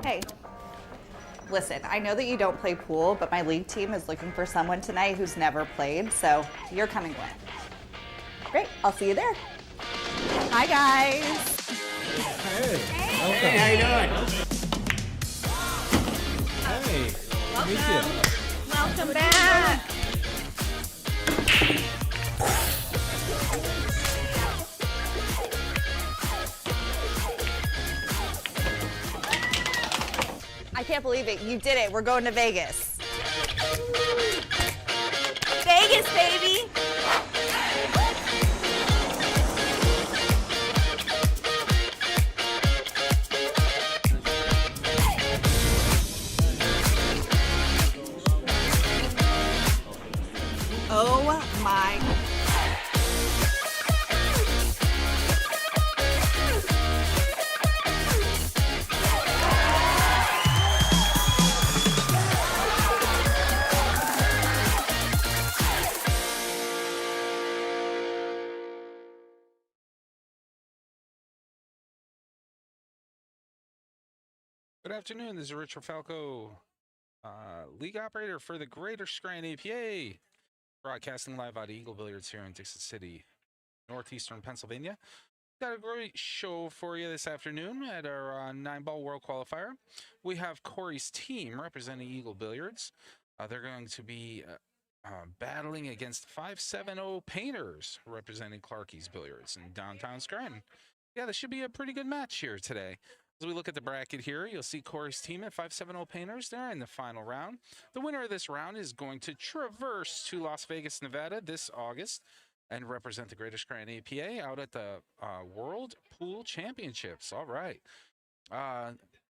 Hey, listen, I know that you don't play pool, but my league team is looking for someone tonight who's never played, so you're coming with. Great, I'll see you there. Hi, guys. Hey. Hey, how you doing? Hey. Welcome. Meet you. Welcome back. I can't believe it. You did it. We're going to Vegas. Vegas, baby. Oh my. Good afternoon. This is Richard Falco, league operator for the Greater Scranton APA, broadcasting live out of Eagle Billiards here in Dickson City, northeastern Pennsylvania. Got a great show for you this afternoon at our 9-ball World Qualifier. We have Cory's team representing Eagle Billiards. They're going to be battling against 570 Painters representing Clarky's Billiards in downtown Scranton. Yeah, this should be a pretty good match here today. As we look at the bracket here, you'll see Cory's team at 570 Painters. They're in the final round. The winner of this round is going to traverse to Las Vegas, Nevada this August and represent the Greater Scranton APA out at the World Pool Championships. All right.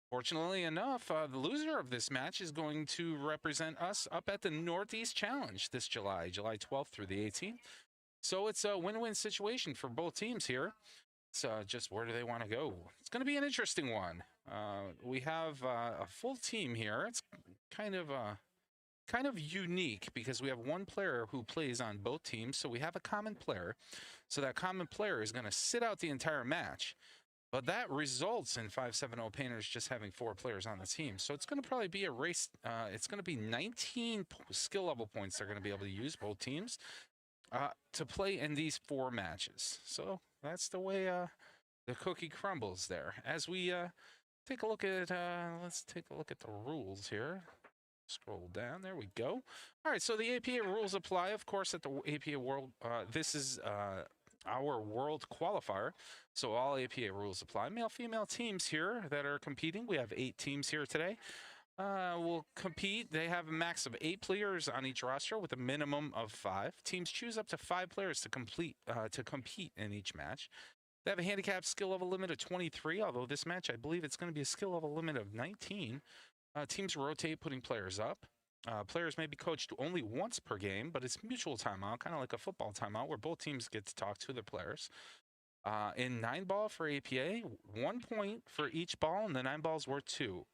Fortunately enough, the loser of this match is going to represent us up at the Northeast Challenge this July 12th through the 18th. So it's a win-win situation for both teams here. It's just where do they want to go? It's going to be an interesting one. We have a full team here. It's kind of unique because we have one player who plays on both teams. So we have a common player. So that common player is going to sit out the entire match. But that results in 570 Painters just having 4 players on the team. So it's going to probably be a race. It's going to be 19 skill level points they're going to be able to use, both teams, to play in these 4 matches. So that's the way the cookie crumbles there. As we take a look at, let's take a look at the rules here. Scroll down. There we go. All right. So the APA rules apply, of course, at the APA World. This is our World Qualifier. So all APA rules apply. Male-female teams here that are competing. We have 8 teams here today. Will compete. They have a max of 8 players on each roster with a minimum of 5. Teams choose up to 5 players to compete in each match. They have a handicap skill level limit of 23, although this match, I believe it's going to be a skill level limit of 19. Teams rotate putting players up. Players may be coached only once per game, but it's mutual timeout, kind of like a football timeout where both teams get to talk to the players. In 9-ball for APA, 1 point for each ball, and the 9 balls worth 2.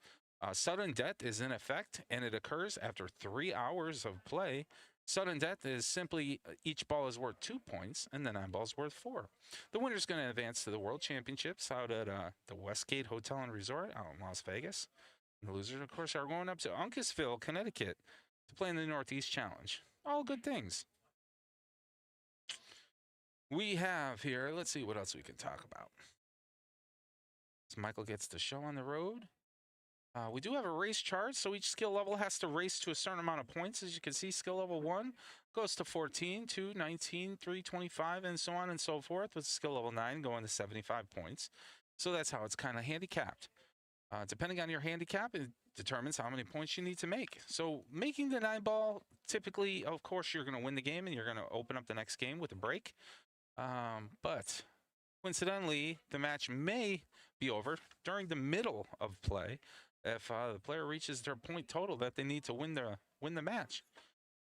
Sudden death is in effect, and it occurs after 3 hours of play. Sudden death is simply each ball is worth 2 points, and the 9 balls worth 4. The winner is going to advance to the World Championships out at the Westgate Hotel and Resort out in Las Vegas. And the losers, of course, are going up to Uncasville, Connecticut to play in the Northeast Challenge. All good things. We have here, let's see what else we can talk about. As Michael gets the show on the road. We do have a race chart, so each skill level has to race to a certain amount of points. As you can see, skill level 1 goes to 14, 2, 19, 3, 25, and so on and so forth, with skill level 9 going to 75 points. So that's how it's kind of handicapped. Depending on your handicap, it determines how many points you need to make. So making the 9-ball, typically, of course, you're going to win the game, and you're going to open up the next game with a break. But coincidentally, the match may be over during the middle of play if the player reaches their point total that they need to win the match.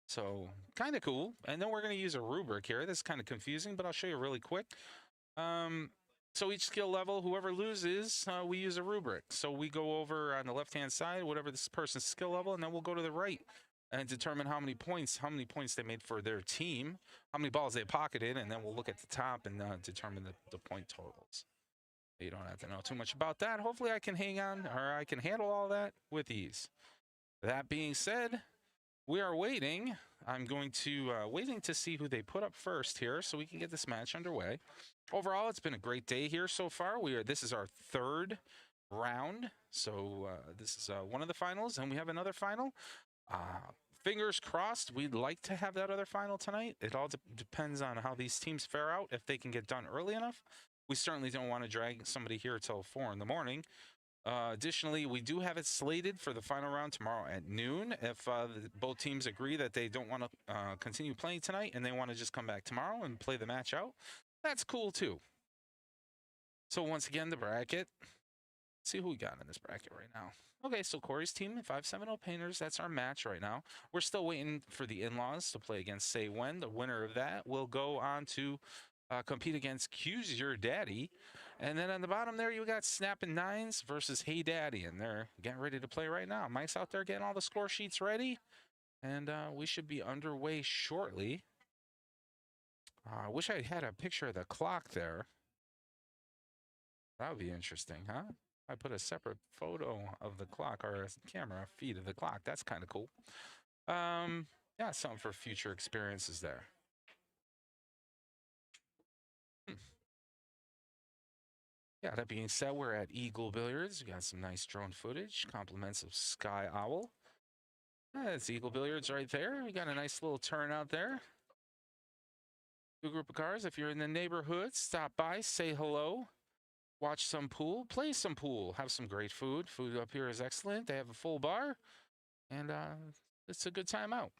So kind of cool. And then we're going to use a rubric here. This is kind of confusing, but I'll show you really quick. So each skill level, whoever loses, we use a rubric. So we go over on the left-hand side, whatever this person's skill level, and then we'll go to the right and determine how many points they made for their team, how many balls they pocketed, and then we'll look at the top and determine the point totals. You don't have to know too much about that. Hopefully I can hang on, or I can handle all that with ease. That being said, we are waiting. I'm going to waiting to see who they put up first here so we can get this match underway. Overall, it's been a great day here so far. This is our third round. So this is one of the finals, and we have another final. Fingers crossed, we'd like to have that other final tonight. It all depends on how these teams fare out, if they can get done early enough. We certainly don't want to drag somebody here till 4 in the morning. Additionally, we do have it slated for the final round tomorrow at noon. If both teams agree that they don't want to continue playing tonight and they want to just come back tomorrow and play the match out, that's cool too. So once again, the bracket. Let's see who we got in this bracket right now. Okay, so Cory's team, 570 Painters, that's our match right now. We're still waiting for the in-laws to play against Say When. The winner of that will go on to compete against Q's Your Daddy. And then on the bottom there, you got Snapping Nines versus Hey Daddy, and they're getting ready to play right now. Mike's out there getting all the score sheets ready, and we should be underway shortly. I wish I had a picture of the clock there. That would be interesting, huh? I put a separate photo of the clock, or a camera feed of the clock. That's kind of cool. Yeah, something for future experiences there. Yeah, that being said, we're at Eagle Billiards. We got some nice drone footage, compliments of Sky Owl. That's Eagle Billiards right there. We got a nice little turnout there. Good group of cars. If you're in the neighborhood, stop by, say hello. Watch some pool, play some pool, have some great food. Food up here is excellent. They have a full bar, and it's a good time out.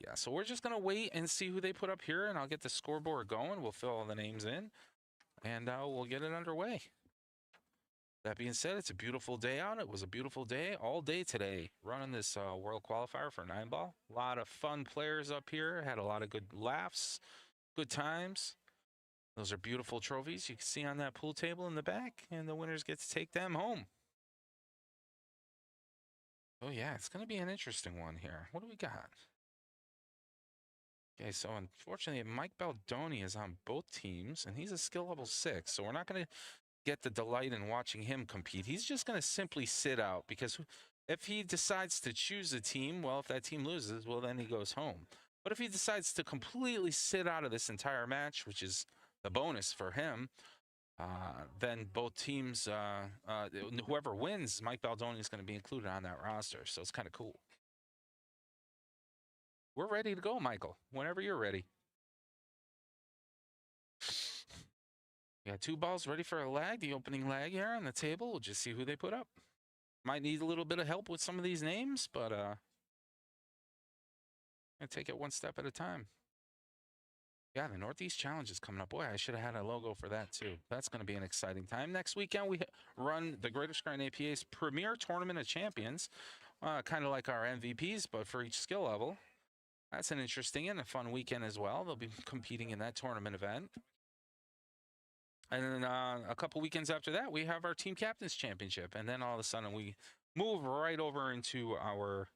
Yeah, so we're just going to wait and see who they put up here, and I'll get the scoreboard going. We'll fill all the names in, and we'll get it underway. That being said, it's a beautiful day out. It was a beautiful day all day today, running this World Qualifier for 9-ball. A lot of fun players up here. Had a lot of good laughs, good times. Those are beautiful trophies you can see on that pool table in the back, and the winners get to take them home. Oh, yeah, it's going to be an interesting one here. What do we got? Okay, so unfortunately, Mike Baldoni is on both teams, and he's a skill level 6, so we're not going to get the delight in watching him compete. He's just going to simply sit out, because if he decides to choose a team, well, if that team loses, well, then he goes home. But if he decides to completely sit out of this entire match, which is the bonus for him, then both teams, whoever wins, Mike Baldoni is going to be included on that roster. So it's kind of cool. We're ready to go, Michael, whenever you're ready. We got 2 balls ready for a lag, the opening lag here on the table. We'll just see who they put up. Might need a little bit of help with some of these names, but I'm going to take it one step at a time. Yeah, the Northeast Challenge is coming up. Boy, I should have had a logo for that too. That's going to be an exciting time. Next weekend, we run the Greater Scranton APA's premier tournament of champions, kind of like our MVPs, but for each skill level. That's an interesting and a fun weekend as well. They'll be competing in that tournament event. And then a couple weekends after that, we have our Team Captains Championship. And then all of a sudden, we move right over into our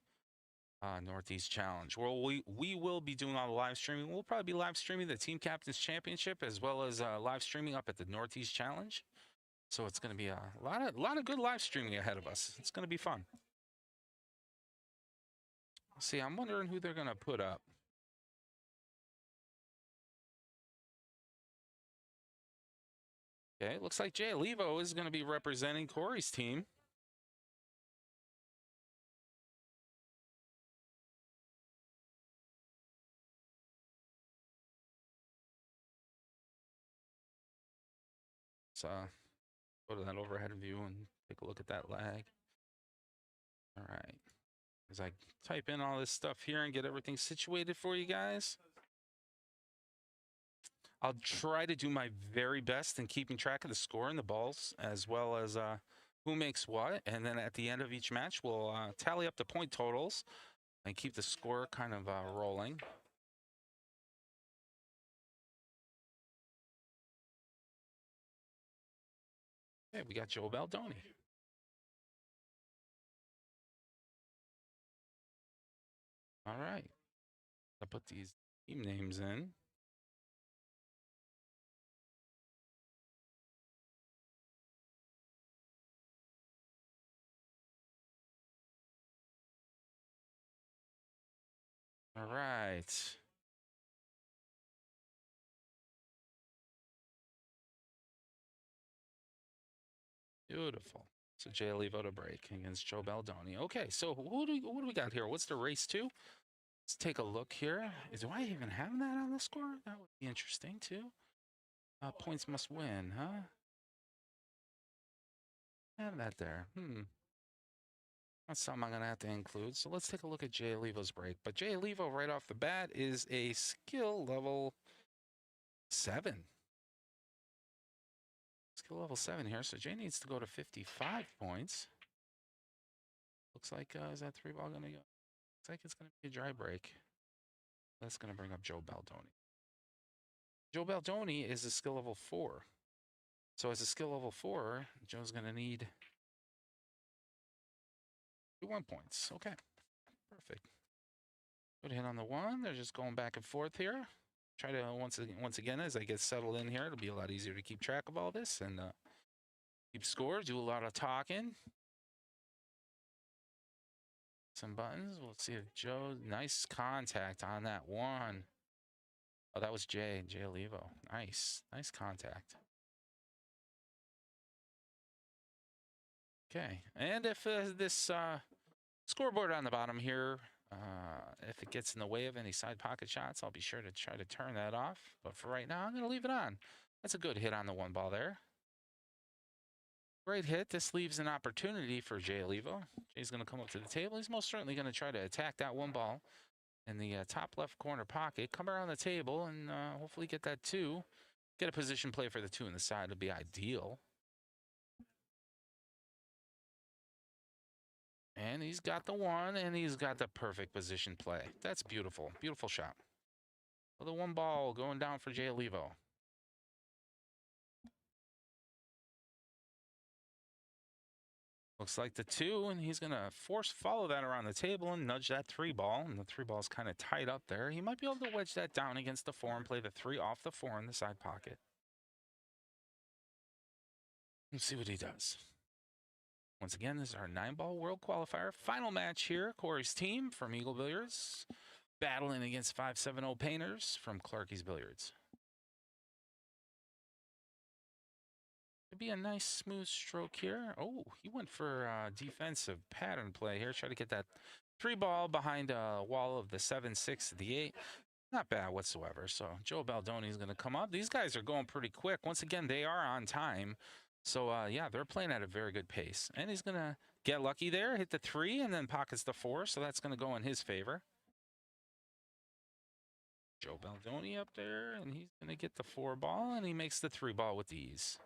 Northeast Challenge. Well, we will be doing all the live streaming. We'll probably be live streaming the Team Captains Championship as well as live streaming up at the Northeast Challenge. So it's going to be a lot of good live streaming ahead of us. It's going to be fun. See, I'm wondering who they're going to put up. Okay, it looks like Jay Olivo is going to be representing Cory's team. So go to that overhead view and take a look at that lag. All right. As I type in all this stuff here and get everything situated for you guys, I'll try to do my very best in keeping track of the score and the balls, as well as who makes what. And then at the end of each match, we'll tally up the point totals and keep the score kind of rolling. Okay, we got Joe Baldoni. All right. I'll put these team names in. All right. Beautiful. So Jay Levo to break against Joe Baldoni. Okay, so what do we got here? What's the race to? Let's take a look here. Do I even have that on the score? That would be interesting too. Points must win, huh? Have that there. That's something I'm gonna have to include. So let's take a look at Jay Levo's break. But Jay Levo right off the bat is a skill level 7. Skill level 7 here. So Jay needs to go to 55 points. Looks like is that 3-ball gonna go? Looks like it's gonna be a dry break. That's gonna bring up Joe Baldoni. Joe Baldoni is a skill level 4. So as a skill level 4, Joe's gonna need 1 points. Okay, perfect. Good hit on the 1. They're just going back and forth here. Try to once again as I get settled in here, it'll be a lot easier to keep track of all this and keep score. Do a lot of talking. Some buttons. We'll see if Joe. Nice contact on that 1. Oh, that was Jay Levo. Nice contact. Okay, and if this scoreboard on the bottom here, if it gets in the way of any side pocket shots, I'll be sure to try to turn that off. But for right now, I'm going to leave it on. That's a good hit on the 1 ball there. Great hit. This leaves an opportunity for Jay Levo. Jay's going to come up to the table. He's most certainly going to try to attack that 1 ball in the top left corner pocket. Come around the table and hopefully get that 2. Get a position play for the 2 in the side would be ideal. And he's got the 1, and he's got the perfect position play. That's beautiful. Beautiful shot. Well, the 1 ball going down for Jay Levo. Looks like the 2, and he's going to follow that around the table and nudge that 3 ball. And the 3 ball's kind of tight up there. He might be able to wedge that down against the 4 and play the 3 off the 4 in the side pocket. Let's see what he does. Once again, this is our 9-ball World Qualifier. Final match here. Cory's team from Eagle Billiards battling against 570 Painters from Clarky's Billiards. Could be a nice smooth stroke here. Oh, he went for defensive pattern play here. Try to get that 3 ball behind a wall of the 7, 6, the 8. Not bad whatsoever. So Joe Baldoni is going to come up. These guys are going pretty quick. Once again, they are on time. So, yeah, they're playing at a very good pace. And he's going to get lucky there, hit the 3, and then pockets the 4. So that's going to go in his favor. Joe Baldoni up there, and he's going to get the 4 ball, and he makes the 3 ball with ease.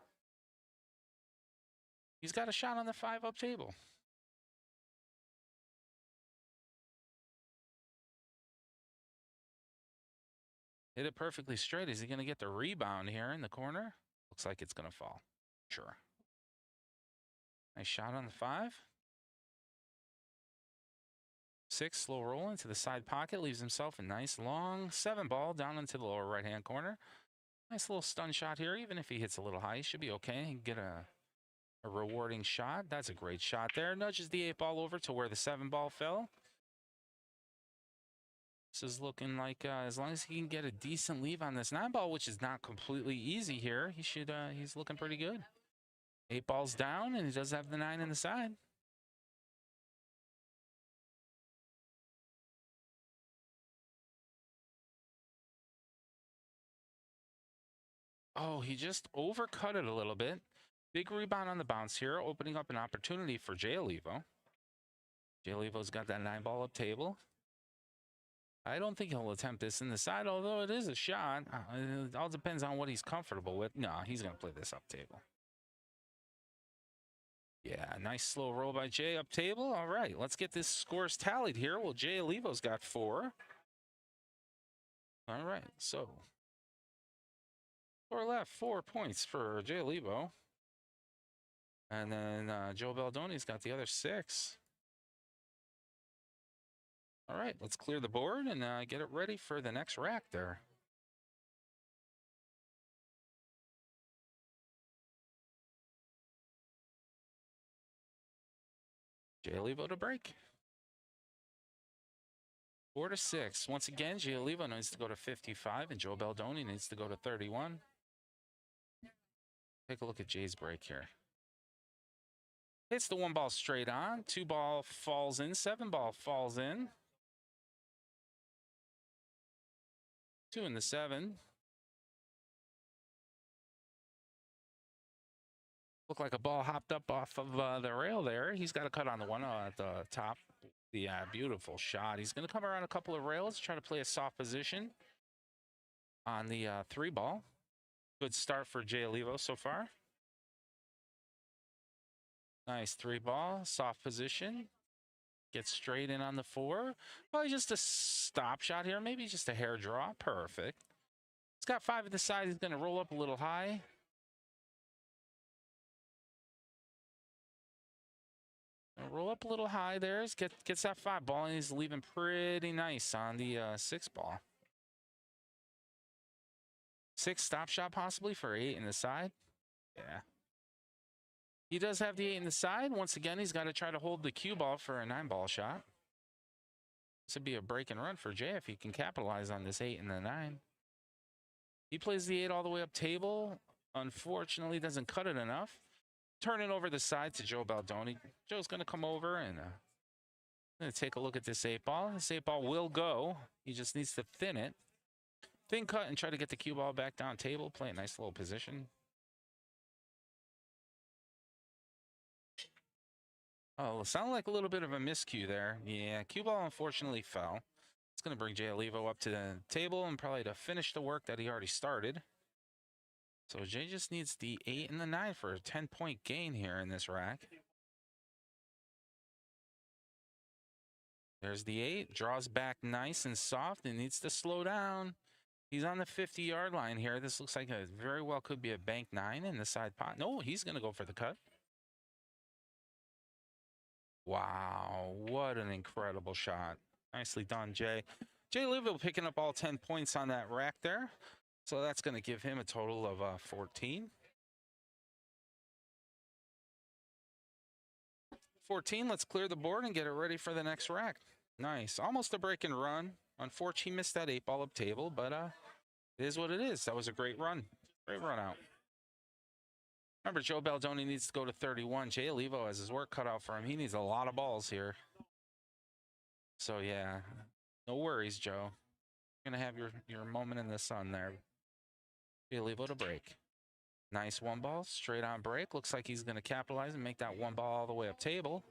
He's got a shot on the 5 up table. Hit it perfectly straight. Is he going to get the rebound here in the corner? Looks like it's going to fall. Sure. Nice shot on the 5. 6, slow roll into the side pocket. Leaves himself a nice long 7 ball down into the lower right-hand corner. Nice little stun shot here. Even if he hits a little high, he should be okay. He can get a rewarding shot. That's a great shot there. Nudges the 8 ball over to where the 7 ball fell. This is looking like as long as he can get a decent leave on this 9 ball, which is not completely easy here, he should. He's looking pretty good. 8 balls down, and he does have the 9 in the side. Oh, he just overcut it a little bit. Big rebound on the bounce here, opening up an opportunity for Jay Levo. Jay Levo's got that 9 ball up table. I don't think he'll attempt this in the side, although it is a shot. It all depends on what he's comfortable with. No, he's going to play this up table. Yeah, nice slow roll by Jay up table. All right, let's get this scores tallied here. Well, Jay Levo's got 4. All right, so score left, 4 points for Jay Levo. And then Joe Baldoni's got the other 6. All right, let's clear the board and get it ready for the next rack there. Jay Levo to break. 4-6. Once again, Giolivo needs to go to 55, and Joe Baldoni needs to go to 31. Take a look at Jay's break here. Hits the 1 ball straight on. 2 ball falls in. 7 ball falls in. 2 in the 7. Looked like a ball hopped up off of the rail there. He's got a cut on the one at the top. Yeah, beautiful shot. He's going to come around a couple of rails, try to play a soft position on the 3 ball. Good start for Giolivo so far. Nice 3 ball, soft position. Gets straight in on the 4. Probably just a stop shot here, maybe just a hair draw. Perfect. He's got 5 at the side. He's going to roll up a little high. Roll up a little high there. Gets that 5 ball, and he's leaving pretty nice on the 6 ball. 6 stop shot possibly for 8 in the side. Yeah. He does have the 8 in the side. Once again, he's got to try to hold the cue ball for a 9 ball shot. This would be a break and run for Jay if he can capitalize on this 8 and the 9. He plays the 8 all the way up table. Unfortunately, doesn't cut it enough. Turn it over the side to Joe Baldoni. Joe's going to come over and going to take a look at this 8 ball. This 8 ball will go. He just needs to thin it. Thin cut and try to get the cue ball back down table. Play a nice little position. Oh, sounded like a little bit of a miscue there. Yeah, cue ball unfortunately fell. It's going to bring Giolivo up to the table and probably to finish the work that he already started. So Jay just needs the 8 and the 9 for a 10-point gain here in this rack. There's the 8. Draws back nice and soft and needs to slow down. He's on the 50-yard line here. This looks like a very well could be a bank 9 in the side pot. No, he's going to go for the cut. Wow, what an incredible shot. Nicely done, Jay. Giolivo picking up all 10 points on that rack there. So that's going to give him a total of 14. 14, let's clear the board and get it ready for the next rack. Nice. Almost a break and run. Unfortunately, he missed that 8 ball up table, but it is what it is. That was a great run. Great run out. Remember, Joe Baldoni needs to go to 31. Giolivo has his work cut out for him. He needs a lot of balls here. So, yeah, no worries, Joe. You're going to have your moment in the sun there. Giolivo to break. Nice 1 ball, straight on break. Looks like he's going to capitalize and make that 1 ball all the way up table.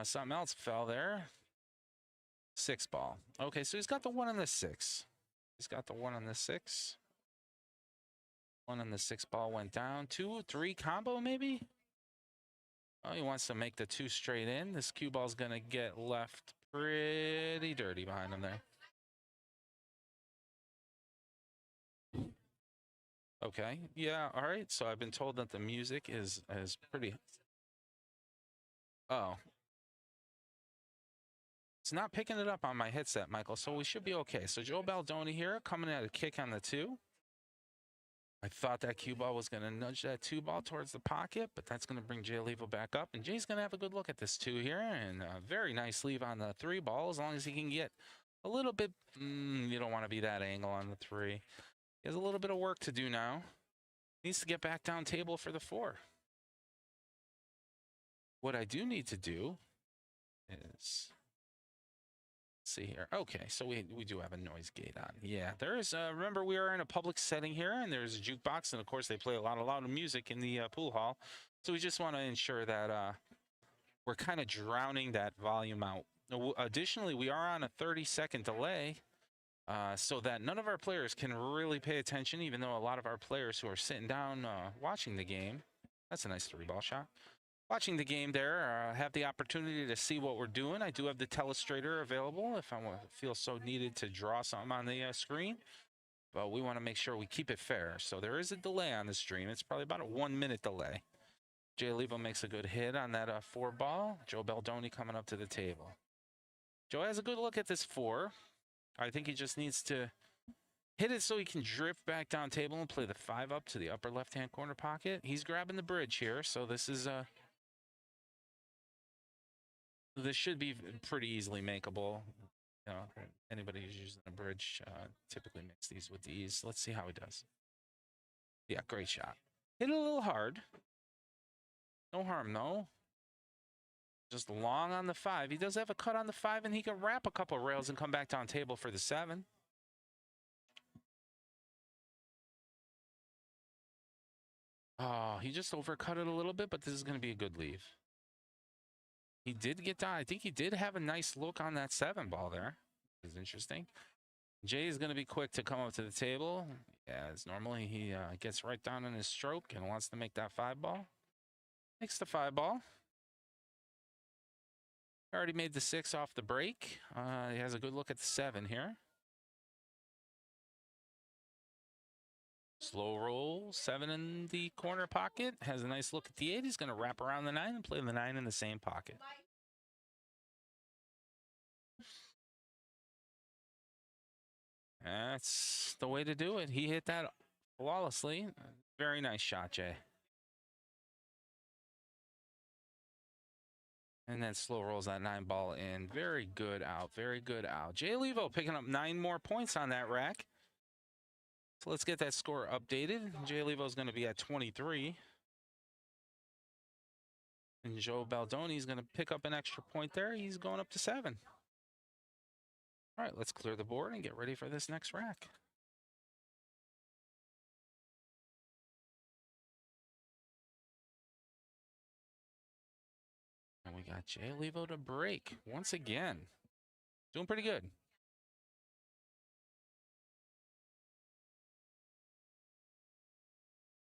Something else fell there. 6 ball. Okay, so he's got the 1 and the 6. He's got the 1 and the 6. 1 and the 6 ball went down. 2, 3 combo maybe? Oh, he wants to make the 2 straight in. This cue ball's going to get left pretty dirty behind him there. Okay, yeah, all right. So I've been told that the music is pretty... Oh. It's not picking it up on my headset, Michael, so we should be okay. So Joe Baldoni here, coming at a kick on the 2. I thought that cue ball was going to nudge that 2 ball towards the pocket, but that's going to bring Giolivo back up. And Jay's going to have a good look at this 2 here, and a very nice leave on the 3 ball, as long as he can get a little bit... you don't want to be that angle on the 3. He has a little bit of work to do now. Needs to get back down table for the 4. What I do need to do is... Let's see here. Okay, so we do have a noise gate on. Yeah, there is... remember, we are in a public setting here, and there's a jukebox, and of course, they play a lot of loud music in the pool hall. So we just want to ensure that we're kind of drowning that volume out. Additionally, we are on a 30-second delay. So that none of our players can really pay attention, even though a lot of our players who are sitting down watching the game, that's a nice 3-ball shot, watching the game there, have the opportunity to see what we're doing. I do have the telestrator available if I feel so needed to draw something on the screen, but we want to make sure we keep it fair. So there is a delay on the stream. It's probably about a 1-minute delay. Giolivo makes a good hit on that 4 ball. Joe Baldoni coming up to the table. Joe has a good look at this 4. I think he just needs to hit it so he can drift back down table and play the 5 up to the upper left-hand corner pocket. He's grabbing the bridge here, so this is this should be pretty easily makeable. anybody who's using a bridge typically makes these with ease. Let's see how he does. Yeah, great shot. Hit it a little hard. No harm, though. Just long on the 5. He does have a cut on the 5, and he can wrap a couple rails and come back down table for the 7. Oh, he just overcut it a little bit, but this is going to be a good leave. He did get down. I think he did have a nice look on that 7 ball there. It's interesting. Jay is going to be quick to come up to the table. As normally he gets right down in his stroke and wants to make that 5 ball. Makes the 5 ball. Already made the 6 off the break. He has a good look at the 7 here. Slow roll, 7 in the corner pocket. Has a nice look at the 8. He's going to wrap around the 9 and play the 9 in the same pocket. That's the way to do it. He hit that flawlessly. Very nice shot, Jay. And then slow rolls that 9 ball in. Very good out. Very good out. Jay Levo picking up 9 more points on that rack. So let's get that score updated. Jay Levo is going to be at 23. And Joe Baldoni is going to pick up an extra point there. He's going up to 7. All right, let's clear the board and get ready for this next rack. And we got Jay Levo to break once again. Doing pretty good.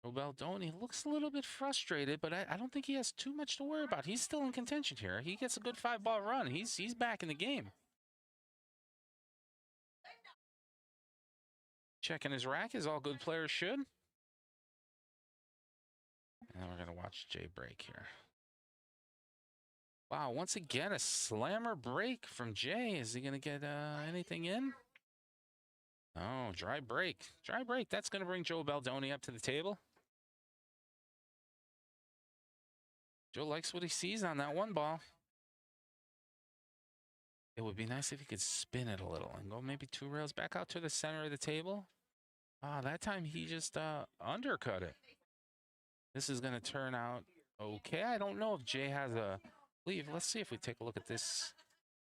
Baldoni looks a little bit frustrated, but I don't think he has too much to worry about. He's still in contention here. He gets a good 5 ball run. He's back in the game. Checking his rack, as all good players should. And we're going to watch Jay break here. Wow, once again, a slammer break from Jay. Is he going to get anything in? Oh, dry break. Dry break. That's going to bring Joe Baldoni up to the table. Joe likes what he sees on that 1 ball. It would be nice if he could spin it a little and go maybe 2 rails back out to the center of the table. Ah, that time he just undercut it. This is going to turn out okay. I don't know if Jay has a leave. Let's see if we take a look at this.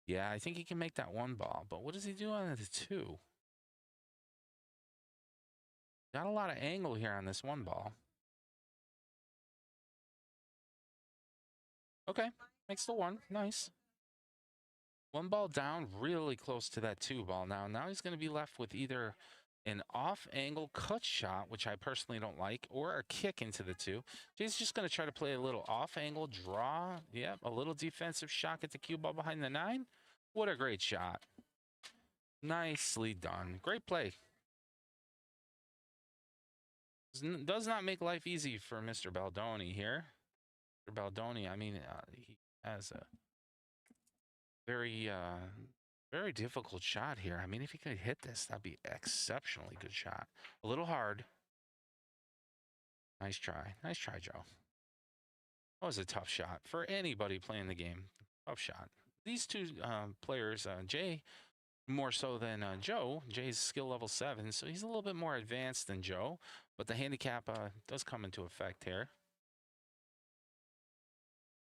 Yeah, I think he can make that 1 ball. But what does he do on the 2? Got a lot of angle here on this 1 ball. Okay, makes the 1. Nice. 1 ball down, really close to that 2 ball. Now he's going to be left with either an off-angle cut shot, which I personally don't like, or a kick into the 2. Jay's just going to try to play a little off-angle draw. Yep, a little defensive shot at the cue ball behind the 9. What a great shot. Nicely done. Great play. Does not make life easy for Mr. Baldoni here. Mr. Baldoni, I mean, he has a very, very difficult shot here. I mean, if he could hit this, that'd be exceptionally good shot. A little hard. Nice try. Nice try, Joe. That was a tough shot for anybody playing the game. Tough shot. These 2 players, Jay, more so than Joe. Jay's skill level 7, so he's a little bit more advanced than Joe, but the handicap does come into effect here.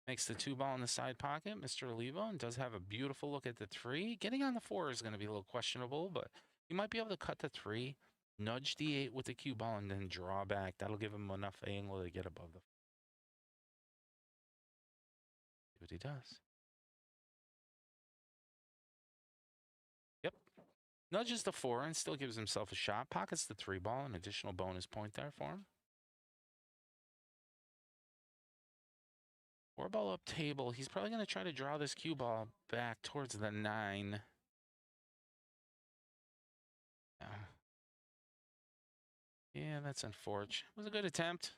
Makes the 2 ball in the side pocket, Mr. Olivo, and does have a beautiful look at the 3. Getting on the 4 is going to be a little questionable, but he might be able to cut the 3, nudge the 8 with the cue ball, and then draw back. That'll give him enough angle to get above the 4. See what he does. Yep. Nudges the 4 and still gives himself a shot. Pockets the 3 ball, an additional bonus point there for him. 4 ball up table. He's probably going to try to draw this cue ball back towards the 9. Yeah, that's unfortunate. It was a good attempt.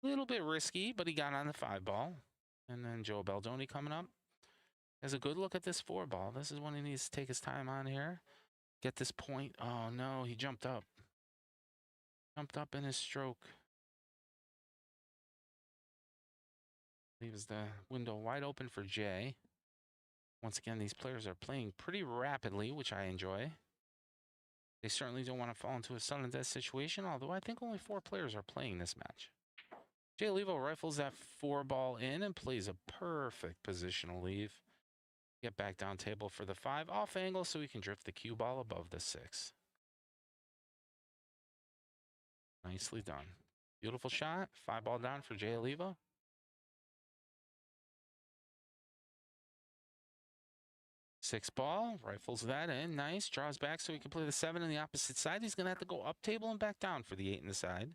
A little bit risky, but he got on the 5 ball. And then Joe Baldoni coming up. Has a good look at this 4 ball. This is one he needs to take his time on here. Get this point. Oh, no, he jumped up. Jumped up in his stroke. Leaves the window wide open for Jay. Once again, these players are playing pretty rapidly, which I enjoy. They certainly don't want to fall into a sudden death situation, although I think only 4 players are playing this match. Jay Levo rifles that 4-ball in and plays a perfect positional leave. Get back down table for the 5 off angle so he can drift the cue ball above the 6. Nicely done. Beautiful shot. 5-ball down for Jay Levo. Six ball, rifles that in. Nice. Draws back so he can play the 7 on the opposite side. He's going to have to go up table and back down for the 8 in the side.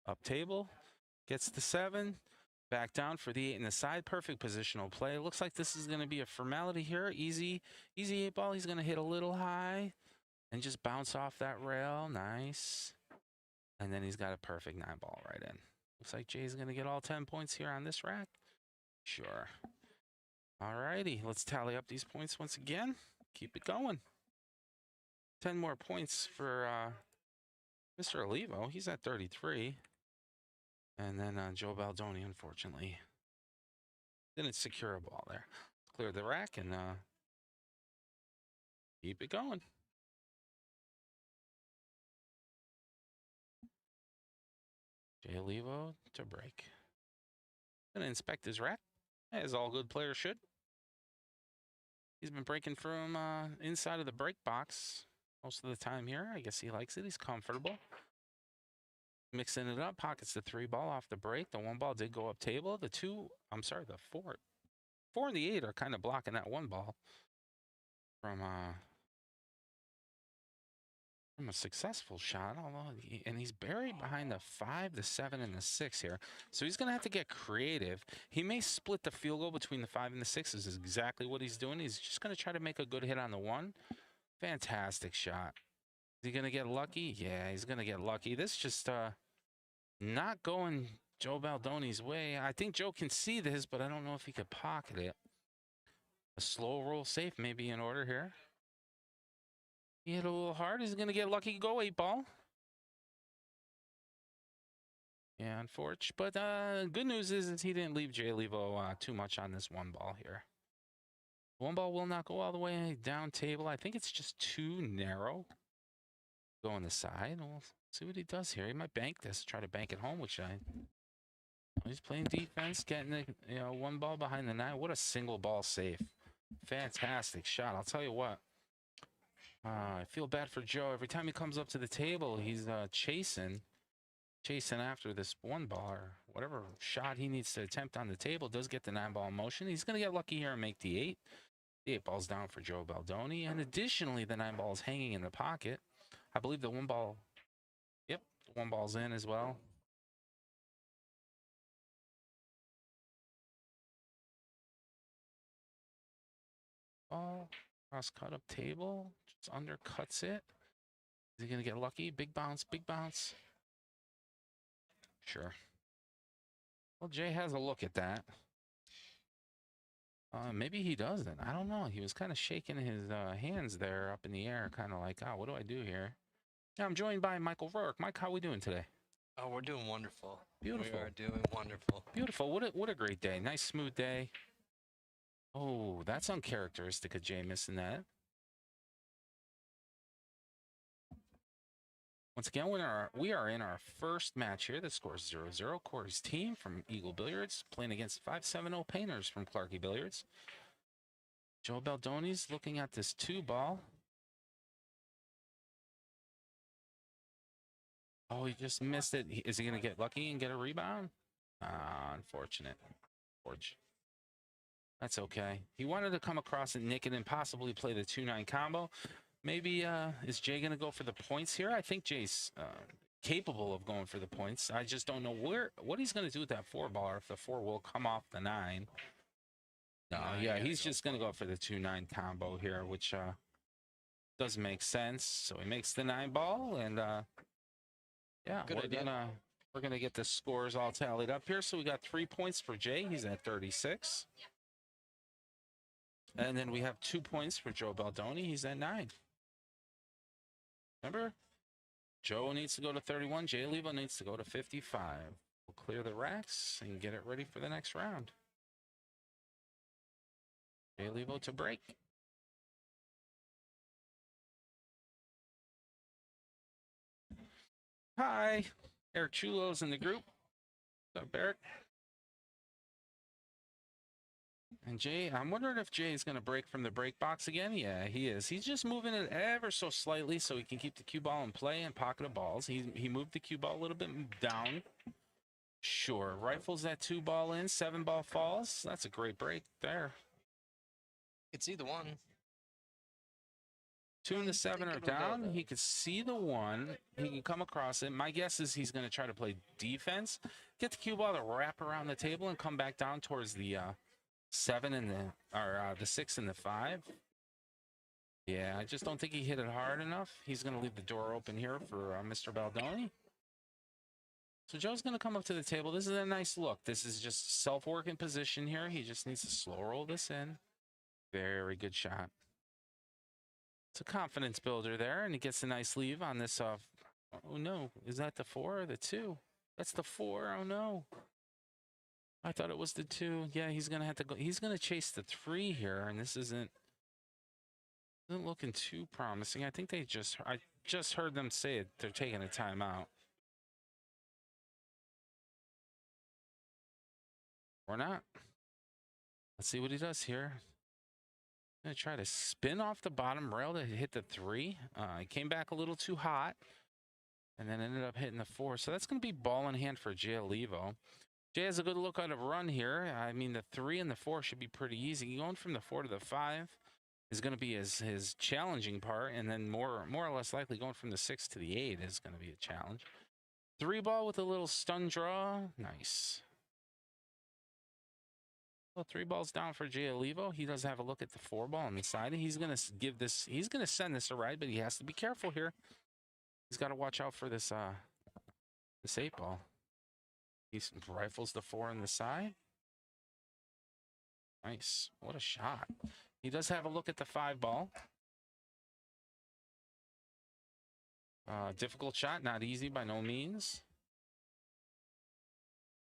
Up table. Gets the 7. Back down for the 8 in the side. Perfect positional play. Looks like this is going to be a formality here. Easy 8 ball. He's going to hit a little high and just bounce off that rail. Nice. And then he's got a perfect 9 ball right in. Looks like Jay's going to get all 10 points here on this rack. Sure. All righty. Let's tally up these points once again. Keep it going. 10 more points for Mr. Olivo. He's at 33. And then Joe Baldoni, unfortunately, didn't secure a ball there. Clear the rack and keep it going. Jay Olivo to break. Gonna inspect his rack, as all good players should. He's been breaking from inside of the break box most of the time here. I guess he likes it. He's comfortable. Mixing it up, pockets the 3-ball off the break. The 1-ball did go up table. The 4 and the 8 are kind of blocking that 1-ball from a successful shot. And he's buried behind the 5, the 7, and the 6 here. So he's going to have to get creative. He may split the field goal between the 5 and the 6. This is exactly what he's doing. He's just going to try to make a good hit on the 1. Fantastic shot. Is he going to get lucky? Yeah, he's going to get lucky. This just not going Joe Baldoni's way. I think Joe can see this, but I don't know if he could pocket it. A slow roll safe may be in order here. He hit a little hard. He's going to get lucky. Go 8-ball. Yeah, unfortunate. But good news is he didn't leave Jay Levo too much on this 1-ball here. 1-ball will not go all the way down table. I think it's just too narrow. Go on the side. We'll see what he does here. He might bank this, try to bank it home, which he's playing defense, getting the 1-ball behind the 9. What a single ball save. Fantastic shot. I'll tell you what. I feel bad for Joe. Every time he comes up to the table, he's chasing after this 1-ball or whatever shot he needs to attempt on the table. Does get the 9-ball in motion. He's going to get lucky here and make the 8. The 8-ball's down for Joe Baldoni. And additionally, the 9-ball is hanging in the pocket. I believe the 1-ball, the 1-ball's in as well. Ball, cross cut up table, just undercuts it. Is he going to get lucky? Big bounce, big bounce. Sure. Well, Jay has a look at that. Maybe he doesn't. I don't know. He was kind of shaking his hands there up in the air, kind of like, oh, what do I do here? Now I'm joined by Michael Rourke. Mike, how are we doing today? Oh, we're doing wonderful. Beautiful. We are doing wonderful. Beautiful. What a great day. Nice, smooth day. Oh, that's uncharacteristic of Jay missing that. Once again, we are in our first match here. The score is 0-0. Cory's team from Eagle Billiards playing against 570 Painters from Clarky Billiards. Joe Baldoni's looking at this 2-ball. Oh, he just missed it. Is he going to get lucky and get a rebound? Unfortunate. That's okay. He wanted to come across and nick it and possibly play the 2-9 combo. Maybe is Jay going to go for the points here? I think Jay's capable of going for the points. I just don't know what he's going to do with that 4-ball, or if the 4 will come off the 9. No, yeah, he's just going to go for the 2-9 combo here, which does make sense. So he makes the 9-ball, and yeah, we're gonna get the scores all tallied up here. So we got 3 points for Jay. He's at 36. And then we have 2 points for Joe Baldoni. He's at 9. Remember, Joe needs to go to 31. Jay Levo needs to go to 55. We'll clear the racks and get it ready for the next round. Jay Levo to break. Hi, Eric Chulo's in the group. What's up, Eric? And Jay, I'm wondering if Jay is going to break from the break box again. Yeah, he is. He's just moving it ever so slightly so he can keep the cue ball in play and pocket of balls. He moved the cue ball a little bit down. Sure. Rifles that 2 ball in, 7 ball falls. That's a great break there. It's either one. 2 and the 7 think are it'll go, down. though. He could see the 1. He can come across it. My guess is he's going to try to play defense, get the cue ball to wrap around the table and come back down towards the 7 and the 6 and the 5. Yeah, I just don't think he hit it hard enough. He's going to leave the door open here for Mr. Baldoni. So Joe's going to come up to the table. This is a nice look. This is just self-working position here. He just needs to slow roll this in. Very good shot. It's a confidence builder there, and he gets a nice leave on this. Oh, no. Is that the 4 or the 2? That's the 4. Oh, no. I thought it was the 2. Yeah, he's going to have to go. He's going to chase the 3 here, and this isn't looking too promising. I think I just heard them say it. They're taking a timeout. Or not. Let's see what he does here. Gonna try to spin off the bottom rail to hit the 3. He came back a little too hot, and then ended up hitting the 4. So that's gonna be ball in hand for Jay Levo. Jay has a good look at a run here. I mean, the 3 and the 4 should be pretty easy. Going from the 4 to the 5 is gonna be his challenging part, and then more or less likely going from the 6 to the 8 is gonna be a challenge. 3 ball with a little stun draw. Nice. Well, 3 balls down for Jay Levo. He does have a look at the 4 ball on the side. He's going to give this, he's going to send this a ride, but he has to be careful here. He's got to watch out for this 8 ball. He rifles the 4 on the side. Nice. What a shot. He does have a look at the 5 ball. Difficult shot, not easy by no means.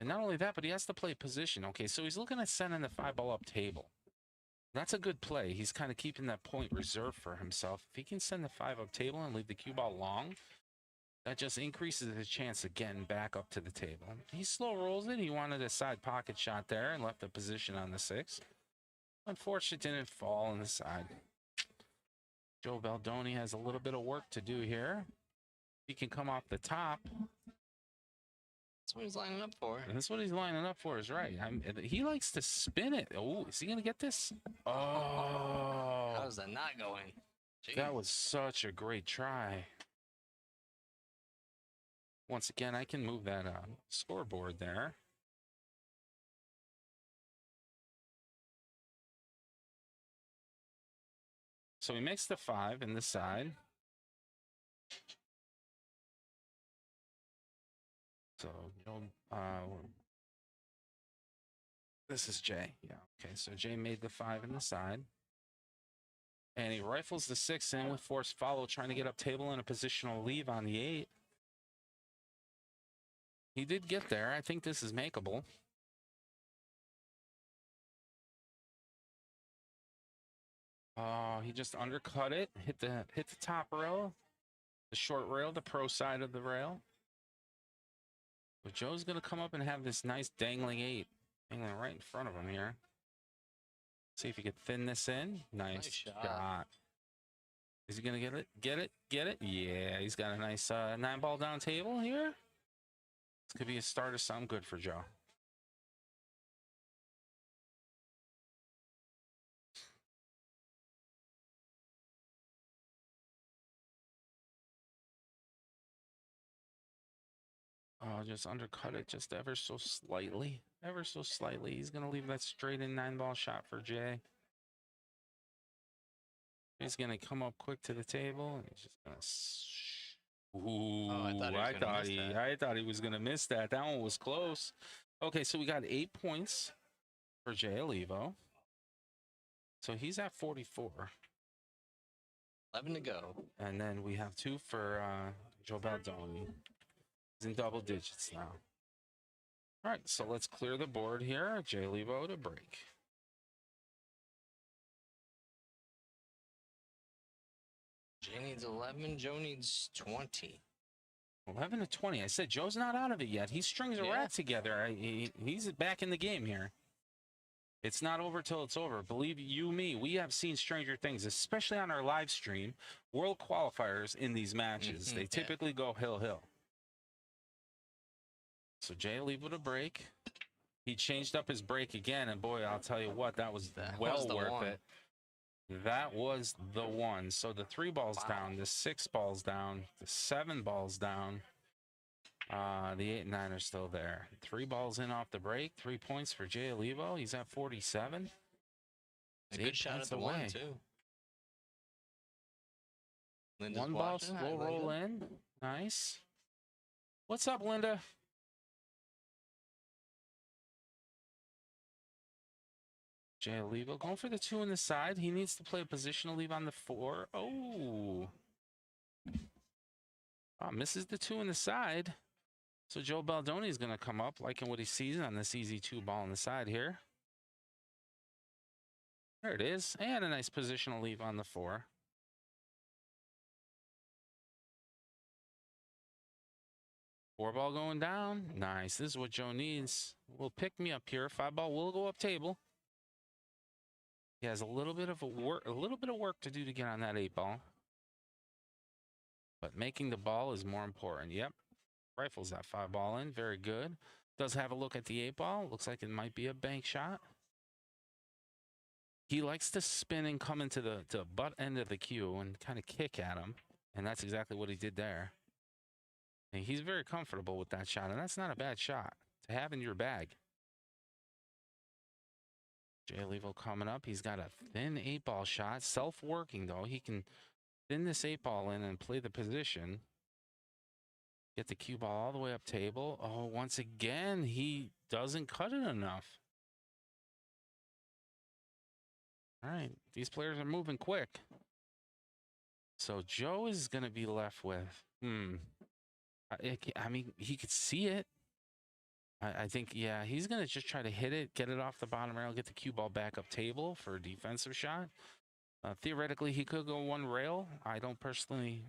And not only that, but he has to play position. Okay, so he's looking at sending the 5 ball up table. That's a good play. He's kind of keeping that point reserved for himself. If he can send the 5 up table and leave the cue ball long, that just increases his chance of getting back up to the table. He slow rolls it. He wanted a side pocket shot there and left the position on the 6. Unfortunately, didn't fall on the side. Joe Baldoni has a little bit of work to do here. He can come off the top. That's what he's lining up for. And that's what he's lining up for, is right. He likes to spin it. Oh, is he going to get this? Oh. How's that not going? Jeez. That was such a great try. Once again, I can move that scoreboard there. So he makes the 5 in the side. So, this is Jay. Yeah. Okay. So Jay made the 5 in the side. And he rifles the 6 in with forced follow, trying to get up table and a positional leave on the 8. He did get there. I think this is makeable. Oh, he just undercut it. Hit the top rail, the short rail, the pro side of the rail. But Joe's going to come up and have this nice dangling 8 hanging right in front of him here. See if he could thin this in. Nice shot. Is he going to get it? Get it? Get it? Yeah, he's got a nice 9 ball down table here. This could be a start of something good for Joe. Oh, just undercut it just ever so slightly. Ever so slightly. He's going to leave that straight in 9 ball shot for Jay. He's going to come up quick to the table. And he's just going to... Ooh, Oh, I thought he was going to miss that. That one was close. Okay, so we got 8 points for Jay Levo. So he's at 44. 11 to go. And then we have 2 for Joe Baldoni. He's in double digits now. All right, so let's clear the board here. Jay Levo to break. Jay needs 11. Joe needs 20. 11 to 20. I said Joe's not out of it yet. He strings a Yeah. rack together. He's back in the game here. It's not over till it's over. Believe you me, we have seen stranger things, especially on our live stream. World qualifiers in these matches. They typically go hill-hill. So Jay leave with a break. He changed up his break again, and boy, I'll tell you what, that was well worth it. That was the one. So the 3 balls down, the 6 balls down, the 7 balls down. The 8 and 9 are still there. 3 balls in off the break. 3 points for Jay Olivo. He's at 47. A good shot at the away. 1, too. Linda's 1 ball, watching. slow roll in. Nice. What's up, Linda? Jay Olivo going for the 2 on the side. He needs to play a positional leave on the 4. Oh. Misses the 2 on the side. So Joe Baldoni is going to come up, liking what he sees on this easy 2 ball on the side here. There it is. And a nice positional leave on the 4. Four ball going down. Nice. This is what Joe needs. Will pick me up here. 5 ball will go up table. He has a little bit of work to do to get on that 8 ball. But making the ball is more important. Yep. Rifles that 5 ball in. Very good. Does have a look at the 8 ball. Looks like it might be a bank shot. He likes to spin and come into the butt end of the cue and kind of kick at him. And that's exactly what he did there. And he's very comfortable with that shot. And that's not a bad shot to have in your bag. Jay Olivo coming up. He's got a thin 8 ball shot. Self-working, though. He can thin this 8 ball in and play the position. Get the cue ball all the way up table. Oh, once again, he doesn't cut it enough. All right, these players are moving quick. So Joe is going to be left with, I mean, he could see it. I think, yeah, he's going to just try to hit it, get it off the bottom rail, get the cue ball back up table for a defensive shot. Theoretically, he could go 1 rail. I don't personally.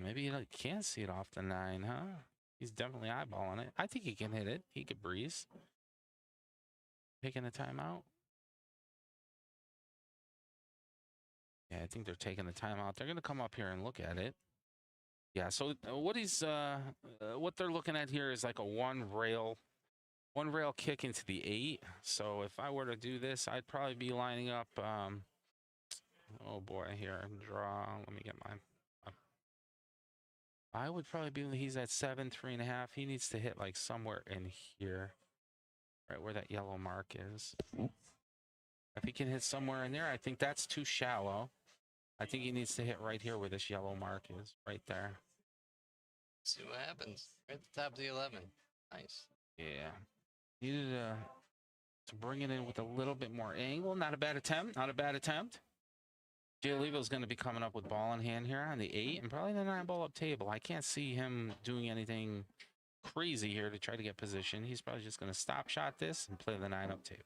Maybe he can't see it off the 9, huh? He's definitely eyeballing it. I think he can hit it. He could breeze. Taking a timeout. Yeah, I think they're taking the timeout. They're going to come up here and look at it. Yeah, so what they're looking at here is like a one rail kick into the 8. So if I were to do this, I'd probably be lining up. Oh boy, here draw. Let me get mine. I would probably be. He's at 7, 3.5. He needs to hit like somewhere in here, right where that yellow mark is. If he can hit somewhere in there, I think that's too shallow. I think he needs to hit right here where this yellow mark is, right there. See what happens. Right at the top of the 11. Nice. Yeah. Needed to bring it in with a little bit more angle. Not a bad attempt. Not a bad attempt. Jay Olivo's going to be coming up with ball in hand here on the 8 and probably the 9 ball up table. I can't see him doing anything crazy here to try to get position. He's probably just going to stop shot this and play the 9 up table.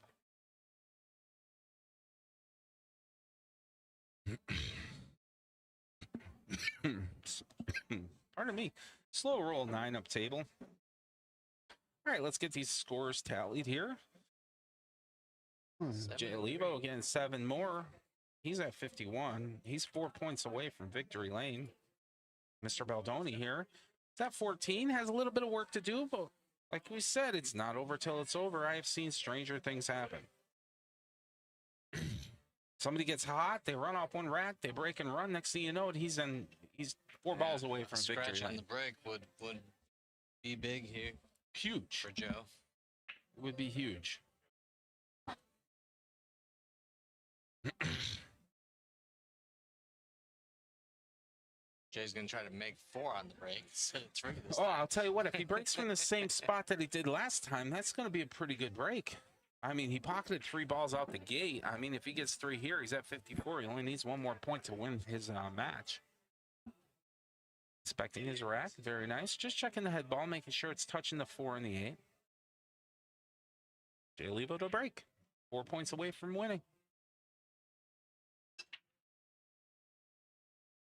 Pardon me. Slow roll 9 up table. All right, let's get these scores tallied here. Jay Olivo again, 7 more. He's at 51. He's 4 points away from victory lane. Mr. Baldoni here. He's at 14. Has a little bit of work to do, but like we said, it's not over till it's over. I have seen stranger things happen. Somebody gets hot, they run off 1 rack, they break and run. Next thing you know, he's 4 balls away from victory lane. Scratch on the break would be big here. Huge for Joe. It would be huge. Jay's going to try to make 4 on the break instead of 3 this Oh, time. I'll tell you what, if he breaks from the same spot that he did last time, that's going to be a pretty good break. I mean, he pocketed 3 balls out the gate. I mean, if he gets 3 here, he's at 54. He only needs 1 more point to win his match. Inspecting his rack. Very nice. Just checking the head ball, making sure it's touching the 4 and the 8. Jay Olivo to break. 4 points away from winning.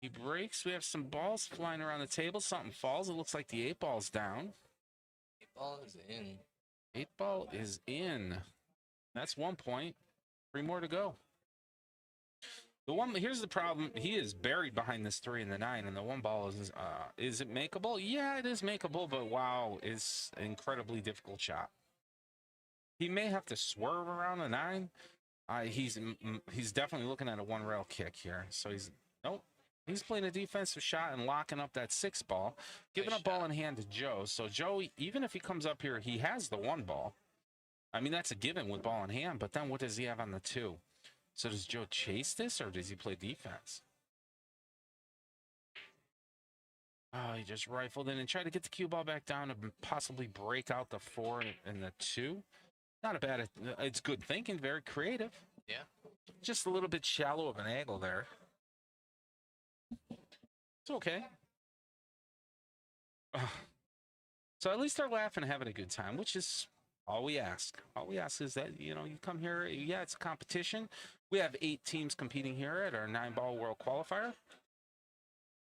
He breaks. We have some balls flying around the table. Something falls. It looks like the 8-ball's down. 8-ball is in. 8-ball is in. That's 1 point. 3 more to go. Here's the problem. He is buried behind this 3 and the 9, and the 1 ball is it makeable? Yeah, it is makeable, but wow, it's an incredibly difficult shot. He may have to swerve around the 9. He's definitely looking at a 1-rail kick here. So he's playing a defensive shot and locking up that 6 ball, giving a ball in hand to Joe. So Joe, even if he comes up here, he has the 1 ball. I mean, that's a given with ball in hand, but then what does he have on the 2? So does Joe chase this, or does he play defense? Oh, he just rifled in and tried to get the cue ball back down and possibly break out the 4 and the 2. Not a bad, it's good thinking, very creative. Yeah. Just a little bit shallow of an angle there. It's okay. So at least they're laughing and having a good time, which is all we ask. All we ask is that, you come here. Yeah, it's a competition. We have 8 teams competing here at our 9-ball World Qualifier.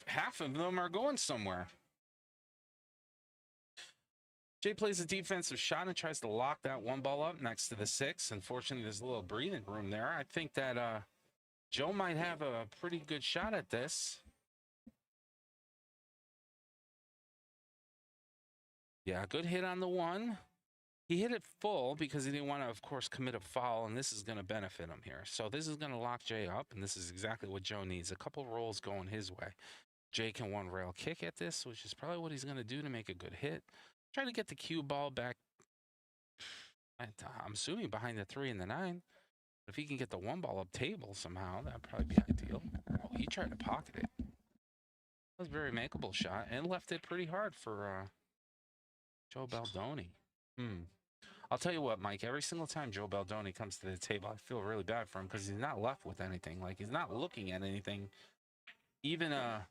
Half of them are going somewhere. Jay plays a defensive shot and tries to lock that 1 ball up next to the 6. Unfortunately, there's a little breathing room there. I think that Joe might have a pretty good shot at this. Yeah, good hit on the 1. He hit it full because he didn't want to, of course, commit a foul, and this is going to benefit him here. So this is going to lock Jay up, and this is exactly what Joe needs. A couple rolls going his way. Jay can 1-rail kick at this, which is probably what he's going to do to make a good hit. Try to get the cue ball back, I'm assuming behind the 3 and the 9. But if he can get the 1 ball up table somehow, that'd probably be ideal. Oh, he tried to pocket it. That was a very makeable shot, and left it pretty hard for Joe Baldoni. I'll tell you what, Mike, every single time Joe Baldoni comes to the table, I feel really bad for him because he's not left with anything. Like, he's not looking at anything. Even a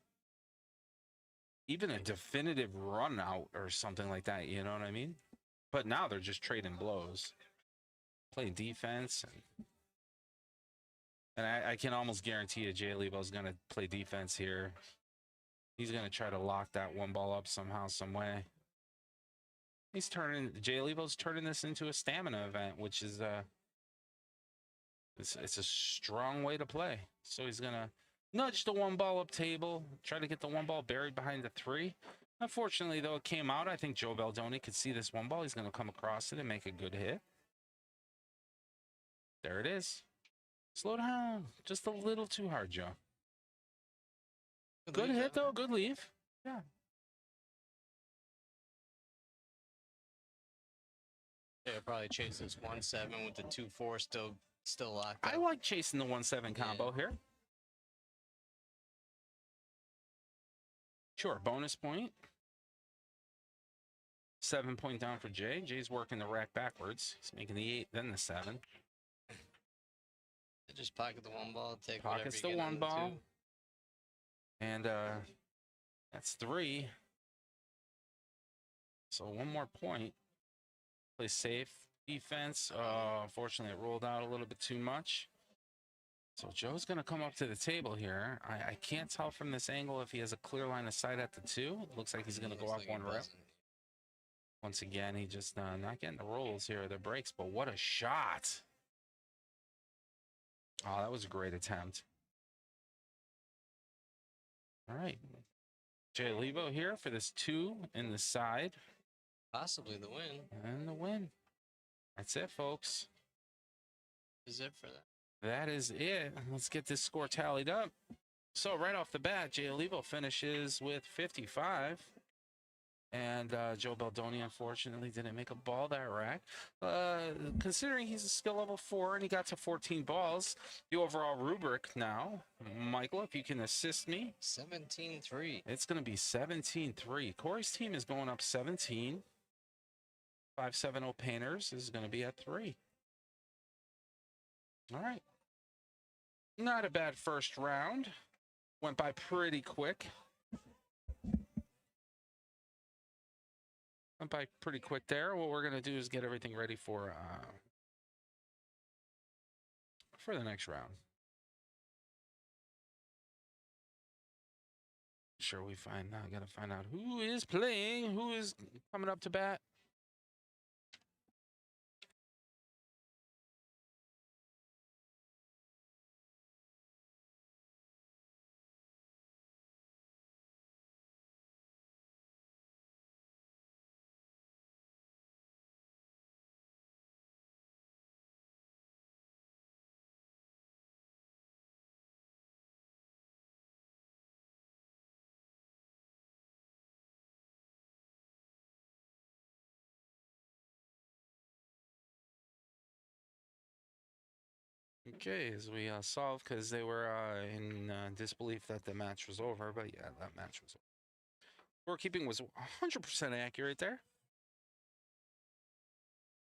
definitive run out or something like that, you know what I mean? But now they're just trading blows. Playing defense. And I can almost guarantee you Jay Lebo's going to play defense here. He's going to try to lock that 1 ball up somehow, some way. Jay Lebo's turning this into a stamina event, which is it's a strong way to play. So he's gonna nudge the 1 ball up table, try to get the 1 ball buried behind the 3. Unfortunately, though, it came out. I think Joe Baldoni could see this 1 ball. He's gonna come across it and make a good hit. There it is. Slow down, just a little too hard, Joe. Good hit though, good leave. Yeah. Yeah, probably chase this 1-7 with the 2-4 still locked up. I like chasing the 1-7 combo here. Sure, bonus point. 7 point down for Jay. Jay's working the rack backwards. He's making the 8, then the 7. Just pocket the 1 ball, take Pockets the 1 ball. And that's 3. So 1 more point. Play safe defense. Unfortunately, it rolled out a little bit too much. So Joe's going to come up to the table here. I can't tell from this angle if he has a clear line of sight at the 2. It looks like he's going to go up 1 rep. Once again, he just not getting the rolls here, the breaks, but what a shot. Oh, that was a great attempt. All right. Jay Lebo here for this 2 in the side. Possibly the win. And the win. That's it, folks. Is it for that? That is it. Let's get this score tallied up. So right off the bat, Jay Lebo finishes with 55. And Joe Baldoni, unfortunately, didn't make a ball that rack. Considering he's a skill level 4 and he got to 14 balls, the overall rubric now, Michael, if you can assist me. 17-3. It's going to be 17-3. Cory's team is going up 17. 570 Painters is going to be at 3. All right. Not a bad first round. Went by pretty quick. Went by pretty quick there. What we're going to do is get everything ready for the next round. sure we find. I gotta find out who is playing, who is coming up to bat. Okay, as we solved because they were in disbelief that the match was over, but yeah, that match was over. Scorekeeping was 100% accurate there.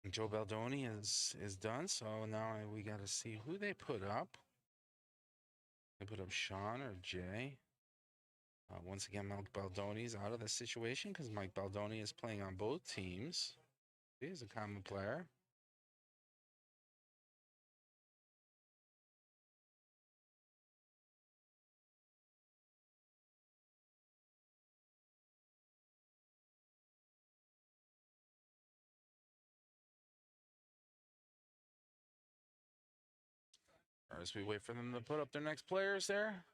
And Joe Baldoni is done, so now we got to see who they put up. They put up Sean or Jay. Once again, Mike Baldoni's out of the situation because Mike Baldoni is playing on both teams. He is a common player. As we wait for them to put up their next players there.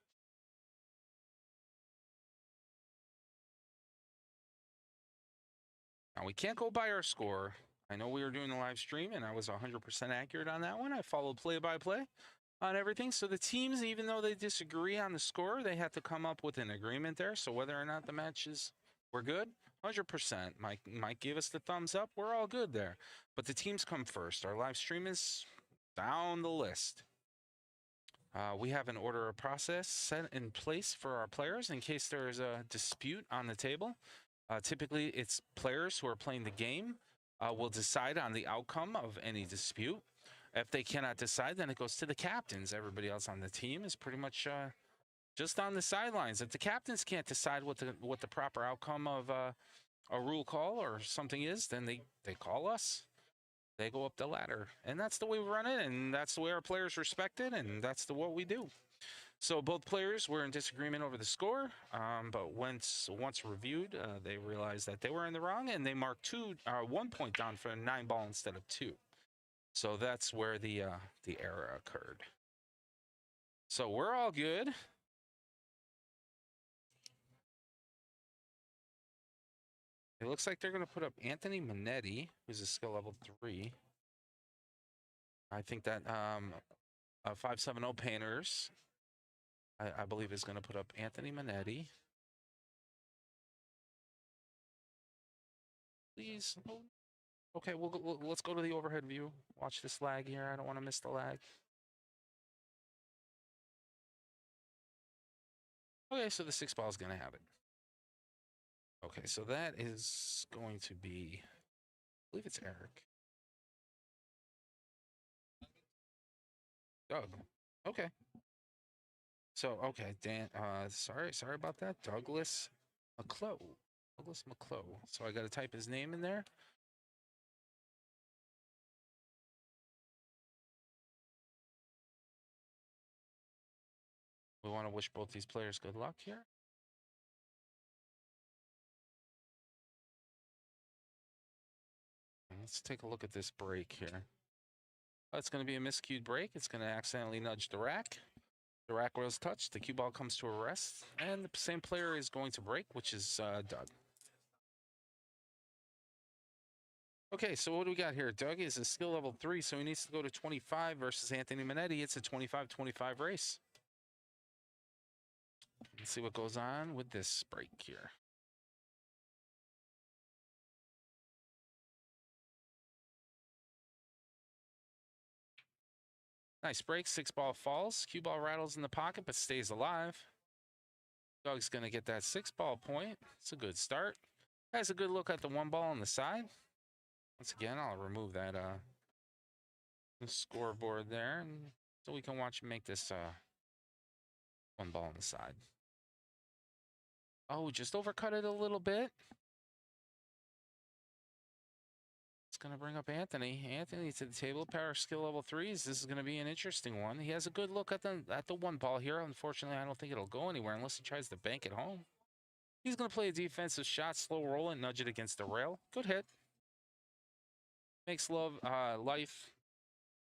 Now, we can't go by our score. I know we were doing the live stream, and I was 100% accurate on that one. I followed play-by-play on everything. So the teams, even though they disagree on the score, they have to come up with an agreement there. So whether or not the matches were good, 100%. Mike gave us the thumbs up. We're all good there. But the teams come first. Our live stream is down the list. We have an order of process set in place for our players in case there is a dispute on the table. Typically, it's players who are playing the game will decide on the outcome of any dispute. If they cannot decide, then it goes to the captains. Everybody else on the team is pretty much just on the sidelines. If the captains can't decide what the proper outcome of a rule call or something is, then they call us. They go up the ladder, and that's the way we run it, and that's the way our players respect it, and that's what we do. So both players were in disagreement over the score, but once reviewed, they realized that they were in the wrong, and they marked 1 point down for a 9-ball instead of 2. So that's where the error occurred. So we're all good. It looks like they're going to put up Anthony Minetti, who's a skill level 3. I think that 570 Painters, I believe, is going to put up Anthony Minetti. Please. Okay, let's go to the overhead view. Watch this lag here. I don't want to miss the lag. Okay, so the 6-ball is going to have it. Okay, so that is going to be, I believe it's Eric. Doug. Okay. So, okay, Dan, sorry about that. Douglas McClough. Douglas McClough. So I got to type his name in there. We want to wish both these players good luck here. Let's take a look at this break here. It's going to be a miscued break. It's going to accidentally nudge the rack. The rack was touched. The cue ball comes to a rest. And the same player is going to break, which is Doug. Okay, so what do we got here? Doug is a skill level 3, so he needs to go to 25 versus Anthony Minetti. It's a 25-25 race. Let's see what goes on with this break here. Nice break. 6-ball falls. Cue ball rattles in the pocket, but stays alive. Doug's going to get that 6-ball point. It's a good start. Has a good look at the 1-ball on the side. Once again, I'll remove that the scoreboard there, and so we can watch him make this 1-ball on the side. Oh, just overcut it a little bit. Going to bring up Anthony. Anthony to the table. Power skill level 3s. This is going to be an interesting one. He has a good look at the 1-ball here. Unfortunately, I don't think it'll go anywhere unless he tries to bank it home. He's going to play a defensive shot, slow roll and nudge it against the rail. Good hit. Makes life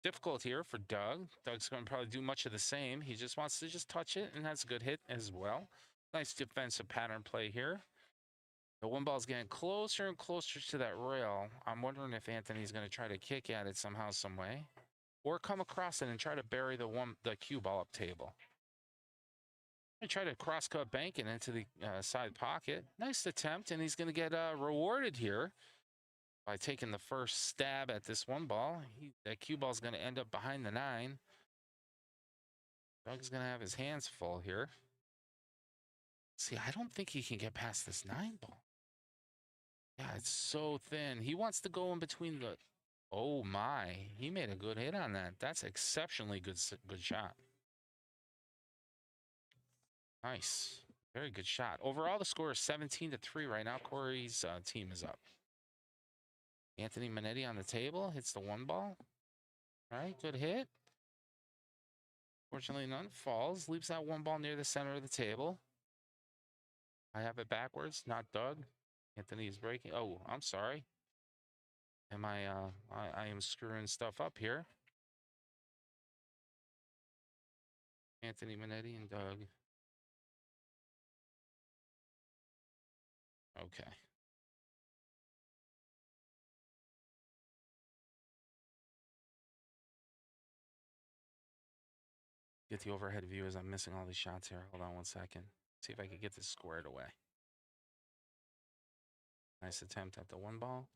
difficult here for Doug. Doug's going to probably do much of the same. He just wants to just touch it, and that's a good hit as well. Nice defensive pattern play here. The one ball's getting closer and closer to that rail. I'm wondering if Anthony's going to try to kick at it somehow, some way, or come across it and try to bury the cue ball up table. I try to cross-cut bank it into the side pocket. Nice attempt, and he's going to get rewarded here by taking the first stab at this one ball. That cue ball is going to end up behind the 9. Doug's going to have his hands full here. See, I don't think he can get past this 9 ball. Yeah, it's so thin. He wants to go in between the... Oh, my. He made a good hit on that. That's exceptionally good shot. Nice. Very good shot. Overall, the score is 17-3 right now. Cory's team is up. Anthony Minetti on the table. Hits the one ball. All right, good hit. Fortunately, none falls. Leaves that one ball near the center of the table. I have it backwards, not Doug. Anthony is breaking. Oh, I'm sorry. Am I am screwing stuff up here. Anthony Minetti and Doug. Okay. Get the overhead view as I'm missing all these shots here. Hold on one second. See if I can get this squared away. Nice attempt at the one ball.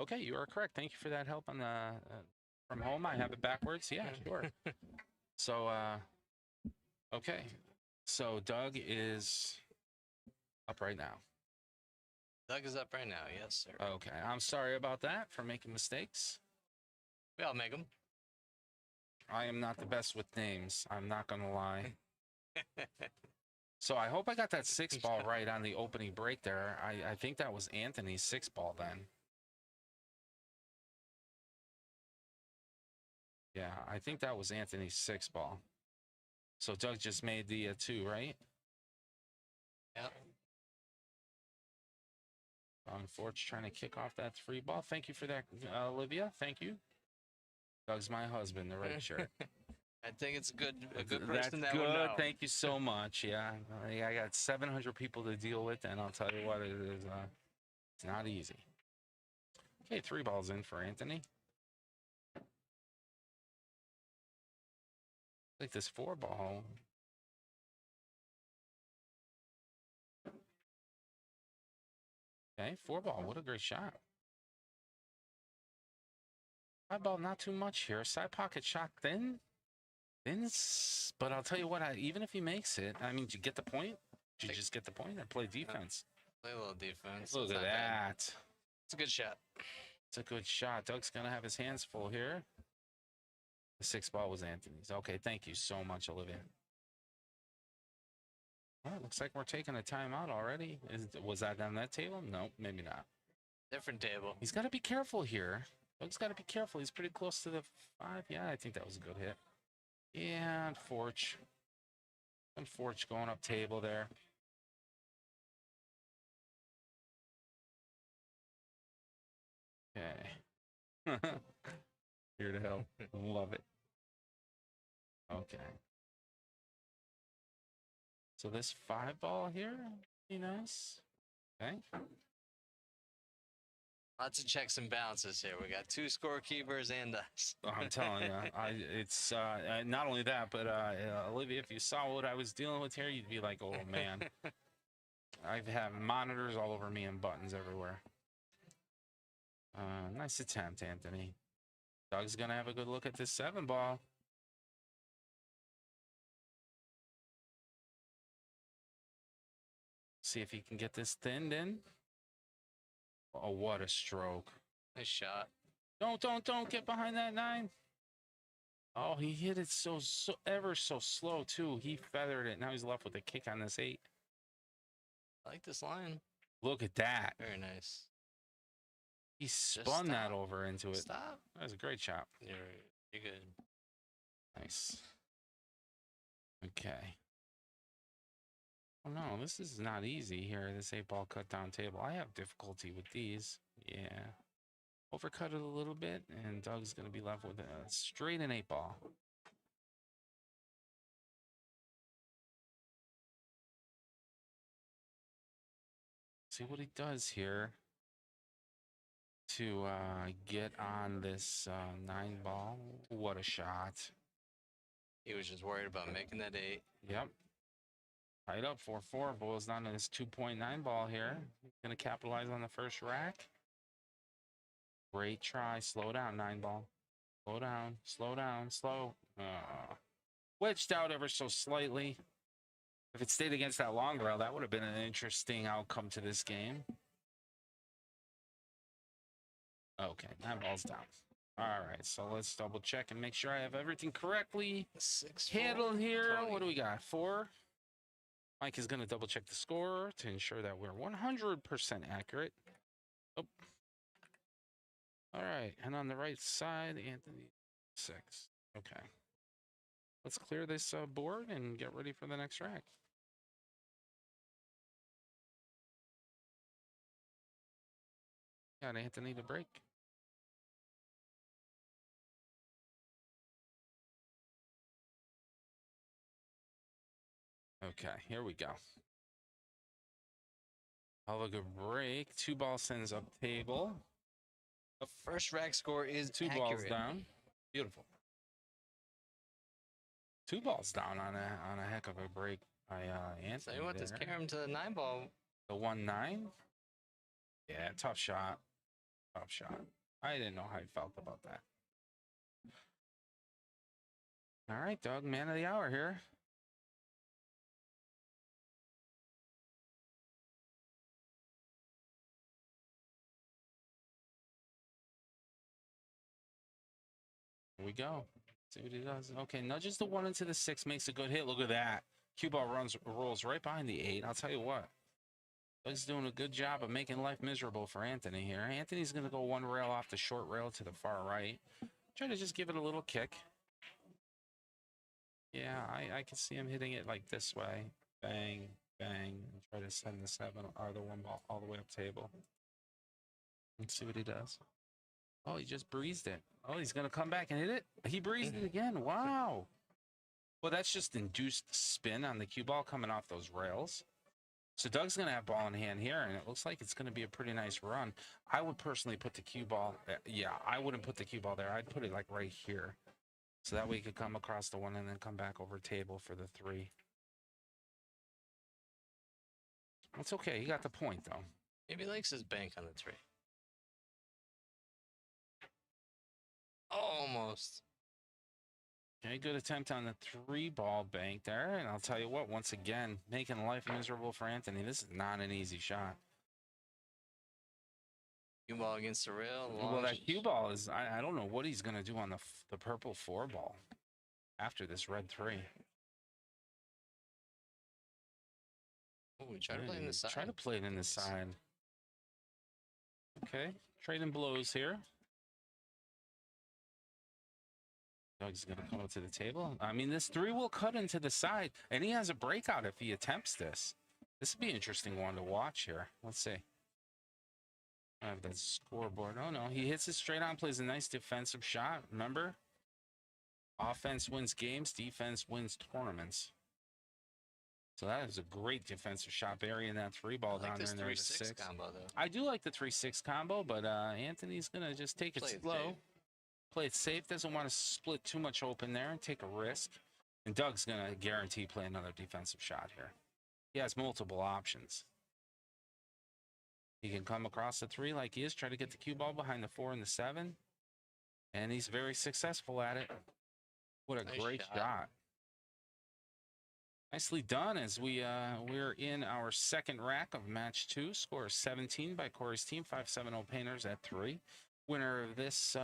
Okay, you are correct. Thank you for that help on the from home. I have it backwards. Yeah, sure. So, okay. So Doug is up right now. Doug is up right now. Yes, sir. Okay, I'm sorry about that for making mistakes. We all make them. I am not the best with names. I'm not gonna lie. So I hope I got that 6 ball right on the opening break there. I think that was Anthony's 6 ball then. Yeah, I think that was Anthony's 6 ball. So Doug just made the 2, right? Yep. Unfortunately, trying to kick off that 3 ball. Thank you for that, Olivia. Thank you. Doug's my husband, the red shirt. I think it's a good person. That's that good. would know. Thank you so much. Yeah, I got 700 people to deal with, and I'll tell you what, it is. It's not easy. Okay, 3 balls in for Anthony. Like this 4 ball. Okay, 4 ball. What a great shot. 5 ball, not too much here. Side pocket shot thin. But I'll tell you what, even if he makes it, I mean, did you get the point? Did you just get the point or play defense? Play a little defense. Look at that. It's a good shot. It's a good shot. Doug's going to have his hands full here. The 6 ball was Anthony's. Okay, thank you so much, Olivia. Well, it looks like we're taking a timeout already. Was that on that table? No, maybe not. Different table. He's got to be careful here. Doug's got to be careful. He's pretty close to the 5. Yeah, I think that was a good hit. Yeah, and Forge. And Forge going up table there. Okay. Here to help. Love it. Okay. So this 5 ball here, be nice. Okay. Lots of checks and balances here. We got 2 scorekeepers and us. I'm telling you, it's not only that, but Olivia, if you saw what I was dealing with here, you'd be like, oh man. I have monitors all over me and buttons everywhere. Nice attempt, Anthony. Doug's gonna have a good look at this 7 ball. See if he can get this thinned in. Oh, what a stroke. Nice shot. Don't get behind that 9. Oh, he hit it so ever so slow too. He feathered it. Now he's left with a kick on this 8. I like this line. Look at that. Very nice. He spun that stop. over into it. Stop. That was a great shot. You're good. Nice. Okay. Oh no, this is not easy here, this 8-ball cut down table. I have difficulty with these. Yeah. Overcut it a little bit, and Doug's going to be left with a straight and 8-ball. See what he does here to get on this 9-ball. What a shot. He was just worried about making that 8. Yep. Tied up 4-4. Boils down to this 2.9 ball here. Going to capitalize on the first rack. Great try. Slow down, 9-ball. Slow down. Slow down. Slow. Wedged out ever so slightly. If it stayed against that long rail, that would have been an interesting outcome to this game. Okay, 9-ball's down. All right, so let's double check and make sure I have everything correctly 6-4. handled here. 20. What do we got? 4. Mike is going to double check the score to ensure that we're 100% accurate. Oh. All right, and on the right side, Anthony 6. Okay. Let's clear this board and get ready for the next rack. Got Anthony to break. Okay, here we go. I'll have a good break. 2-ball sends up table. The first rack score is 2 accurate. balls down. Beautiful. 2 balls down on a heck of a break by Anthony. So what, just carry him to the 9-ball. The 1-9. Yeah, tough shot. Tough shot. I didn't know how he felt about that. All right, Doug, man of the hour here. Here we go. See what he does. Okay, nudges the 1 into the 6, makes a good hit. Look at that. Cue ball rolls right behind the 8. I'll tell you what. Doug's doing a good job of making life miserable for Anthony here. Anthony's going to go 1 rail off the short rail to the far right. Try to just give it a little kick. Yeah, I can see him hitting it like this way. Bang, bang. And try to send the 7 or the 1 ball all the way up table. Let's see what he does. Oh, he just breezed it. Oh, he's going to come back and hit it. He breezed it again. Wow. Well, that's just induced spin on the cue ball coming off those rails. So Doug's going to have ball in hand here, and it looks like it's going to be a pretty nice run. I would personally put the cue ball. Yeah, I wouldn't put the cue ball there. I'd put it like right here. So that way he could come across the 1 and then come back over table for the 3. That's okay. He got the point, though. Maybe he likes his bank on the 3. Almost. Okay, good attempt on the 3-ball bank there. And I'll tell you what, once again, making life miserable for Anthony. This is not an easy shot. Cue ball against the rail. Well, that cue ball is, I don't know what he's going to do on the purple 4-ball after this red 3. Oh, we try to play in the side. Try to play it in the side. Okay, trading blows here. Doug's going to come up to the table. I mean, this 3 will cut into the side, and he has a breakout if he attempts this. This would be an interesting one to watch here. Let's see. I have that scoreboard. Oh, no. He hits it straight on, plays a nice defensive shot. Remember? Offense wins games. Defense wins tournaments. So that is a great defensive shot, burying that 3-ball down there in the 6 combo, though. I do like the 3-6 combo, but Anthony's going to just take it slow. Play it safe. Doesn't want to split too much open there and take a risk. And Doug's going to guarantee play another defensive shot here. He has multiple options. He can come across the 3 like he is, try to get the cue ball behind the 4 and the 7. And he's very successful at it. What a great shot. Nicely done as we're in our second rack of match 2. Score 17 by Cory's team, 5-7-0 Painters at 3. Winner of this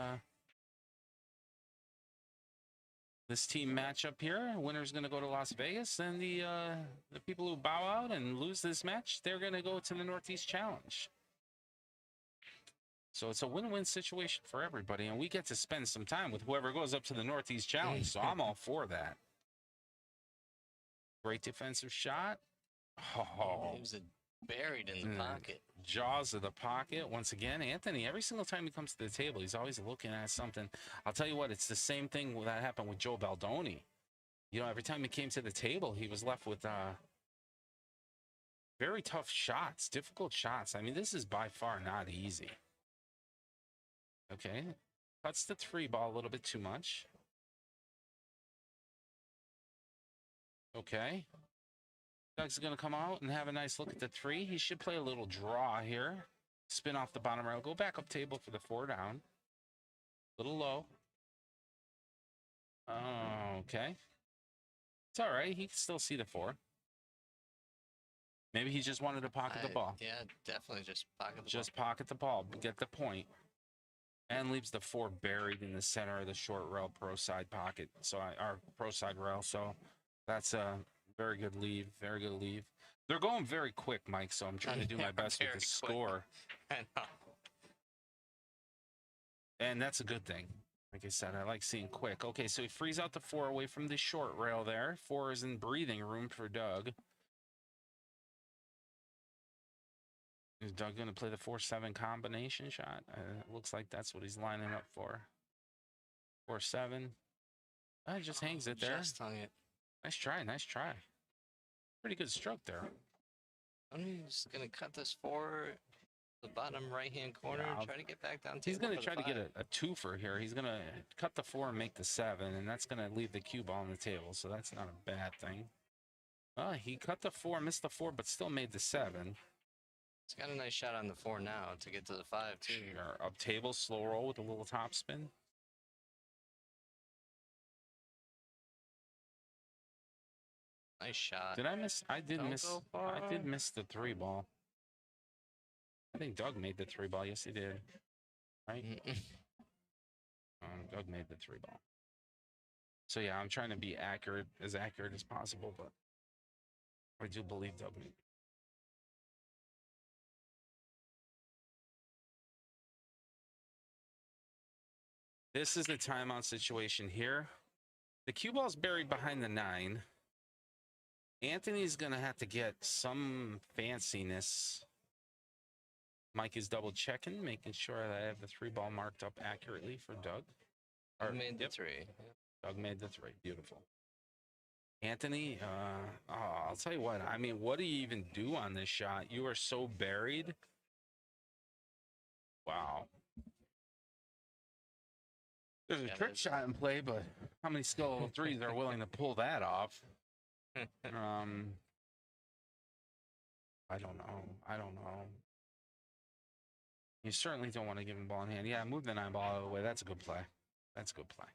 this team matchup here. Winner's going to go to Las Vegas, and the people who bow out and lose this match, they're going to go to the Northeast Challenge. So it's a win-win situation for everybody, and we get to spend some time with whoever goes up to the Northeast Challenge, so I'm all for that. Great defensive shot. Oh, He was buried in the pocket. Jaws of the pocket. Once again, Anthony, every single time he comes to the table, he's always looking at something. I'll tell you what, it's the same thing that happened with Joe Baldoni. You know, every time he came to the table, he was left with very tough shots, difficult shots. I mean, this is by far not easy. Okay, cuts the 3-ball a little bit too much. Okay. Doug's going to come out and have a nice look at the 3. He should play a little draw here. Spin off the bottom rail. Go back up table for the 4 down. A little low. Okay. It's all right. He can still see the 4. Maybe he just wanted to pocket the ball. Yeah, definitely just pocket the ball. Just pocket the ball, get the point. And leaves the 4 buried in the center of the short rail pro side pocket. So our pro side rail. So that's a very good leave. Very good leave. They're going very quick, Mike. So I'm trying to do my best with the score. I know. And that's a good thing. Like I said, I like seeing quick. Okay, so he frees out the 4 away from the short rail there. 4 is in breathing room for Doug. Is Doug going to play the 4-7 combination shot? It looks like that's what he's lining up for. 4-7. He just hangs it there. Just hung it. Nice try, nice try. Pretty good stroke there. He's going to cut this 4, the bottom right-hand corner, and try to get back down. He's going to try to get a 2-fer here. He's going to cut the 4 and make the 7, and that's going to leave the cue ball on the table, so that's not a bad thing. He cut the 4, missed the 4, but still made the 7. He's got a nice shot on the 4 now to get to the 5, too. Sure. Up table, slow roll with a little top spin. Nice shot. Did I miss? I did Don't miss. go far. I did miss the 3-ball. I think Doug made the 3-ball. Yes, he did. Right? Doug made the 3-ball. So yeah, I'm trying to be accurate as possible, but I do believe Doug made. This is the timeout situation here. The cue ball's buried behind the 9. Anthony's going to have to get some fanciness. Mike is double checking, making sure that I have the 3-ball marked up accurately for Doug. Doug made the 3. Doug made the 3. Beautiful. Anthony, I'll tell you what. I mean, what do you even do on this shot? You are so buried. Wow. There's a trick shot in play, but how many skill level 3s are willing to pull that off? I don't know. You certainly don't want to give him ball in hand. Yeah, move the 9-ball out of the way. That's a good play. That's a good play.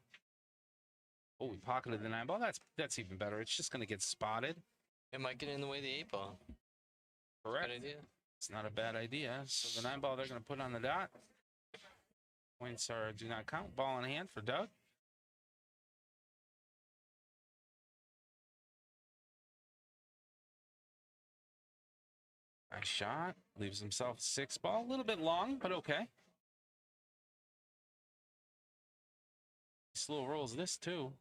Oh, we pocketed the 9-ball. That's even better. It's just going to get spotted. It might get in the way of the 8-ball. Correct. Good idea. It's not a bad idea. So the 9-ball they're going to put on the dot. Points are do not count. Ball in hand for Doug. Nice shot. Leaves himself 6-ball. A little bit long, but okay. Slow rolls this too.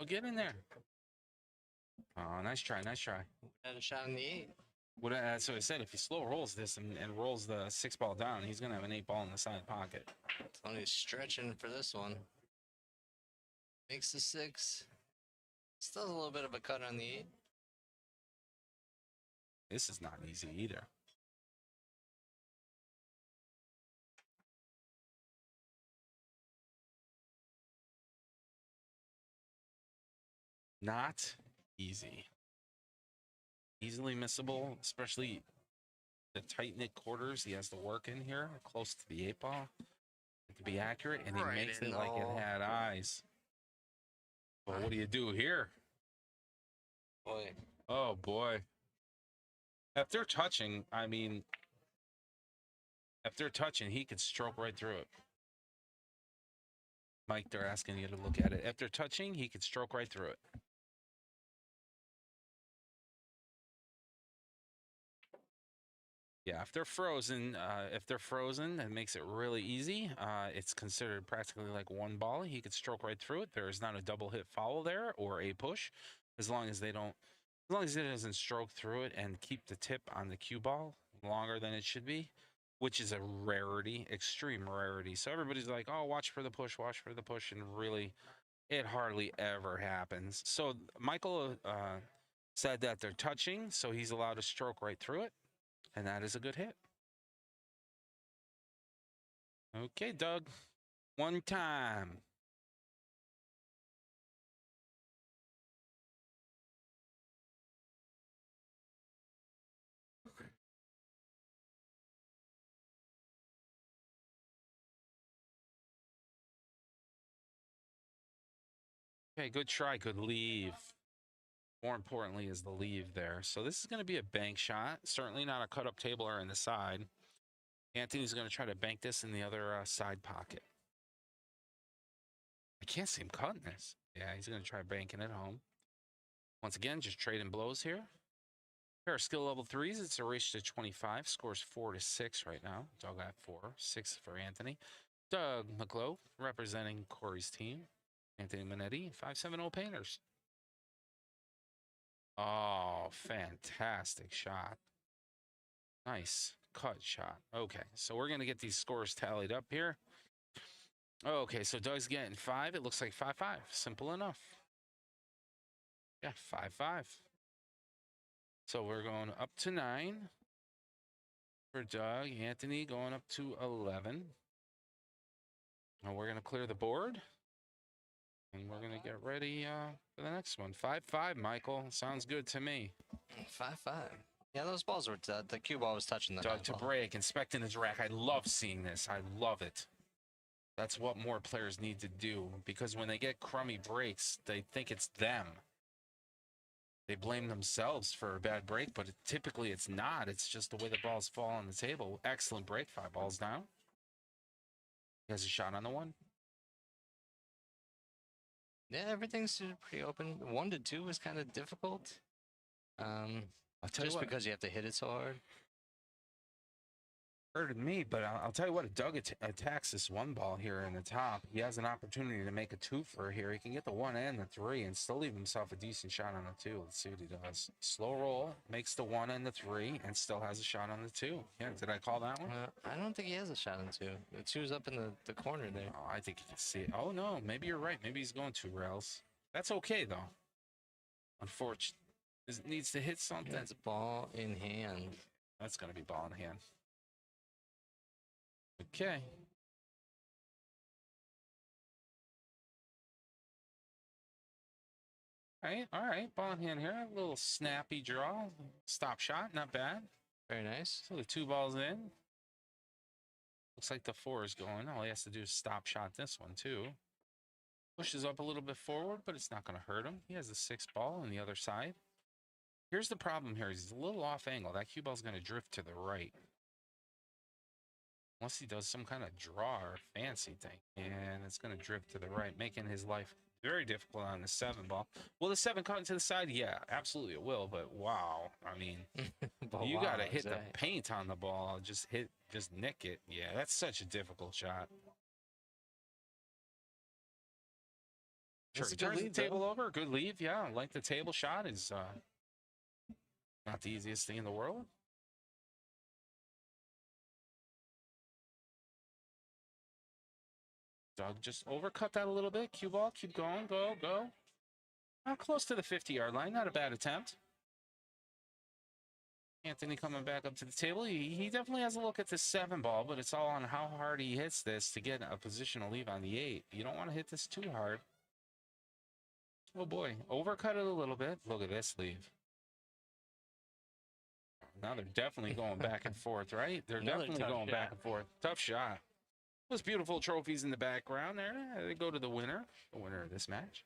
Oh, get in there. Oh, nice try. Nice try. Had a shot in the 8. So I said if he slow rolls this and rolls the 6-ball down, he's going to have an 8-ball in the side pocket. Tony's stretching for this one. Makes the 6. Still a little bit of a cut on the 8. This is not easy either. Not easy. Easily missable, especially the tight-knit quarters. He has to work in here, close to the 8-ball. To be accurate, and he Right makes in it the like it hole. had eyes. But what do you do here? Boy. Oh, boy. If they're touching, I mean, if they're touching, he could stroke right through it. Mike, they're asking you to look at it. After touching, he could stroke right through it. Yeah, if they're frozen, it makes it really easy. It's considered practically like one ball. He could stroke right through it. There is not a double hit foul there or a push, as long as they don't, as long as it doesn't stroke through it and keep the tip on the cue ball longer than it should be, which is a rarity, extreme rarity. So everybody's like, oh, watch for the push, and really, it hardly ever happens. So Michael said that they're touching, so he's allowed to stroke right through it. And that is a good hit. Okay, Doug. One time. Okay, good try, good leave. More importantly is the leave there. So this is going to be a bank shot. Certainly not a cut-up table or in the side. Anthony's going to try to bank this in the other side pocket. I can't see him cutting this. Yeah, he's going to try banking it home. Once again, just trading blows here. Pair of skill level 3s. It's a race to 25. Scores 4-6 right now. Doug at 4. 6 for Anthony. Doug McGlow representing Cory's team. Anthony Minetti, 570 Painters. Oh, fantastic shot. Nice cut shot. Okay, so we're going to get these scores tallied up here. Okay, so Doug's getting 5. It looks like 5-5. Simple enough. Yeah, 5-5. So we're going up to 9 for Doug. Anthony going up to 11. And we're going to clear the board. And we're going to get ready for the next one. 5-5, Michael. Sounds good to me. 5-5. Yeah, those balls were, the cue ball was touching the Doug to break, inspecting his rack. I love seeing this. I love it. That's what more players need to do, because when they get crummy breaks, they think it's them. They blame themselves for a bad break, but typically it's not. It's just the way the balls fall on the table. Excellent break. 5 balls down. He has a shot on the 1. Yeah, everything's pretty open. 1 to 2 was kind of difficult. I'll tell you Just what, because you have to hit it so hard. hurted me, but I'll tell you what, if Doug attacks this 1 ball here in the top, he has an opportunity to make a 2-fer here. He can get the 1 and the 3 and still leave himself a decent shot on the 2. Let's see what he does. Slow roll, makes the 1 and the 3, and still has a shot on the 2. Yeah, did I call that one? I don't think he has a shot on 2. The 2's up in the corner there. Oh, I think you can see it. Oh, no, maybe you're right. Maybe he's going 2 rails. That's okay, though. Unfortunately, it needs to hit something. That's ball in hand. That's going to be ball in hand. Okay. All right, ball in hand here. A little snappy draw. Stop shot, not bad. Very nice. So the 2 balls in. Looks like the 4 is going. All he has to do is stop shot this one, too. Pushes up a little bit forward, but it's not going to hurt him. He has the 6 ball on the other side. Here's the problem here. He's a little off angle. That cue ball's going to drift to the right. Unless he does some kind of draw or fancy thing. And it's going to drift to the right, making his life very difficult on the 7 ball. Will the 7 cut into the side? Yeah, absolutely it will. But wow, I mean, you got to hit the paint on the ball. Just nick it. Yeah, that's such a difficult shot. Sure, he turns the table over. Good leave, yeah. Like the table shot is not the easiest thing in the world. Doug just overcut that a little bit. Cue ball, keep going, go. Not close to the 50-yard line. Not a bad attempt. Anthony coming back up to the table. He definitely has a look at the 7 ball, but it's all on how hard he hits this to get a positional leave on the 8. You don't want to hit this too hard. Oh boy, overcut it a little bit. Look at this leave. Now they're definitely going back and forth, right? They're definitely going back and forth. Tough shot. Those beautiful trophies in the background there. They go to the winner of this match.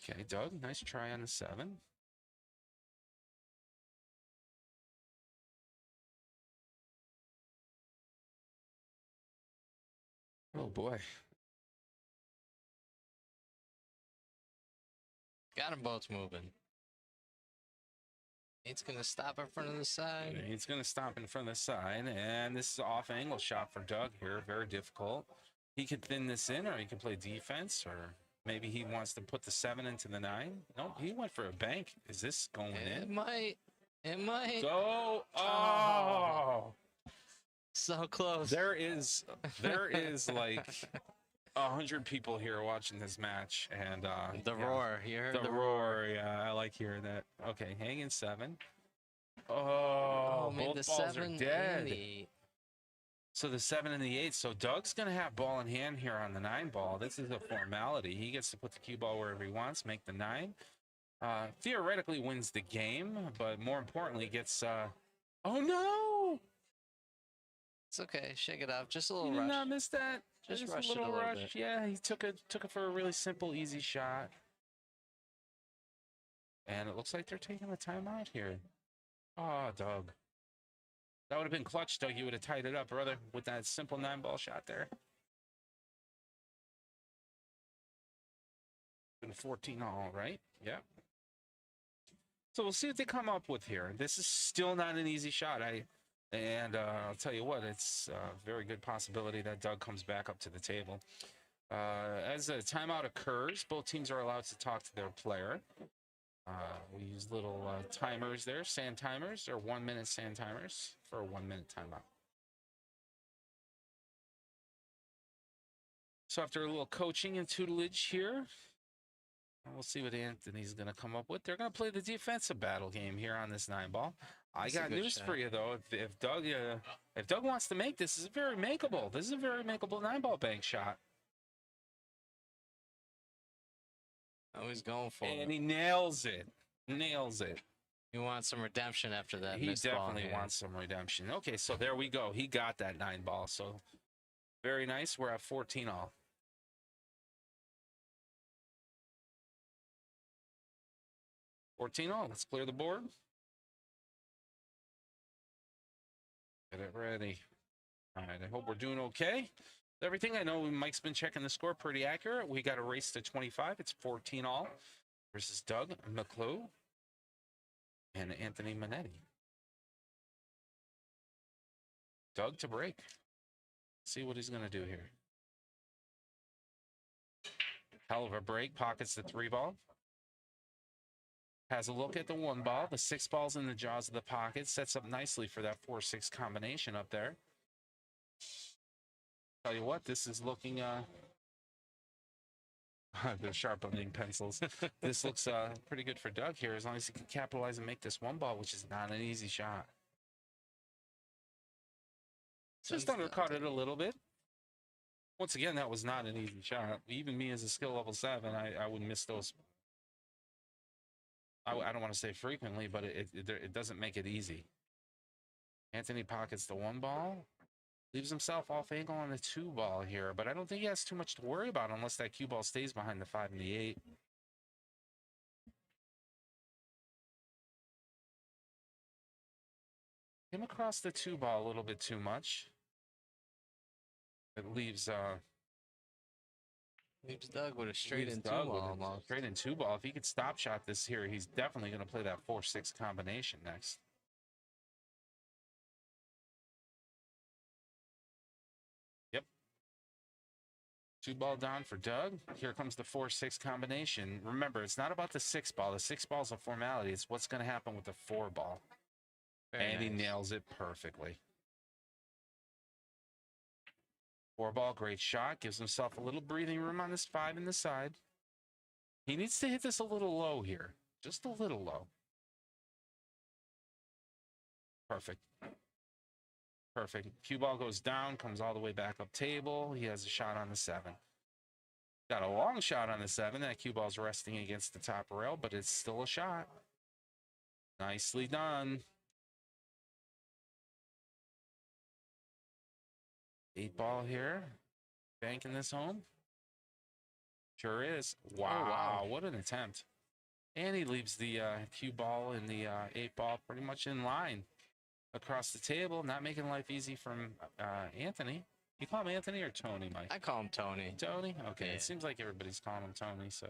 Okay, Doug, nice try on the 7. Oh boy. Got them both moving. It's going to stop in front of the side. He's going to stop in front of the side, and this is an off-angle shot for Doug here. Very difficult. He could thin this in, or he could play defense, or maybe he wants to put the 7 into the 9. Nope, he went for a bank. Is this going It in? might. It might. Go! Oh! So close. There is like 100 people here watching this match, and The yeah. roar. You heard The roar, yeah, I like hearing that. Okay, hanging 7. Oh, made both the balls 7 are and dead. the 8. So the 7 and the 8. So Doug's gonna have ball in hand here on the 9 ball. This is a formality. He gets to put the cue ball wherever he wants, make the 9. Theoretically wins the game, but more importantly gets. Oh no! It's okay. Shake it off. Just a He little did rush. not miss that. Just a rush it a little little rush. bit. Yeah, he took it for a really simple, easy shot. And it looks like they're taking a timeout here. Oh, Doug. That would have been clutch, Doug. You would have tied it up, brother, with that simple 9-ball shot there. Been 14 all, right? Yeah. So we'll see what they come up with here. This is still not an easy shot. I'll tell you what, it's a very good possibility that Doug comes back up to the table. As a timeout occurs, both teams are allowed to talk to their player. We use little timers there, sand timers, or 1-minute sand timers for a 1-minute timeout. So after a little coaching and tutelage here, we'll see what Anthony's going to come up with. They're going to play the defensive battle game here on this 9-ball. I got news for you, though. If Doug wants to make this, is very makeable. This is a very makeable 9-ball bank shot. Oh, he's going for it. And he nails it. Nails it. You want some redemption after that. He missed ball definitely here. wants some redemption. Okay, so there we go. He got that 9-ball. So very nice. We're at 14 all. Let's clear the board. Get it ready. All right, I hope we're doing okay. Everything I know, Mike's been checking the score pretty accurate. We got a race to 25. It's 14 all versus Doug McClue and Anthony Manetti. Doug to break. See what he's going to do here. Hell of a break. Pockets the 3-ball. Has a look at the 1-ball. The 6-ball's in the jaws of the pocket. Sets up nicely for that 4-6 combination up there. Tell you what, this is looking the sharpening pencils. This looks pretty good for Doug here, as long as he can capitalize and make this 1-ball, which is not an easy shot. Just undercut it a little bit. Once again, that was not an easy shot. Even me as a skill level 7, I would miss those. I don't want to say frequently, but it doesn't make it easy. Anthony pockets the 1-ball. Leaves himself off angle on the 2-ball here, but I don't think he has too much to worry about unless that cue ball stays behind the 5 and the 8. Came across the 2-ball a little bit too much. It leaves Doug with a straight in 2-ball almost. Straight in 2-ball. If he could stop shot this here, he's definitely going to play that 4-6 combination next. Yep. 2-ball down for Doug. Here comes the 4-6 combination. Remember, it's not about the 6-ball. The 6-ball is a formality. It's what's going to happen with the 4-ball. And he nails it perfectly. 4-ball, great shot. Gives himself a little breathing room on this 5 in the side. He needs to hit this a little low here. Just a little low. Perfect. Perfect. Cue ball goes down, comes all the way back up table. He has a shot on the 7. Got a long shot on the 7. That cue ball's resting against the top rail, but it's still a shot. Nicely done. 8-ball here. Banking this home. Sure is. Wow, what an attempt. And he leaves the cue ball and the 8-ball pretty much in line across the table. Not making life easy from Anthony. You call him Anthony or Tony, Mike? I call him Tony. Tony? Okay, Yeah. it seems like everybody's calling him Tony, so.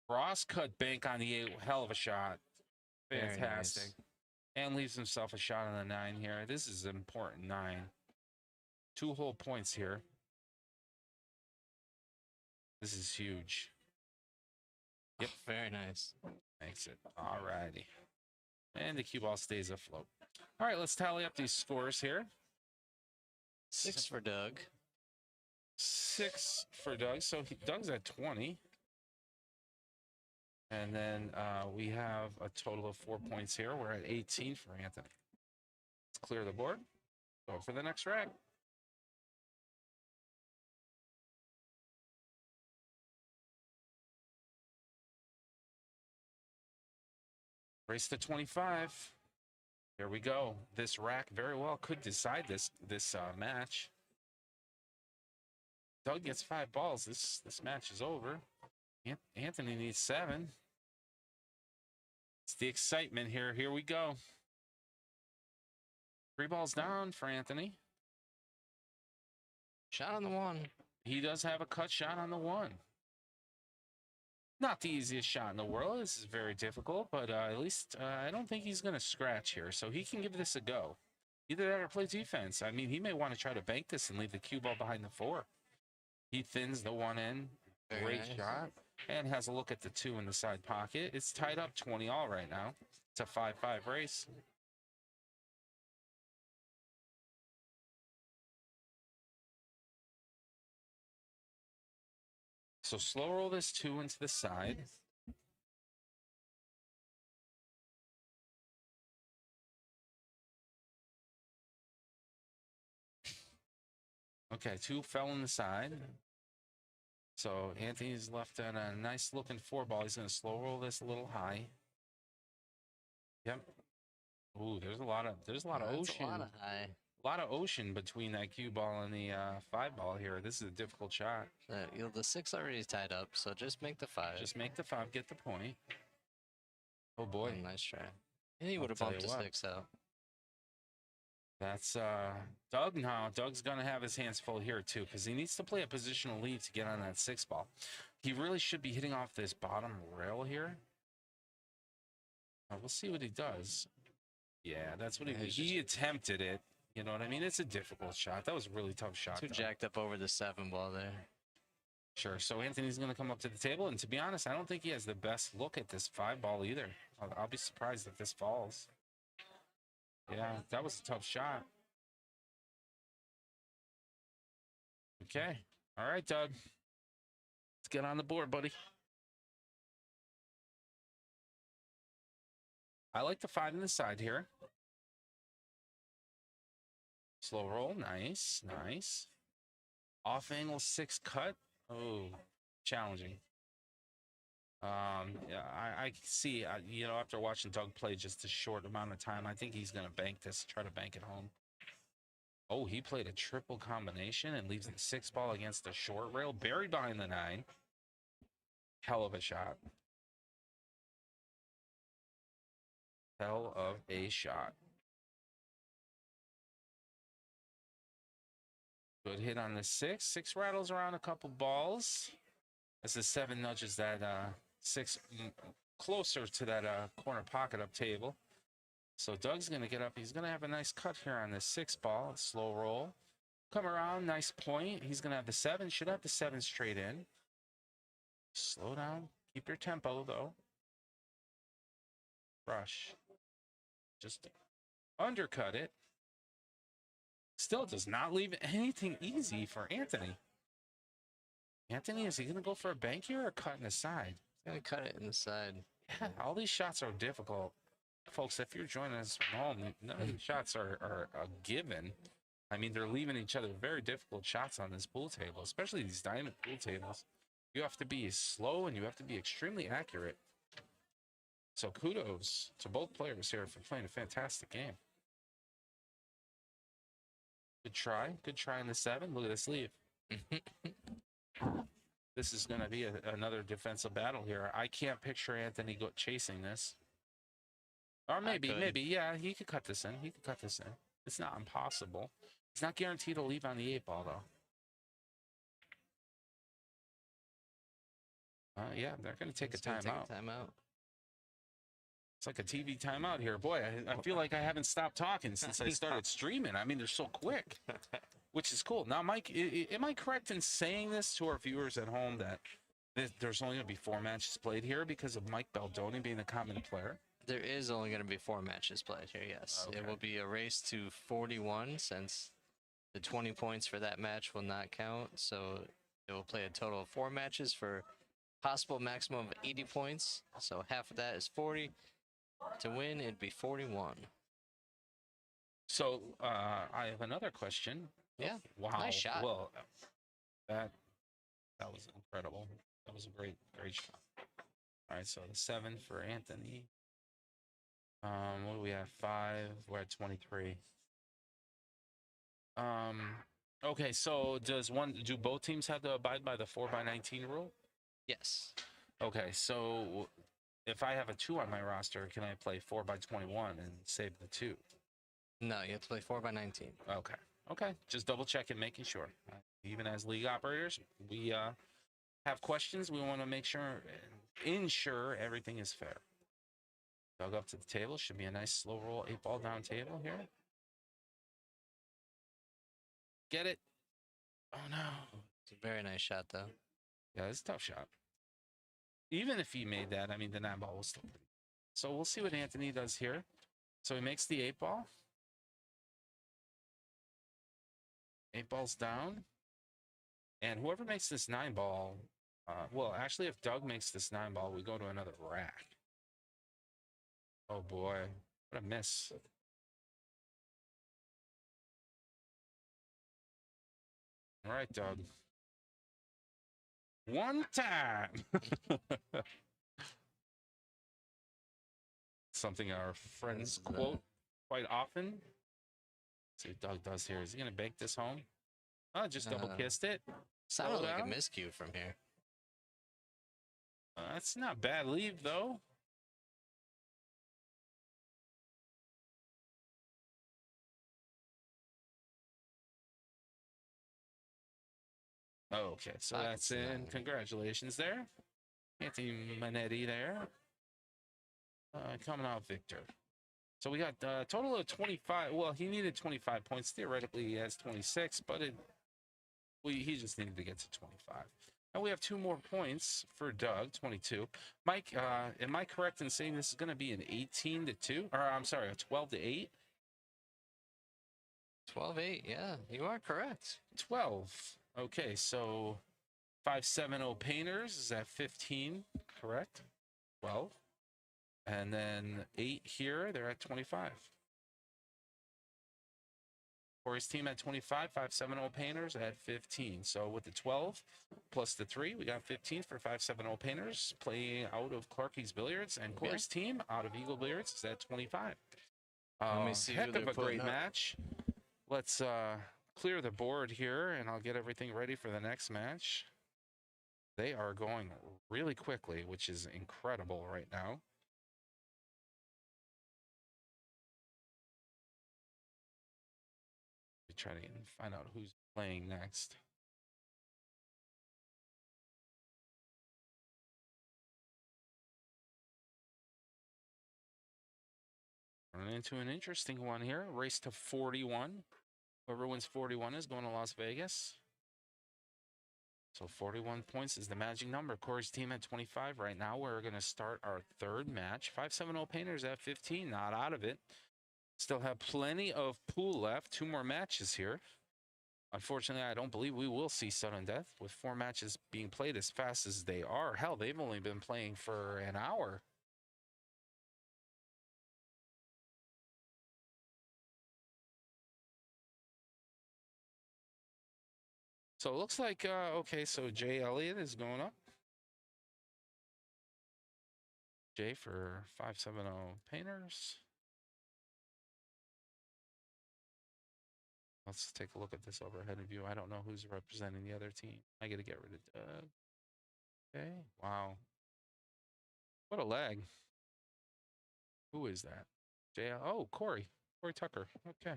Cross cut bank on the 8. Hell of a shot. Very Fantastic. nice. And leaves himself a shot on the 9 here. This is an important 9. 2 whole points here. This is huge. Yep. Very nice. Makes it. All righty. And the cue ball stays afloat. All right, let's tally up these scores here. 6 for Doug. 6 for Doug. So Doug's at 20. And then we have a total of 4 points here. We're at 18 for Anthony. Let's clear the board. Go for the next rack. Race to 25. Here we go. This rack very well could decide this match. Doug gets 5 balls. This match is over. Anthony needs 7. It's the excitement here. Here we go. 3 balls down for Anthony. Shot on the 1. He does have a cut shot on the 1. Not the easiest shot in the world. This is very difficult, but at least I don't think he's going to scratch here, so he can give this a go. Either that or play defense. I mean, he may want to try to bank this and leave the cue ball behind the 4. He thins the 1 in. Great shot. And has a look at the 2 in the side pocket. It's tied up 20 all right now. It's a 5-5 race. So slow roll this 2 into the side. Okay, 2 fell in the side. So Anthony's left on a nice looking 4 ball. He's going to slow roll this a little high. Yep. Ooh, there's a lot of ocean. A lot of ocean between that cue ball and the 5 ball here. This is a difficult shot. The 6 already tied up, so just make the 5. Just make the 5, get the point. Oh boy. Oh, nice try. And he would have bumped the 6 out. That's Doug now. Doug's going to have his hands full here too, because he needs to play a positional lead to get on that 6 ball. He really should be hitting off this bottom rail here. We'll see what he does. Yeah, that's what he attempted it. You know what I mean? It's a difficult shot. That was a really tough shot. Too jacked up over the 7 ball there. Sure. So Anthony's going to come up to the table, and to be honest, I don't think he has the best look at this 5 ball either. I'll be surprised if this falls. Yeah, that was a tough shot. Okay. All right, Doug. Let's get on the board, buddy. I like the 5 in the side here. Slow roll. Nice. Nice. Off angle 6 cut. Oh, challenging. Yeah, I see, you know, after watching Doug play just a short amount of time, I think he's going to bank this, try to bank it home. Oh, he played a triple combination and leaves the 6 ball against the short rail, buried behind the 9. Hell of a shot. Hell of a shot. Good hit on the 6. 6 rattles around a couple balls. As the 7 nudges that 6 closer to that corner pocket up table. So Doug's going to get up. He's going to have a nice cut here on this 6 ball. Slow roll. Come around. Nice point. He's going to have the 7. Should have the 7 straight in. Slow down. Keep your tempo, though. Brush. Just undercut it. Still does not leave anything easy for Anthony. Anthony, is he going to go for a bank here or cut in the side? He's going to cut it in the side. Yeah, all these shots are difficult. Folks, if you're joining us from home, none of these shots are a given. I mean, they're leaving each other very difficult shots on this pool table, especially these diamond pool tables. You have to be slow and you have to be extremely accurate. So kudos to both players here for playing a fantastic game. Good try. Good try in the 7. Look at this leave. This is going to be another defensive battle here. I can't picture Anthony chasing this. Or maybe, yeah, he could cut this in. He could cut this in. It's not impossible. He's not guaranteed to leave on the 8 ball, though. Yeah, they're going to take a timeout. It's like a TV timeout here. Boy, I feel like I haven't stopped talking since I started streaming. I mean, they're so quick, which is cool. Now, Mike, am I correct in saying this to our viewers at home that there's only going to be 4 matches played here because of Mike Baldoni being a common player? There is only going to be 4 matches played here, yes. Okay. It will be a race to 41 since the 20 points for that match will not count. So it will play a total of 4 matches for possible maximum of 80 points. So half of that is 40. To win, it'd be 41. So I have another question. Yeah. Wow. Nice shot. Well, that was incredible. That was a great shot. All right, so the 7 for Anthony. What do we have? 5. We're at 23. Okay, so do both teams have to abide by the 4x19 rule? Yes. Okay, so if I have a 2 on my roster, can I play 4x21 and save the 2? No, you have to play 4x19. Okay. Just double checking, making sure. Even as league operators, we have questions. We want to make sure, ensure everything is fair. Dug up to the table. Should be a nice slow roll 8-ball down table here. Get it. Oh, no. It's a very nice shot, though. Yeah, it's a tough shot. Even if he made that, I mean, the 9-ball was still pretty. So we'll see what Anthony does here. So he makes the 8-ball. 8-ball's down. And whoever makes this 9-ball, well, actually, if Doug makes this 9-ball, we go to another rack. Oh, boy. What a miss. All right, Doug. One time. Something our friends quote quite often. Let's see what Doug does here. Is he going to bake this home? Oh, just double kissed it. Sounded like a miscue from here. That's not bad leave, though. Okay, so that's in. Congratulations there. Anthony Manetti there. Coming out victor. So we got a total of 25. Well, he needed 25 points. Theoretically, he has 26, but he just needed to get to 25. And we have 2 more points for Doug, 22. Mike, am I correct in saying this is going to be an 18-2? Or I'm sorry, a 12-8? 12-8, yeah, you are correct. 12. Okay, so 5-7-0 Painters is at 15, correct? 12. And then 8 here, they're at 25. Cory's team at 25, 5-7-0 Painters at 15. So with the 12 plus the 3, we got 15 for 5-7-0 Painters playing out of Clarky's Billiards. And Cory's team out of Eagle Billiards is at 25. Let me see heck of a great match. Let's clear the board here, and I'll get everything ready for the next match. They are going really quickly, which is incredible right now. Try to find out who's playing next. Running into an interesting one here. Race to 41. Whoever wins 41 is going to Las Vegas. So 41 points is the magic number. Cory's team at 25 right now. We're going to start our 3rd match. 5-7-0 Painters at 15. Not out of it. Still have plenty of pool left. 2 more matches here. Unfortunately, I don't believe we will see sudden death with 4 matches being played as fast as they are. Hell, they've only been playing for an hour. So it looks like, okay, so Jay Elliott is going up. Jay for 5-7-0 Painters. Let's take a look at this overhead view. I don't know who's representing the other team. I got to get rid of Doug. Okay, wow. What a lag. Who is that? Jay, oh, Cory. Cory Tucker. Okay.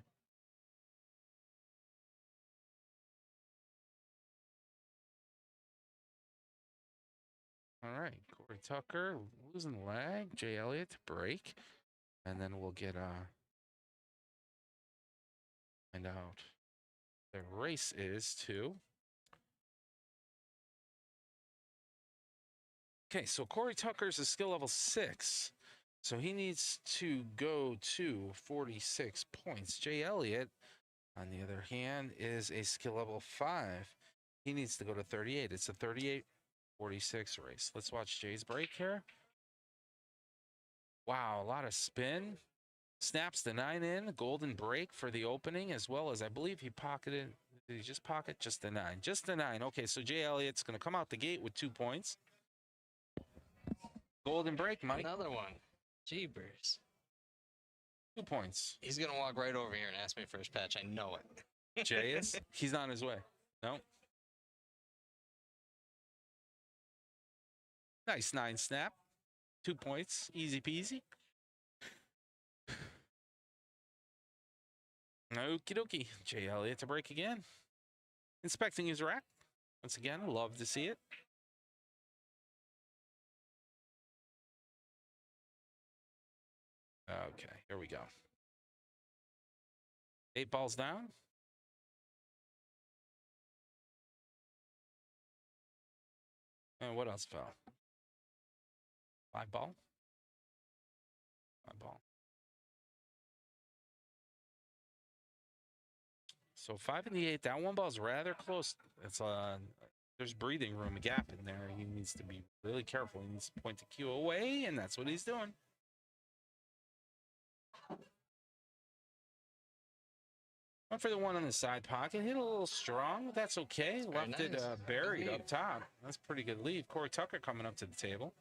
All right, Cory Tucker losing leg. Jay Elliott to break, and then we'll get find out. The race is to. Okay, so Cory Tucker's a skill level 6. So he needs to go to 46 points. Jay Elliott, on the other hand, is a skill level 5. He needs to go to 38. It's a 38-46 race. Let's watch Jay's break here. Wow, a lot of spin. Snaps the 9 in, golden break for the opening, as well as I believe he pocketed. Did he just pocket? Just the 9. Just the 9. Okay, so Jay Elliott's going to come out the gate with 2 points. Golden break, Mike. Another one. Jeebers. 2 points. He's going to walk right over here and ask me for his patch. I know it. Jay is? He's on his way. No. Nice 9 snap. 2 points. Easy peasy. Okie dokie. Jay Elliott to break again. Inspecting his rack. Once again, love to see it. Okay, here we go. 8 balls down. And what else fell? 5 ball. 5 ball. So 5 in the 8. That 1 ball's rather close. It's there's breathing room, a gap in there. He needs to be really careful. He needs to point the cue away, and that's what he's doing. Went for the 1 on the side pocket. Hit a little strong. That's okay. Left it buried up top. That's pretty good lead. Cory Tucker coming up to the table.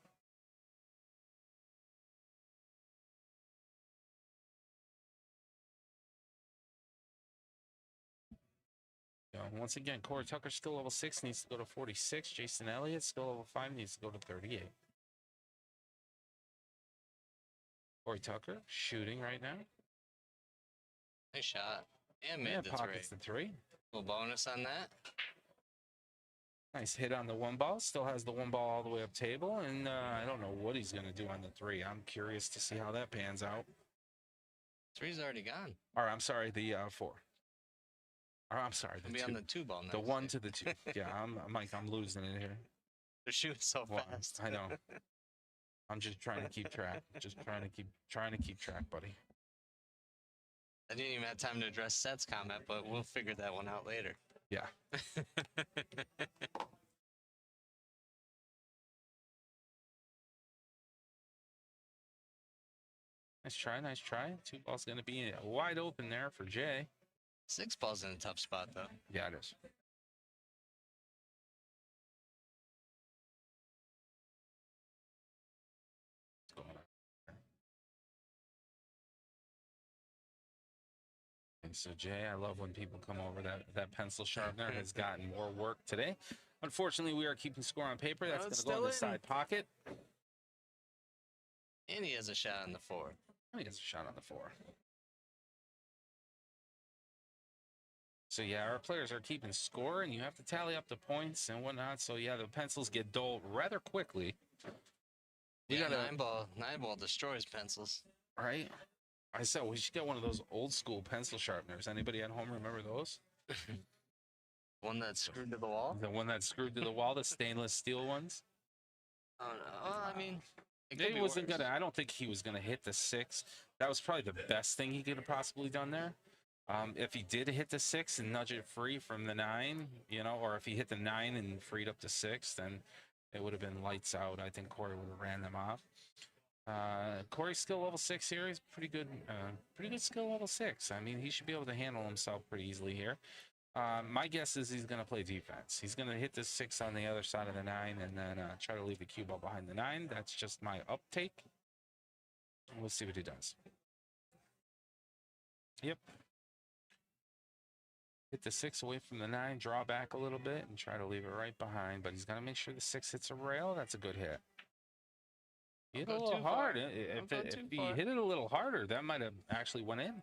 Once again, Cory Tucker still level 6, needs to go to 46. Jason Elliott still level 5, needs to go to 38. Cory Tucker shooting right now. Nice shot. And made the 3. Pockets the 3. Little bonus on that. Nice hit on the 1 ball. Still has the 1 ball all the way up table. And I don't know what he's going to do on the 3. I'm curious to see how that pans out. 3's already gone. Or I'm sorry, the 4. Or I'm sorry, the 2. Be on the 2 ball next. The 1 to the 2. Yeah, I'm losing it here. They're shooting so fast. I know. I'm just trying to keep track. Just trying to keep track, buddy. I didn't even have time to address Seth's comment, but we'll figure that one out later. Yeah. Nice try, nice try. 2 balls going to be wide open there for Jay. 6 ball's in a tough spot, though. Yeah, it is. What's going on? And so, Jay, I love when people come over. That pencil sharpener has gotten more work today. Unfortunately, we are keeping score on paper. That's going to go in the side pocket. And he has a shot on the 4. And he has a shot on the 4. So, yeah, our players are keeping score, and you have to tally up the points and whatnot. So, yeah, the pencils get dull rather quickly. We got 9 ball. 9 ball destroys pencils. Right? I said we should get one of those old school pencil sharpeners. Anybody at home remember those? One that's screwed to the wall? The one that's screwed to the wall, the stainless steel ones? Oh, no. Well, I mean, It wasn't gonna. I don't think he was gonna hit the 6. That was probably the best thing he could have possibly done there. If he did hit the 6 and nudge it free from the 9, you know, or if he hit the 9 and freed up the 6, then it would have been lights out. I think Cory would have ran them off. Cory's skill level 6 here is pretty good skill level 6. I mean, he should be able to handle himself pretty easily here. My guess is he's going to play defense. He's going to hit the 6 on the other side of the 9 and then try to leave the cue ball behind the 9. That's just my uptake. We'll see what he does. Yep. Hit the 6 away from the 9, draw back a little bit, and try to leave it right behind. But he's got to make sure the 6 hits a rail. That's a good hit. Hit a little hard. If he hit it a little harder, that might have actually went in.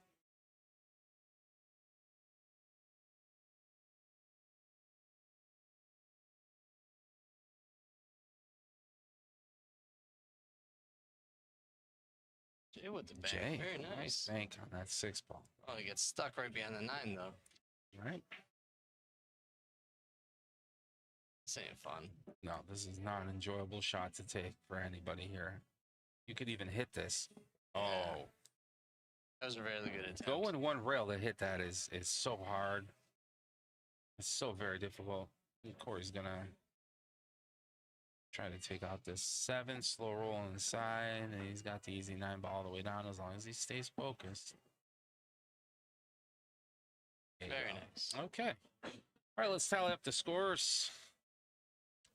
Jay with the bank. Jay, Very nice. bank on that 6 ball. Oh, he gets stuck right behind the 9 though. Right? This ain't fun. No, this is not an enjoyable shot to take for anybody here. You could even hit this. Oh. Yeah. That was a really good attempt. Going one rail to hit that is so hard. It's so very difficult. Cory's gonna try to take out this 7, slow roll on the side, and he's got the easy 9 ball all the way down as long as he stays focused. Very nice. Okay. All right, let's tally up the scores.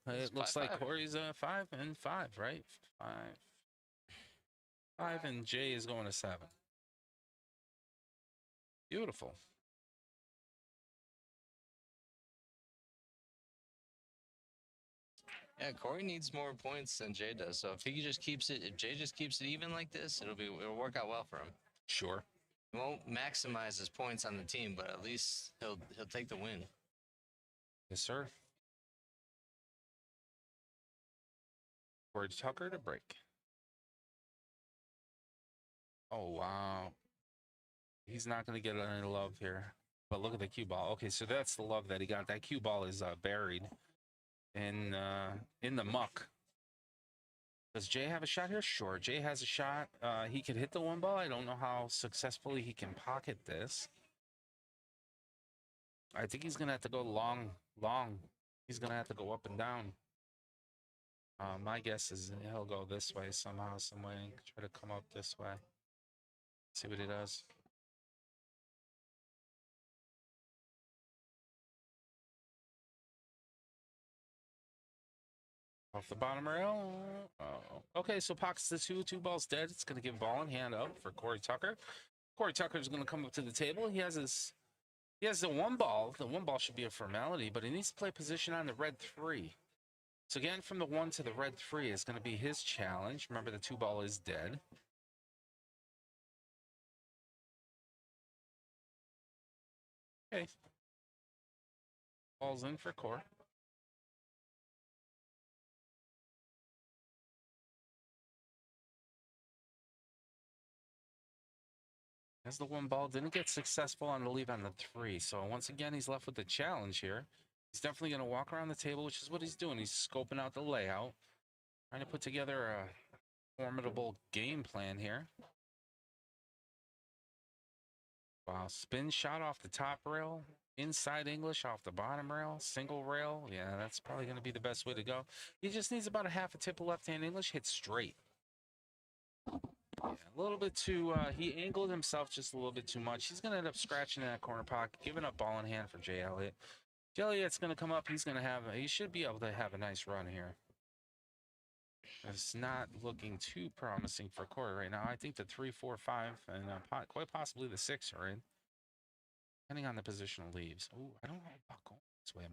It's It looks 5-5. like Cory's 5 and 5, right? 5, and Jay is going to 7. Beautiful. Yeah, Cory needs more points than Jay does. So if he just keeps it, if Jay just keeps it even like this, it'll work out well for him. Sure. He won't maximize his points on the team, but at least he'll take the win. Yes, sir. Cory Tucker to break. Oh, wow. He's not going to get any love here. But look at the cue ball. Okay, so that's the love that he got. That cue ball is buried in the muck. Does Jay have a shot here? Sure, Jay has a shot. He could hit the 1 ball. I don't know how successfully he can pocket this. I think he's going to have to go long. He's going to have to go up and down. My guess is he'll go this way somehow, some way, and try to come up this way. See what he does. Off the bottom rail. Oh. Okay, so pockets the 2 balls dead. It's going to give ball in hand up for Cory Tucker. Cory Tucker is going to come up to the table. He has the 1 ball. The 1 ball should be a formality, but he needs to play position on the red 3. So again, from the 1 to the red 3 is going to be his challenge. Remember, the 2 ball is dead. Okay. Ball's in for Cory. As the 1 ball didn't get successful on the leave on the 3. So once again, he's left with the challenge here. He's definitely going to walk around the table, which is what he's doing. He's scoping out the layout, trying to put together a formidable game plan here. Wow, spin shot off the top rail, inside English off the bottom rail, single rail. Yeah, that's probably going to be the best way to go. He just needs about a half a tip of left-hand English, hit straight. Yeah, a little bit too, he angled himself just a little bit too much. He's going to end up scratching in that corner pocket, giving up ball in hand for Jay Elliott. Jay Elliott's going to come up. He should be able to have a nice run here. It's not looking too promising for Cory right now. I think the 3, 4, 5, and quite possibly the 6 are in, depending on the positional leaves. Oh, I don't know about going this way. I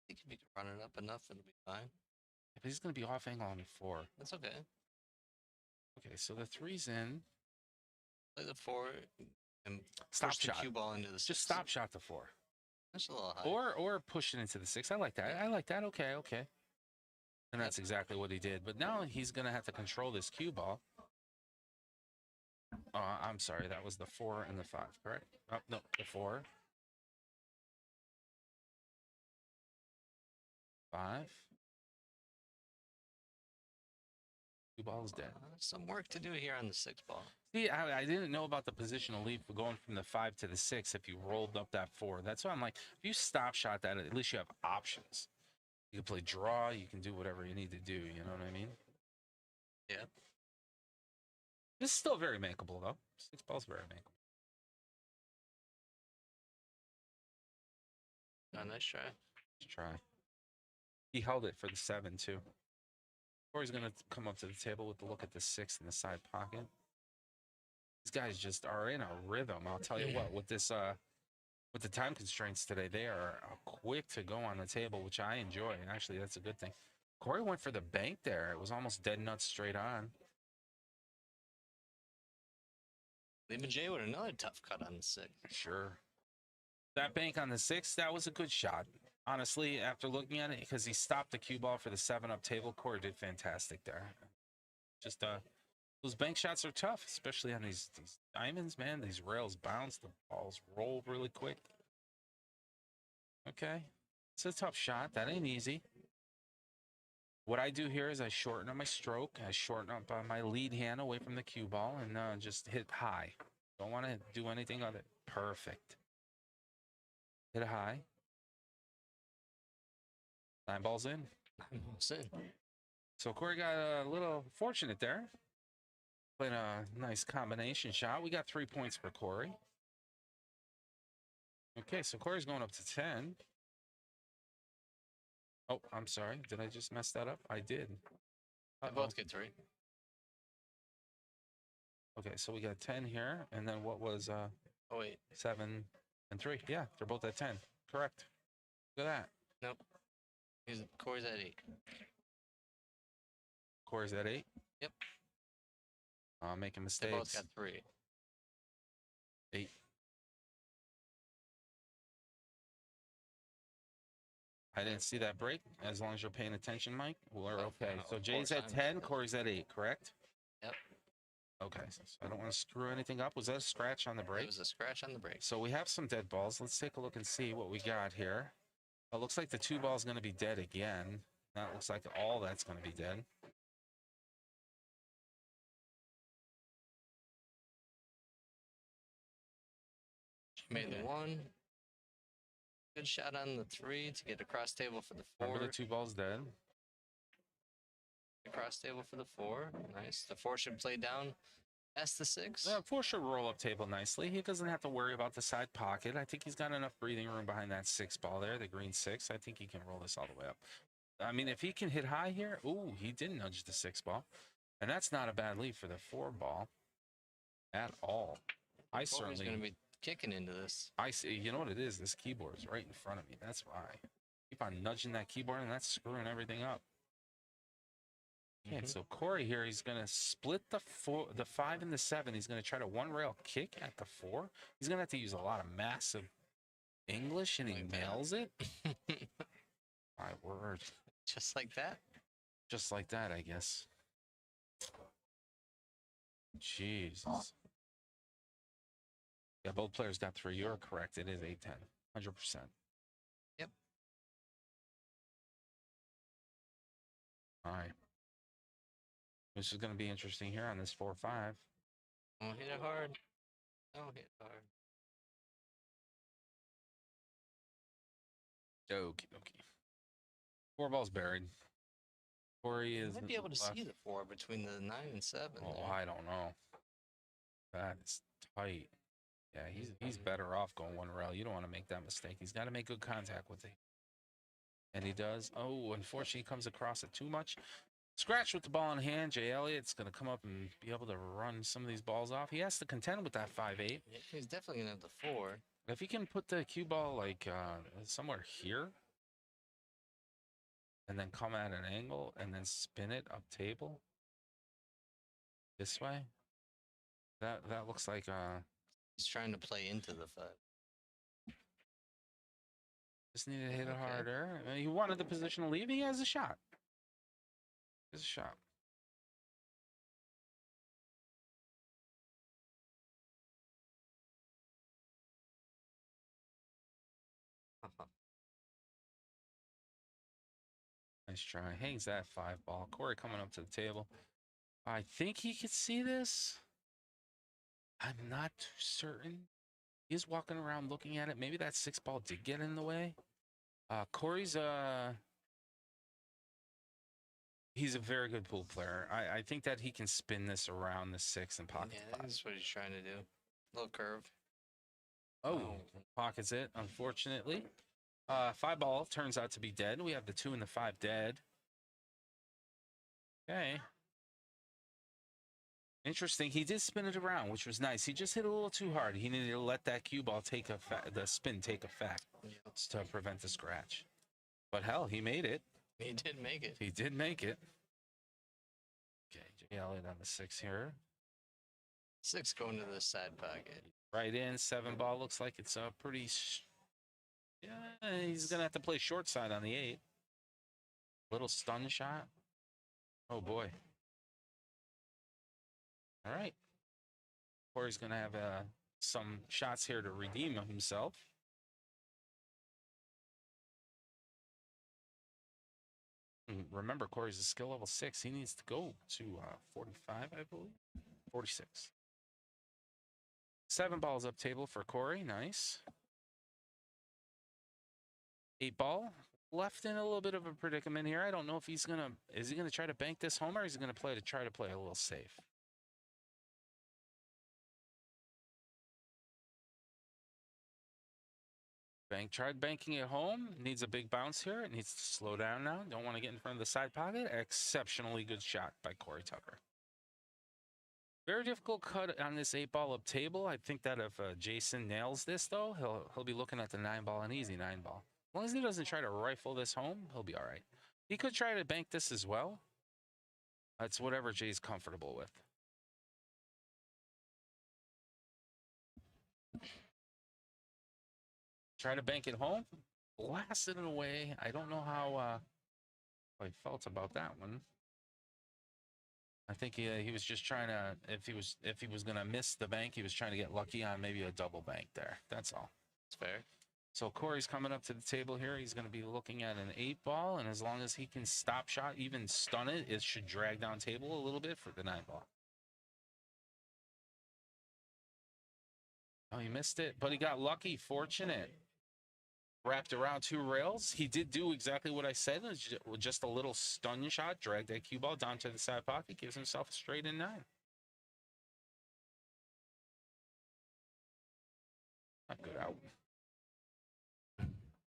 think if you can run it up enough, it'll be fine. Yeah, but he's going to be off angle on the 4. That's okay. Okay, so the 3's in. Play the 4 and Stop push the shot. cue ball into the 6. Just stop shot the 4. That's a little high. Or push it into the 6. I like that. I like that. Okay. And that's exactly what he did. But now he's going to have to control this cue ball. I'm sorry. That was the 4 and the 5, correct? Oh, no, the 4. 5. Cue ball is dead. Some work to do here on the 6 ball. See, I didn't know about the positional leap for going from the 5 to the 6 if you rolled up that 4. That's why I'm like, if you stop shot that, at least you have options. You can play draw. You can do whatever you need to do. You know what I mean? Yeah. This is still very makeable, though. 6 ball's very makeable. Nice try. Let's try. He held it for the 7, too. Cory's going to come up to the table with a look at the 6 in the side pocket. These guys just are in a rhythm. I'll tell you what, with this, with the time constraints today, they are quick to go on the table, which I enjoy. Actually, that's a good thing. Cory went for the bank there. It was almost dead nuts straight on. Leaving Jay with another tough cut on the 6. Sure. That bank on the 6, that was a good shot. Honestly, after looking at it, because he stopped the cue ball for the 7-up table, Cory did fantastic there. Just Those bank shots are tough, especially on these diamonds, man. These rails bounce, the balls roll really quick. Okay. It's a tough shot. That ain't easy. What I do here is I shorten up my stroke. I shorten up my lead hand away from the cue ball and just hit high. Don't want to do anything other. Perfect. Hit a high. 9 balls in. So Cory got a little fortunate there. Played a nice combination shot. We got 3 points for Cory. Okay, so Cory's going up to 10. Oh, I'm sorry. Did I just mess that up? I did. They both get 3. Okay, so we got 10 here, and then what was Oh wait, 7 and 3? Yeah, they're both at 10. Correct. Look at that. nope. Cory's at 8. Cory's at 8. Yep. Making They mistakes. both got 3. 8. I didn't see that break. As long as you're paying attention, Mike, we're okay. So Jay's at 10, Cory's at 8, correct? Yep. Okay, so I don't want to screw anything up. Was that a scratch on the break? It was a scratch on the break. So we have some dead balls. Let's take a look and see what we got here. It looks like the 2 ball's going to be dead again. That looks like all that's going to be dead. She made the 1. Good shot on the 3 to get across table for the 4. Remember the 2 balls dead. Across table for the 4. Nice. The 4 should play down past the 6. 4 should roll up table nicely. He doesn't have to worry about the side pocket. I think he's got enough breathing room behind that 6 ball there, the green 6. I think he can roll this all the way up. I mean, if he can hit high here, ooh, he did nudge the 6 ball. And that's not a bad lead for the 4 ball at all. I certainly going to be kicking into this. I see. You know what it is? This keyboard is right in front of me. That's why. Keep on nudging that keyboard, and that's screwing everything up. Okay, so Cory here, he's going to split the 5 and the 7. He's going to try to 1 rail kick at the 4. He's going to have to use a lot of massive English, and he nails it. My word. Just like that? Just like that, I guess. Jesus. Yeah, both players got 3. You're correct. It is 8-10. 100%. Yep. All right. This is going to be interesting here on this 4-5. Oh, hit it hard. Oh, hit it hard. Okie dokie. 4 balls buried. Cory is. You might be able to see the 4 between the 9 and 7. Oh, there. I don't know. That is tight. Yeah, he's better off going 1 rail. You don't want to make that mistake. He's got to make good contact with it. And he does. Oh, unfortunately, he comes across it too much. Scratch with the ball in hand. Jay Elliott's going to come up and be able to run some of these balls off. He has to contend with that 5-8. Yeah, he's definitely going to have the 4. If he can put the cue ball like somewhere here and then come at an angle and then spin it up table this way, that looks like He's trying to play into the 5. just needed to hit it harder. He wanted the position to leave. He has a shot. There's a shot. Nice try. Hangs that 5 ball. Cory coming up to the table. I think he could see this. I'm not too certain. He's walking around looking at it. Maybe that 6 ball did get in the way. Cory's he's a very good pool player. I think that he can spin this around the 6 and pocket. Yeah, that's what he's trying to do. Little curve. Oh, pockets it, unfortunately. 5 ball turns out to be dead. We have the 2 and the 5 dead. Okay. Interesting. He did spin it around, which was nice. He just hit a little too hard. He needed to let that cue ball take the spin take effect to prevent the scratch. But hell, he made it. He did make it. He did make it. Okay, Jay Elliott on the 6 here. 6 going to the side pocket. Right in, 7 ball looks like it's a pretty. Yeah, he's gonna have to play short side on the 8. Little stun shot. Oh boy. All right. Cory's going to have some shots here to redeem himself. And remember, Cory's a skill level 6. He needs to go to 45, I believe. 46. 7 balls up table for Cory. Nice. 8 ball. Left in a little bit of a predicament here. I don't know if he's going to... Is he going to try to bank this home, or is he going to try to play a little safe? Tried banking it home. Needs a big bounce here. It needs to slow down now. Don't want to get in front of the side pocket. Exceptionally good shot by Cory Tucker. Very difficult cut on this 8 ball up table. I think that if Jason nails this, though, he'll be looking at the 9 ball, an easy 9 ball. As long as he doesn't try to rifle this home, he'll be all right. He could try to bank this as well. That's whatever Jay's comfortable with. Try to bank it home, blasted it away. I don't know how I felt about that one. I think he was just trying to, if he was gonna miss the bank, he was trying to get lucky on maybe a double bank there. That's all. It's fair. So Cory's coming up to the table here. He's going to be looking at an 8 ball, and as long as he can stop shot, even stun it, it should drag down table a little bit for the 9 ball. Oh, he missed it, but he got lucky, fortunate. Wrapped around 2 rails. He did do exactly what I said. It was just a little stun shot, dragged that cue ball down to the side pocket, gives himself a straight in 9. Not good out.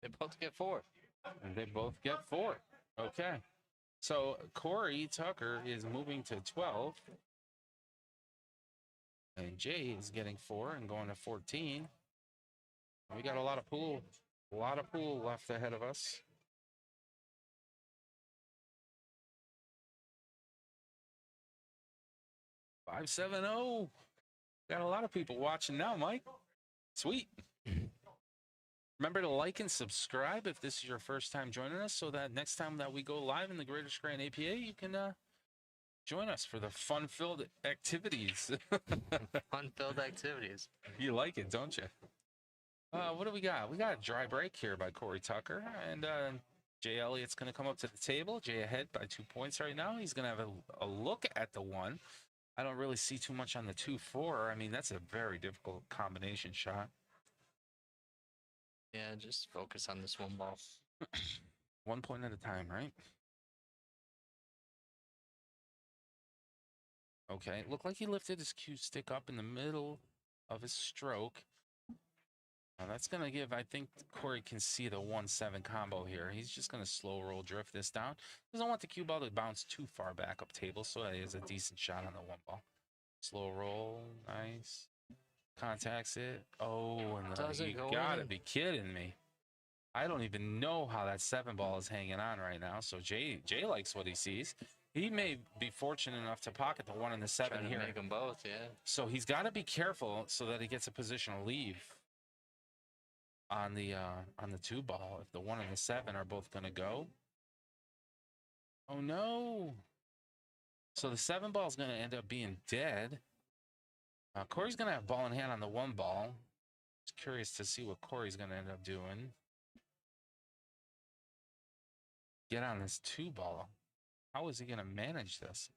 They both get 4. And they both get 4. Okay. So Cory Tucker is moving to 12. And Jay is getting 4 and going to 14. We got a lot of pool left ahead of us. $570. Got a lot of people watching now, Mike. Sweet. Remember to like and subscribe if this is your first time joining us, so that next time that we go live in the Greater Scranton APA, you can join us for the fun-filled activities. Fun-filled activities. You like it, don't you? What do we got? We got a dry break here by Cory Tucker, and Jay Elliott's going to come up to the table. Jay ahead by 2 points right now. He's going to have a look at the 1. I don't really see too much on the 2-4. I mean, that's a very difficult combination shot. Yeah, just focus on this 1 ball. 1 point at a time, right? Okay, looked like he lifted his cue stick up in the middle of his stroke. Now that's going to give, I think Cory can see the 1-7 combo here. He's just going to slow roll drift this down. Doesn't want the cue ball to bounce too far back up table, so he has a decent shot on the 1 ball. Slow roll, nice. Contacts it. Oh, and you gotta be kidding me. I don't even know how that 7 ball is hanging on right now. So Jay likes what he sees. He may be fortunate enough to pocket the 1 and the 7 here. Make them both, yeah. So he's got to be careful so that he gets a positional leave on the 2 ball. If the 1 and the 7 are both going to go. Oh no! So the 7 ball is going to end up being dead. Cory's going to have ball in hand on the 1 ball. Just curious to see what Cory's going to end up doing. Get on this 2 ball. How is he going to manage this?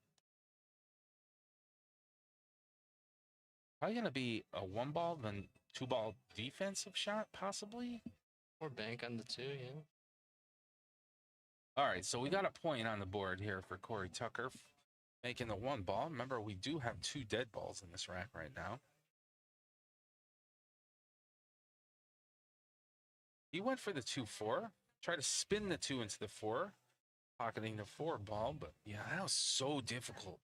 Probably going to be a 1 ball, then 2 ball defensive shot, possibly. Or bank on the 2, yeah. All right, so we got a point on the board here for Cory Tucker. Making the 1 ball. Remember, we do have 2 dead balls in this rack right now. He went for the 2-4. Tried to spin the 2 into the 4. Pocketing the 4 ball. But, yeah, that was so difficult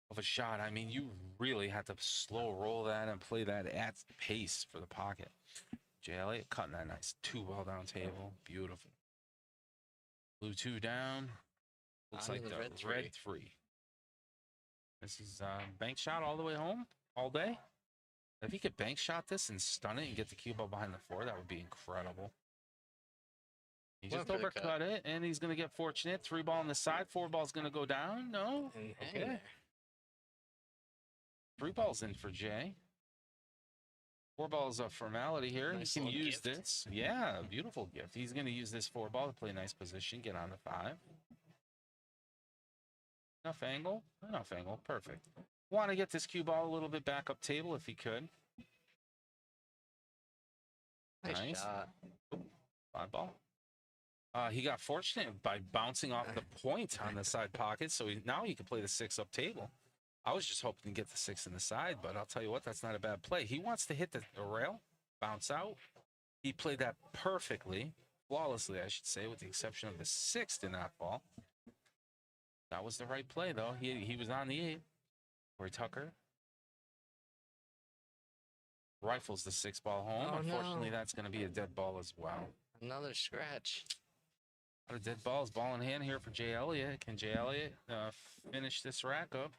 of a shot. I mean, you really had to slow roll that and play that at pace for the pocket. Jay Elliott cutting that nice 2 ball down table. Beautiful. Blue 2 down. Looks like the red 3. This is bank shot all the way home, all day. If he could bank shot this and stun it and get the cue ball behind the 4, that would be incredible. He just overcut it, and he's going to get fortunate. 3 ball on the side, 4 ball's going to go down. No? Okay. 3 balls in for Jay. 4 balls of formality here. Nice He can little use gift. this. Yeah, beautiful gift. He's going to use this 4 ball to play a nice position, get on the 5. Enough angle? Enough angle. Perfect. Want to get this cue ball a little bit back up table if he could. Nice shot. 5 ball. He got fortunate by bouncing off the point on the side pocket, so now he can play the 6 up table. I was just hoping to get the 6 in the side, but I'll tell you what, that's not a bad play. He wants to hit the rail, bounce out. He played that perfectly, flawlessly, I should say, with the exception of the 6 did not fall. That was the right play, though. He was on the 8. Cory Tucker rifles the 6 ball home. Oh, Unfortunately, no. that's going to be a dead ball as well. Another scratch. A lot of dead balls, ball in hand here for Jay Elliott. Can Jay Elliott finish this rack up?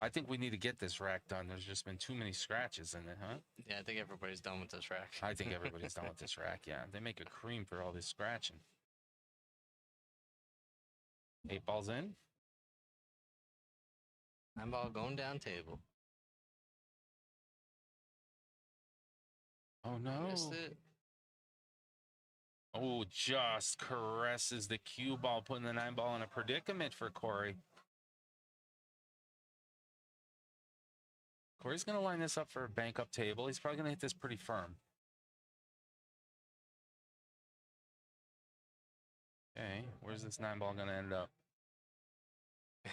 I think we need to get this rack done. There's just been too many scratches in it, huh? Yeah, I think everybody's done with this rack. I think everybody's done with this rack, yeah. They make a cream for all this scratching. 8 balls in. 9 ball going down table. Oh, no. Missed it. Oh, just caresses the cue ball, putting the 9 ball in a predicament for Cory. Cory's going to line this up for a bank up table. He's probably going to hit this pretty firm. Okay, where's this 9 ball going to end up?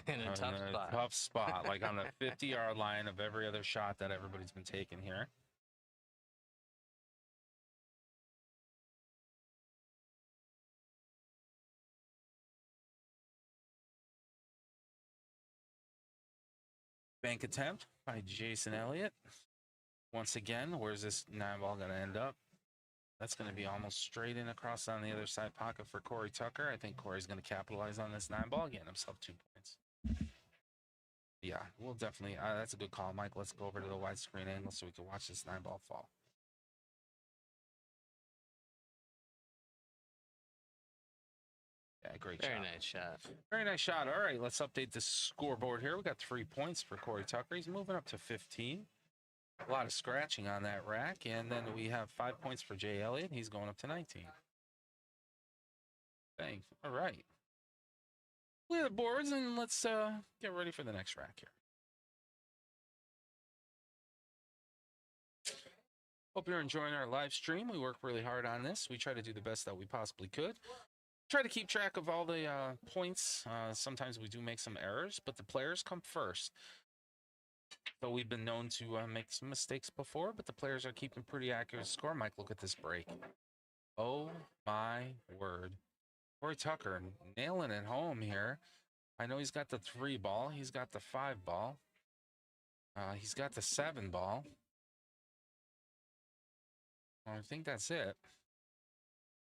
In a tough spot. Tough spot, like on the 50-yard line of every other shot that everybody's been taking here. Bank attempt by Jason Elliott. Once again, where's this 9 ball going to end up? That's going to be almost straight in across on the other side pocket for Cory Tucker. I think Cory's going to capitalize on this 9 ball, getting himself 2 points. Yeah, we'll definitely. That's a good call, Mike. Let's go over to the widescreen angle so we can watch this 9 ball fall. Yeah, great shot. Very nice shot. Very nice shot. All right, let's update the scoreboard here. We got 3 points for Cory Tucker. He's moving up to 15. A lot of scratching on that rack. And then we have 5 points for Jay Elliott. He's going up to 19. Thanks. All right. Clear the boards and let's get ready for the next rack here. Hope you're enjoying our live stream. We work really hard on this. We try to do the best that we possibly could. Try to keep track of all the points. Sometimes we do make some errors, but the players come first. So we've been known to make some mistakes before, but the players are keeping pretty accurate score. Mike, look at this break. Oh my word. Cory Tucker nailing it home here. I know he's got the 3 ball. He's got the 5 ball. He's got the 7 ball. Well, I think that's it.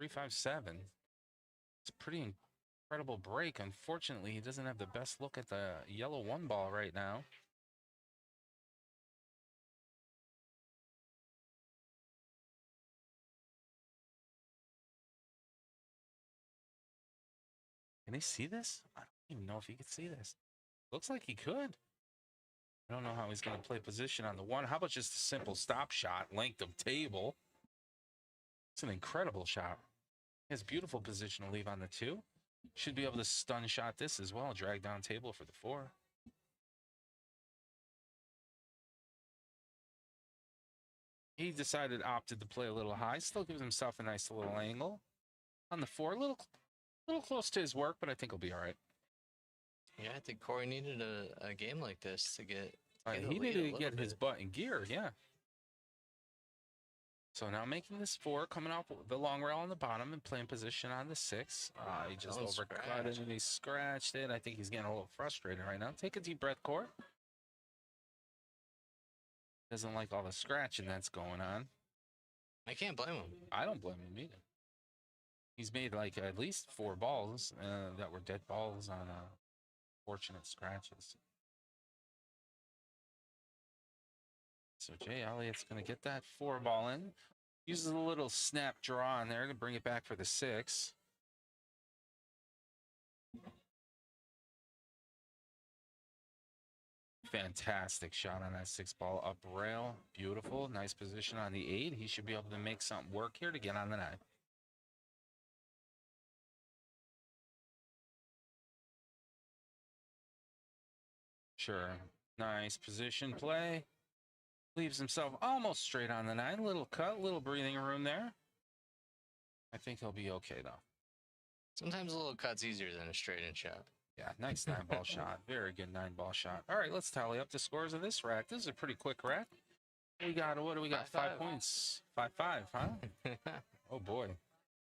3-5-7. It's a pretty incredible break. Unfortunately, he doesn't have the best look at the yellow 1 ball right now. Can he see this? I don't even know if he could see this. Looks like he could. I don't know how he's going to play position on the 1. How about just a simple stop shot, length of table? It's an incredible shot. He has beautiful position to leave on the 2. Should be able to stun shot this as well. Drag down table for the 4. He opted to play a little high. Still gives himself a nice little angle. On the 4, a little close to his work, but I think he'll be all right. Yeah, I think Cory needed a game like this to get He needed to get his butt in gear, yeah. So now making this 4, coming off the long rail on the bottom and playing position on the 6. He just overcut it and he scratched it. I think he's getting a little frustrated right now. Take a deep breath, Cory. Doesn't like all the scratching that's going on. I can't blame him. I don't blame him either. He's made like at least 4 balls that were dead balls on fortunate scratches. So Jay Elliott's going to get that 4 ball in. Uses a little snap draw on there to bring it back for the 6. Fantastic shot on that 6-ball up rail. Beautiful. Nice position on the 8. He should be able to make something work here to get on the 9. Sure. Nice position play. Leaves himself almost straight on the 9. Little cut, little breathing room there. I think he'll be okay, though. Sometimes a little cut's easier than a straight-in shot. Yeah, nice 9-ball shot. Very good 9-ball shot. All right, let's tally up the scores of this rack. This is a pretty quick rack. We got, what do we got? 5 points. 5-5, huh? Oh, boy.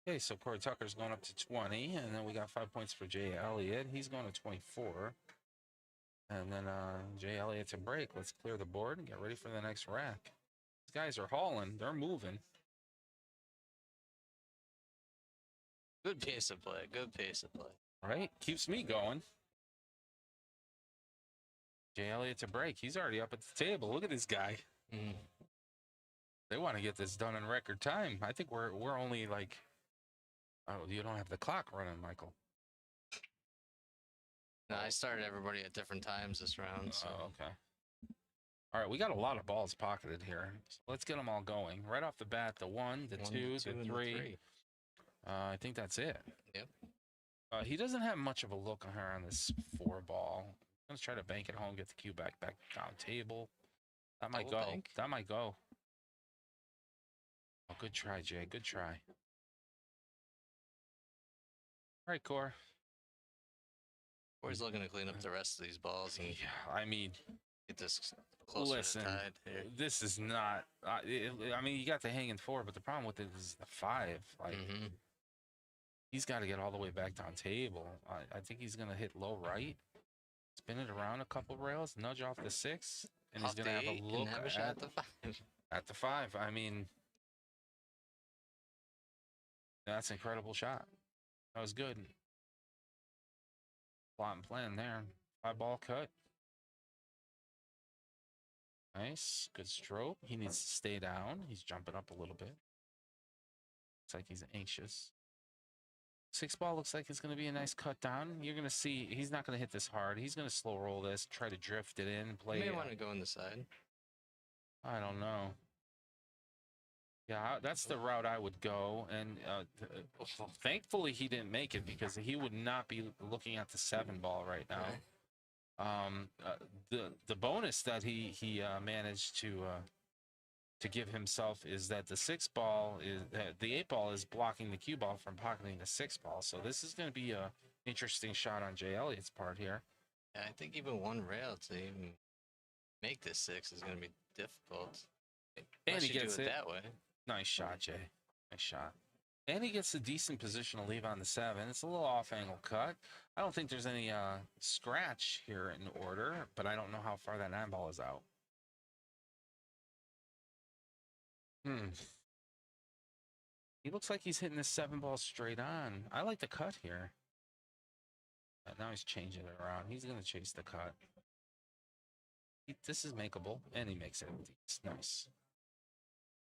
Okay, so Cory Tucker's going up to 20, and then we got 5 points for Jay Elliott. He's going to 24. And then Jay Elliott to break. Let's clear the board and get ready for the next rack. These guys are hauling. They're moving. Good pace of play. Good pace of play. Right? Keeps me going. Jay Elliott to break. He's already up at the table. Look at this guy. They want to get this done in record time. I think we're only like, oh, you don't have the clock running, Michael. No, I started everybody at different times this round. So. Oh, okay. All right, we got a lot of balls pocketed here. So let's get them all going. Right off the bat, the 1, the 2, the 3. I think that's it. Yep. He doesn't have much of a look on this 4-ball. I'm going to try to bank it home, get the cue back down table. That might go. Bank. That might go. Oh, good try, Jay. Good try. All right, Core. Cory's looking to clean up the rest of these balls and Yeah, I mean, get this closer to tied here. this is not. I mean, you got the hanging 4, but the problem with it is the 5. Like, he's got to get all the way back down table. I think he's going to hit low right, spin it around a couple rails, nudge off the 6, and he's going to have a look at the 5. At the 5. I mean, that's an incredible shot. That was good. Plot and plan there. 5-ball cut. Nice. Good stroke. He needs to stay down. He's jumping up a little bit. Looks like he's anxious. 6-ball looks like it's going to be a nice cut down. You're going to see he's not going to hit this hard. He's going to slow roll this, try to drift it in, play. You may want to go in the side. I don't know. Yeah, that's the route I would go. And thankfully he didn't make it because he would not be looking at the 7-ball right now. The bonus that he managed to give himself is that the 6-ball is the 8-ball is blocking the cue ball from pocketing the 6-ball. So this is going to be a interesting shot on Jay Elliott's part here. Yeah, I think even one rail to even make this 6 is going to be difficult. And he gets it that way. Nice shot, Jay. Nice shot. And he gets a decent position to leave on the 7. It's a little off-angle cut. I don't think there's any scratch here in order, but I don't know how far that 9-ball is out. He looks like he's hitting this 7-ball straight on. I like the cut here. Now he's changing it around. He's going to chase the cut. This is makeable, and he makes it. It's nice.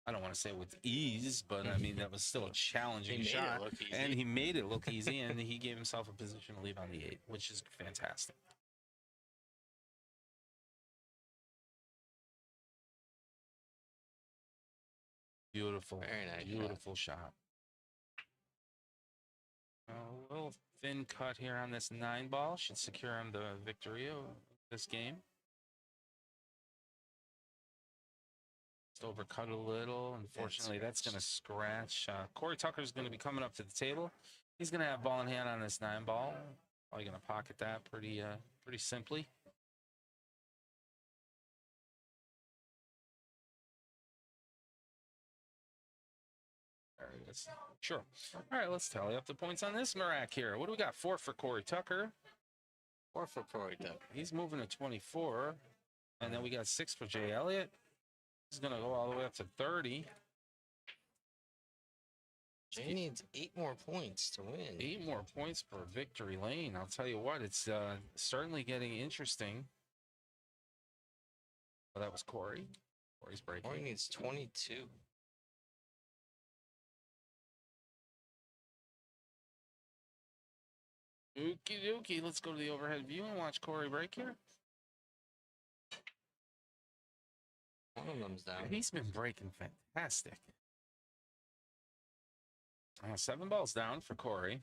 I don't want to say with ease, but I mean, that was still a challenging shot. And he made it look easy, and he gave himself a position to leave on the 8, which is fantastic. Beautiful. Very nice. Beautiful shot. A little thin cut here on this 9-ball should secure him the victory of this game. Overcut a little. Unfortunately, that's going to scratch. Cory Tucker's going to be coming up to the table. He's going to have ball in hand on this 9-ball. Probably going to pocket that pretty simply. All right, sure. All right, let's tally up the points on this Marac here. What do we got? 4 for Cory Tucker. 4 for Cory Tucker. He's moving to 24. And then we got 6 for Jay Elliott. He's going to go all the way up to 30. Jay needs 8 more points to win. 8 more points for victory lane. I'll tell you what, it's certainly getting interesting. Well, that was Cory. Cory's breaking. Cory needs 22. Okie dokie. Let's go to the overhead view and watch Cory break here. One of them's down. He's been breaking fantastic. 7 balls down for Cory.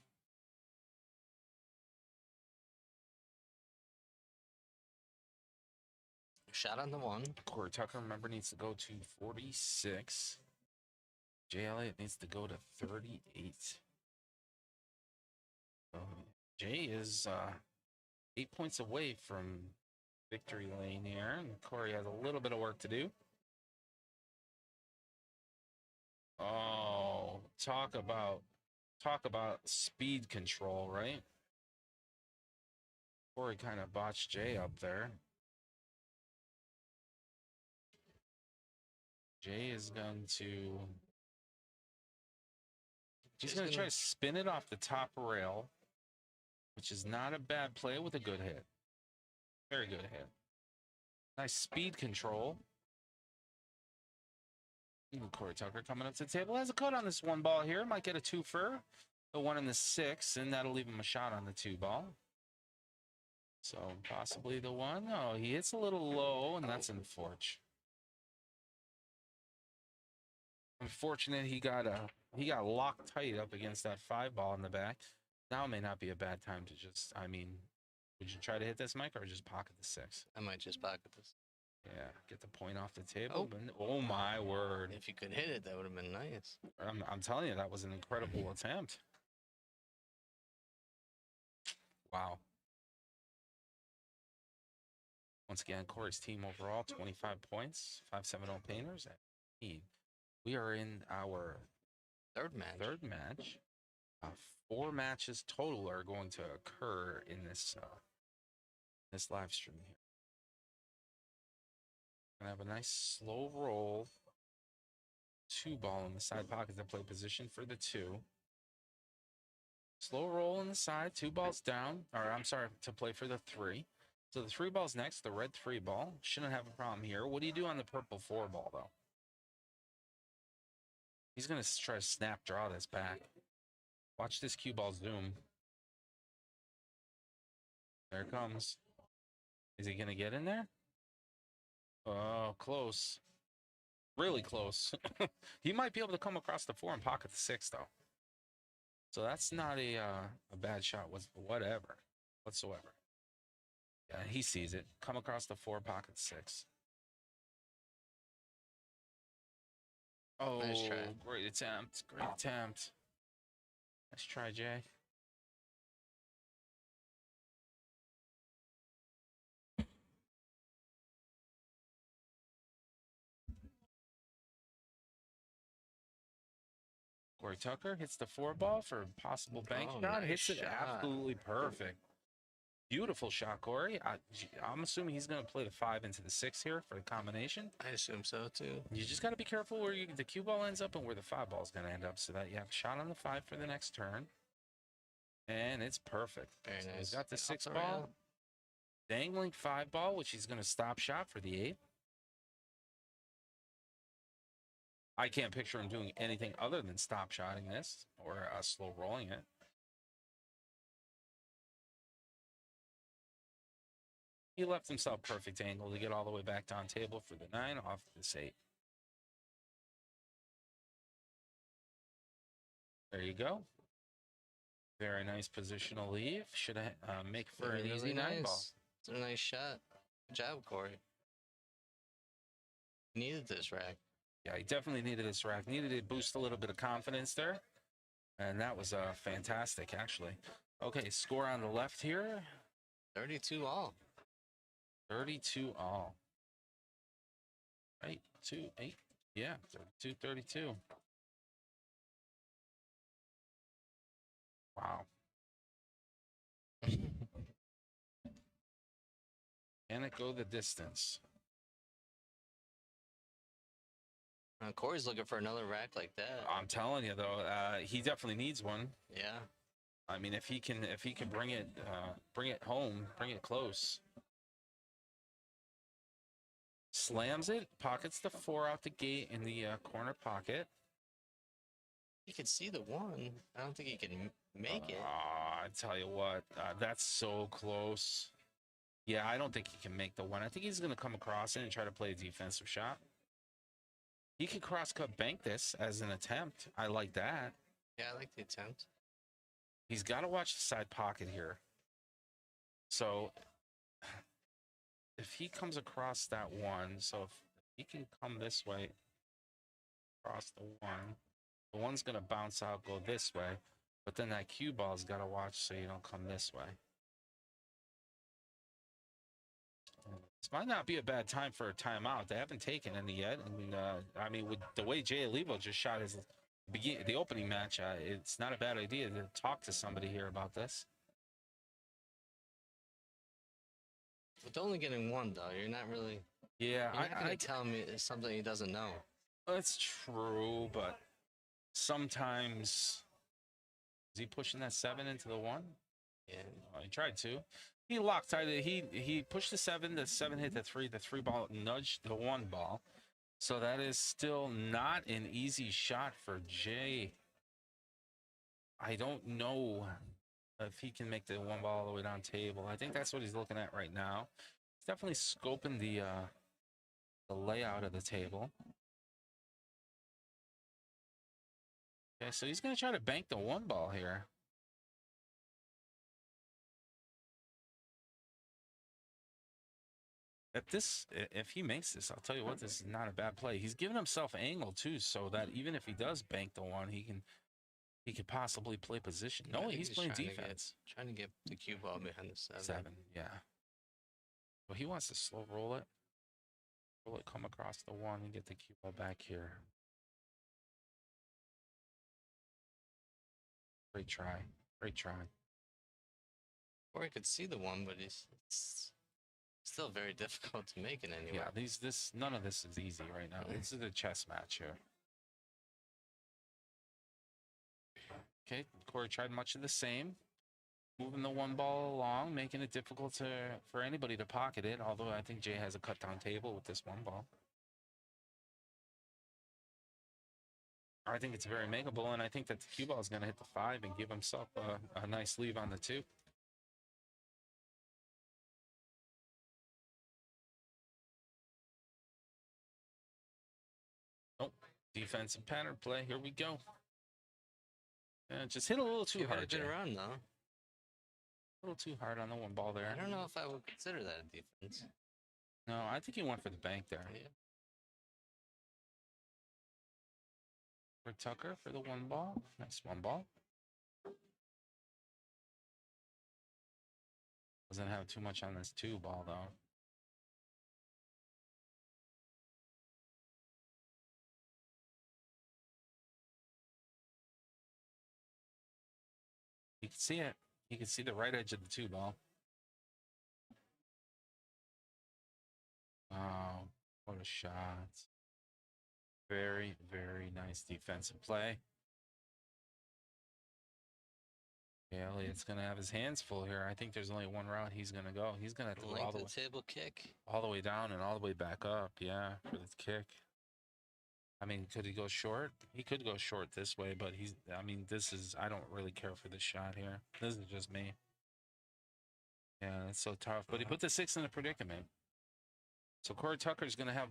Shot on the one. Cory Tucker, remember, needs to go to 46. Jay Elliott needs to go to 38. Jay is 8 points away from victory lane here, and Cory has a little bit of work to do. Oh, talk about speed control, right? Cory kind of botched Jay up there. Jay is going to... He's going to try to spin it off the top rail, which is not a bad play with a good hit. Very good hit. Nice speed control. Cory Tucker coming up to the table. Has a cut on this 1 ball here. Might get a 2 for the 1 and the 6, and that'll leave him a shot on the 2 ball. So possibly the 1. Oh, he hits a little low, and that's unfortunate. Unfortunate, he got locked tight up against that 5 ball in the back. Now may not be a bad time to just, I mean, would you try to hit this, Mike, or just pocket the 6? I might just pocket this. Yeah, get the point off the table. Oh my word! If you could hit it, that would have been nice. I'm telling you, that was an incredible attempt. Wow. Once again, Cory's team overall, 25 points, 5-7-0 painters. We are in our third match. 4 matches total are going to occur in this this live stream here. Gonna have a nice slow roll. 2 ball in the side pocket to play position for the 2. Slow roll in the side, 2 balls down, or I'm sorry, to play for the 3. So the 3 ball's next, the red 3 ball. Shouldn't have a problem here. What do you do on the purple 4 ball, though? He's going to try to snap draw this back. Watch this cue ball zoom. There it comes. Is he going to get in there? Oh, close. Really close. He might be able to come across the 4 and pocket the 6, though. So that's not a bad shot whatsoever. Yeah, he sees it. Come across the 4, pocket 6. Oh, nice try. Great attempt. Great attempt. Nice try, Jay. Cory Tucker hits the 4 ball for a possible bank shot. Nice Hits it shot. absolutely perfect. Beautiful shot, Cory. I'm assuming he's going to play the 5 into the 6 here for the combination. I assume so, too. You just got to be careful where the cue ball ends up and where the 5 ball is going to end up so that you have a shot on the 5 for the next turn. And it's perfect. Very so nice. He's got the 6 Off the ball. rail. Dangling 5 ball, which he's going to stop shot for the 8. I can't picture him doing anything other than stop shotting this or slow rolling it. He left himself perfect angle to get all the way back down table for the 9 off this 8. There you go. Very nice positional leave. Should make for an easy 9 ball. It's a nice shot. Good job, Cory. Needed this rack. Yeah, he definitely needed this rack. Needed to boost a little bit of confidence there. And that was fantastic, actually. Okay, score on the left here. 32 all. 32 all. Right, 2, 8. Yeah, 32, 32. Wow. Can it go the distance? Cory's looking for another rack like that. I'm telling you, though, he definitely needs one. Yeah. I mean, if he can bring it home, bring it close. Slams it, pockets the 4 out the gate in the corner pocket. He can see the 1. I don't think he can make it. I tell you what, that's so close. Yeah, I don't think he can make the 1. I think he's going to come across it and try to play a defensive shot. He could cross-cut bank this as an attempt. I like that. Yeah, I like the attempt. He's got to watch the side pocket here. So if he comes across that one, so if he can come this way, across the one's going to bounce out, go this way. But then that cue ball's got to watch so you don't come this way. This might not be a bad time for a timeout. They haven't taken any yet. And I mean, with the way Jay Olivo just shot the opening match, it's not a bad idea to talk to somebody here about this. With only getting one, though, you're not really. Yeah, You're not gonna tell me it's something he doesn't know. That's true, but sometimes is he pushing that 7 into the 1? Yeah. He tried to. He locked tight. He pushed the 7. The 7 hit the 3. The 3 ball nudged the 1 ball. So that is still not an easy shot for Jay. I don't know if he can make the 1 ball all the way down table. I think that's what he's looking at right now. He's definitely scoping the layout of the table. Okay, so he's going to try to bank the 1 ball here. If he makes this, I'll tell you what, this is not a bad play. He's giving himself angle too, so that even if he does bank the 1, he could possibly play position. Yeah, No, he's playing defense. Trying to get the cue ball behind the 7. 7, yeah. Well, he wants to slow roll it. Roll it, come across the 1 and get the cue ball back here. Great try. Great try. Or he could see the 1, but it's still very difficult to make it anyway. Yeah, none of this is easy right now. This is a chess match here. Okay, Cory tried much of the same. Moving the 1 ball along, making it difficult for anybody to pocket it, although I think Jay has a cut down table with this 1 ball. I think it's very makeable, and I think that the cue ball is going to hit the 5 and give himself a nice leave on the 2. Nope. Defensive pattern play. Here we go. Just hit a little too hard. Good run, though. A little too hard on the 1 ball there. I don't know if I would consider that a defense. No, I think he went for the bank there. Yeah. For Tucker for the 1 ball. Nice 1 ball. Doesn't have too much on this 2 ball, though. You can see it. You can see the right edge of the 2 ball. Wow, what a shot. Very, very nice defensive play. Yeah, Elliot's going to have his hands full here. I think there's only one route he's going to go. He's going to have to go all the way, table kick. all the way down and all the way back up. Yeah, for the kick. I mean, could he go short? He could go short this way, but I don't really care for this shot here. This is just me. Yeah, it's so tough. But he put the 6 in a predicament. So Cory Tucker's going to have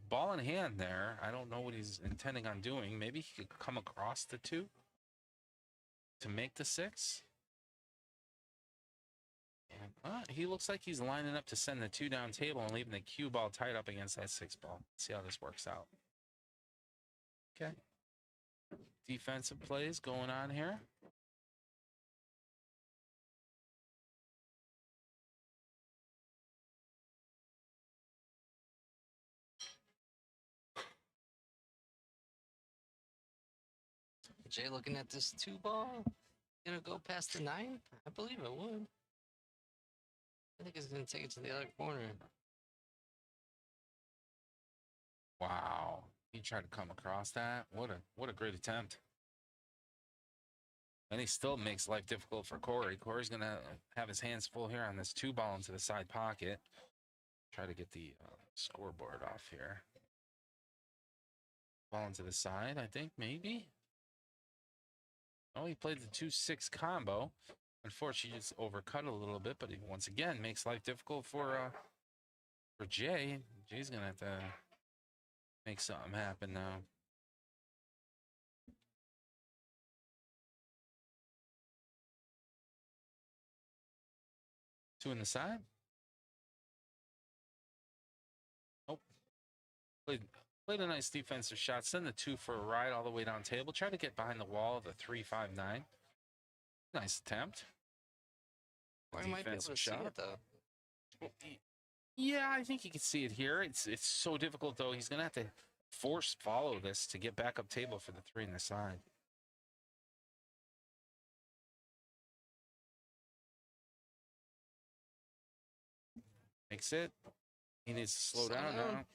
ball in hand there. I don't know what he's intending on doing. Maybe he could come across the 2 to make the 6. And, he looks like he's lining up to send the 2 down table and leaving the cue ball tied up against that 6 ball. Let's see how this works out. Okay. Defensive plays going on here. Jay looking at this 2 ball. Gonna go past the 9? I believe it would. I think it's gonna take it to the other corner. Wow. He tried to come across that. What a great attempt. And he still makes life difficult for Cory. Cory's going to have his hands full here on this 2 ball into the side pocket. Try to get the scoreboard off here. Ball into the side, I think, maybe. Oh, he played the 2-6 combo. Unfortunately, just overcut a little bit, but he once again makes life difficult for Jay. Jay's going to have to Make something happen now. Two in the side. Nope. Played a nice defensive shot. Send the 2 for a ride all the way down table. Try to get behind the wall of the 3-5-9. Nice attempt. Or might be able to see it though. Yeah, I think he can see it here. It's so difficult though. He's gonna have to force follow this to get back up table for the 3 in the side. Makes it. He needs to slow down now.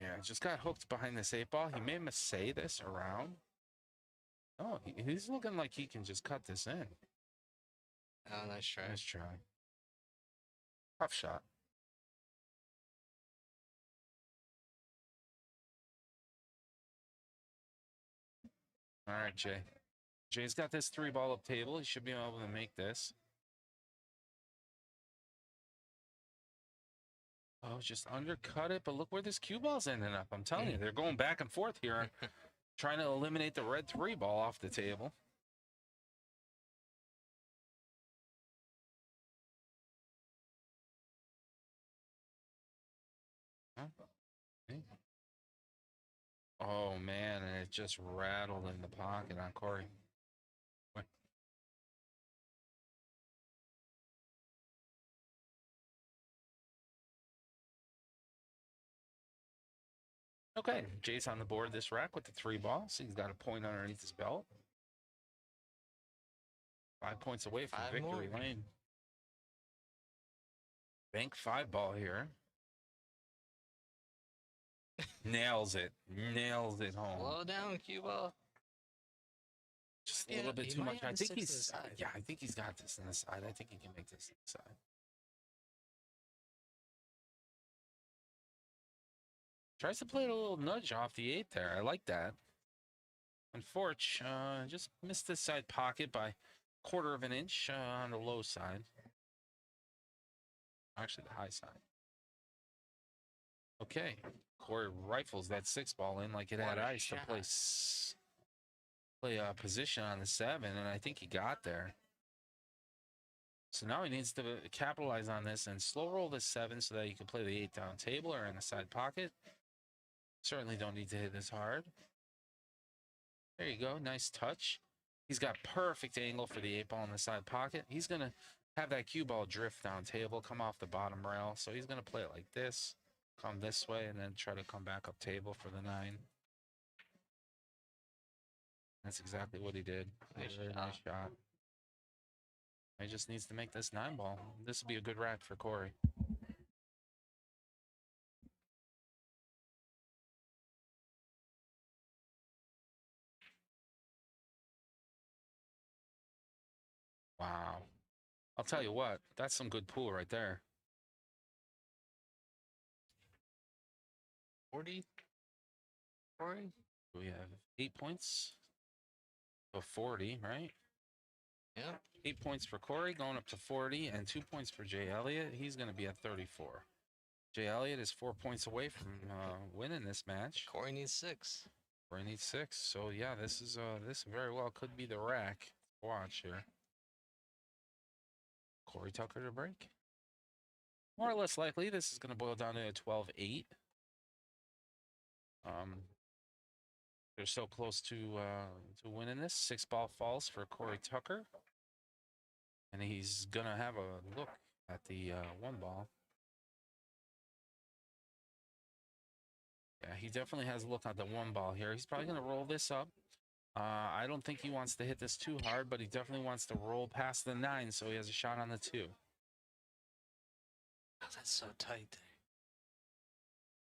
Yeah, just got hooked behind this 8-ball. He may say this around. Oh, he's looking like he can just cut this in. Oh, nice try. Nice try. Tough shot. All right, Jay. Jay's got this 3-ball up table. He should be able to make this. Oh, just undercut it, but look where this cue ball's ending up. I'm telling you, they're going back and forth here, trying to eliminate the red 3-ball off the table. Oh, man, and it just rattled in the pocket on Cory. Okay, Jay's on the board this rack with the 3-ball, so he's got a point underneath his belt. 5 points away from victory lane. Bank 5-ball here. Nails it. Nails it home. Slow down, cue ball. Just a little bit too much. I think he's, yeah, I think he's got this on the side. I think he can make this on the side. Tries to play a little nudge off the 8 there. I like that. Unfortunately, just missed this side pocket by 1/4 of an inch on the low side. Actually, the high side. Okay. Cory rifles that 6-ball in like it had ice to play position on the 7, and I think he got there. So now he needs to capitalize on this and slow roll the 7 so that you can play the 8 down table or in the side pocket. Certainly don't need to hit this hard. There you go. Nice touch. He's got perfect angle for the 8-ball in the side pocket. He's going to have that cue ball drift down table, come off the bottom rail. So he's going to play it like this, come this way, and then try to come back up table for the 9. That's exactly what he did. Nice shot. He just needs to make this 9-ball. This will be a good rack for Cory. Wow. I'll tell you what, that's some good pool right there. 40? Cory? We have 8 points. So 40, right? Yeah. 8 points for Cory, going up to 40, and 2 points for Jay Elliott. He's going to be at 34. Jay Elliott is 4 points away from winning this match. Cory needs 6. Cory needs 6. So yeah, this is this very well could be the rack. Watch here. Cory Tucker to break. More or less likely, this is going to boil down to a 12-8. They're so close to winning this. 6-ball falls for Cory Tucker. And he's going to have a look at the 1-ball. Yeah, he definitely has a look at the 1-ball here. He's probably going to roll this up. I don't think he wants to hit this too hard, but he definitely wants to roll past the 9, so he has a shot on the 2. Oh, that's so tight.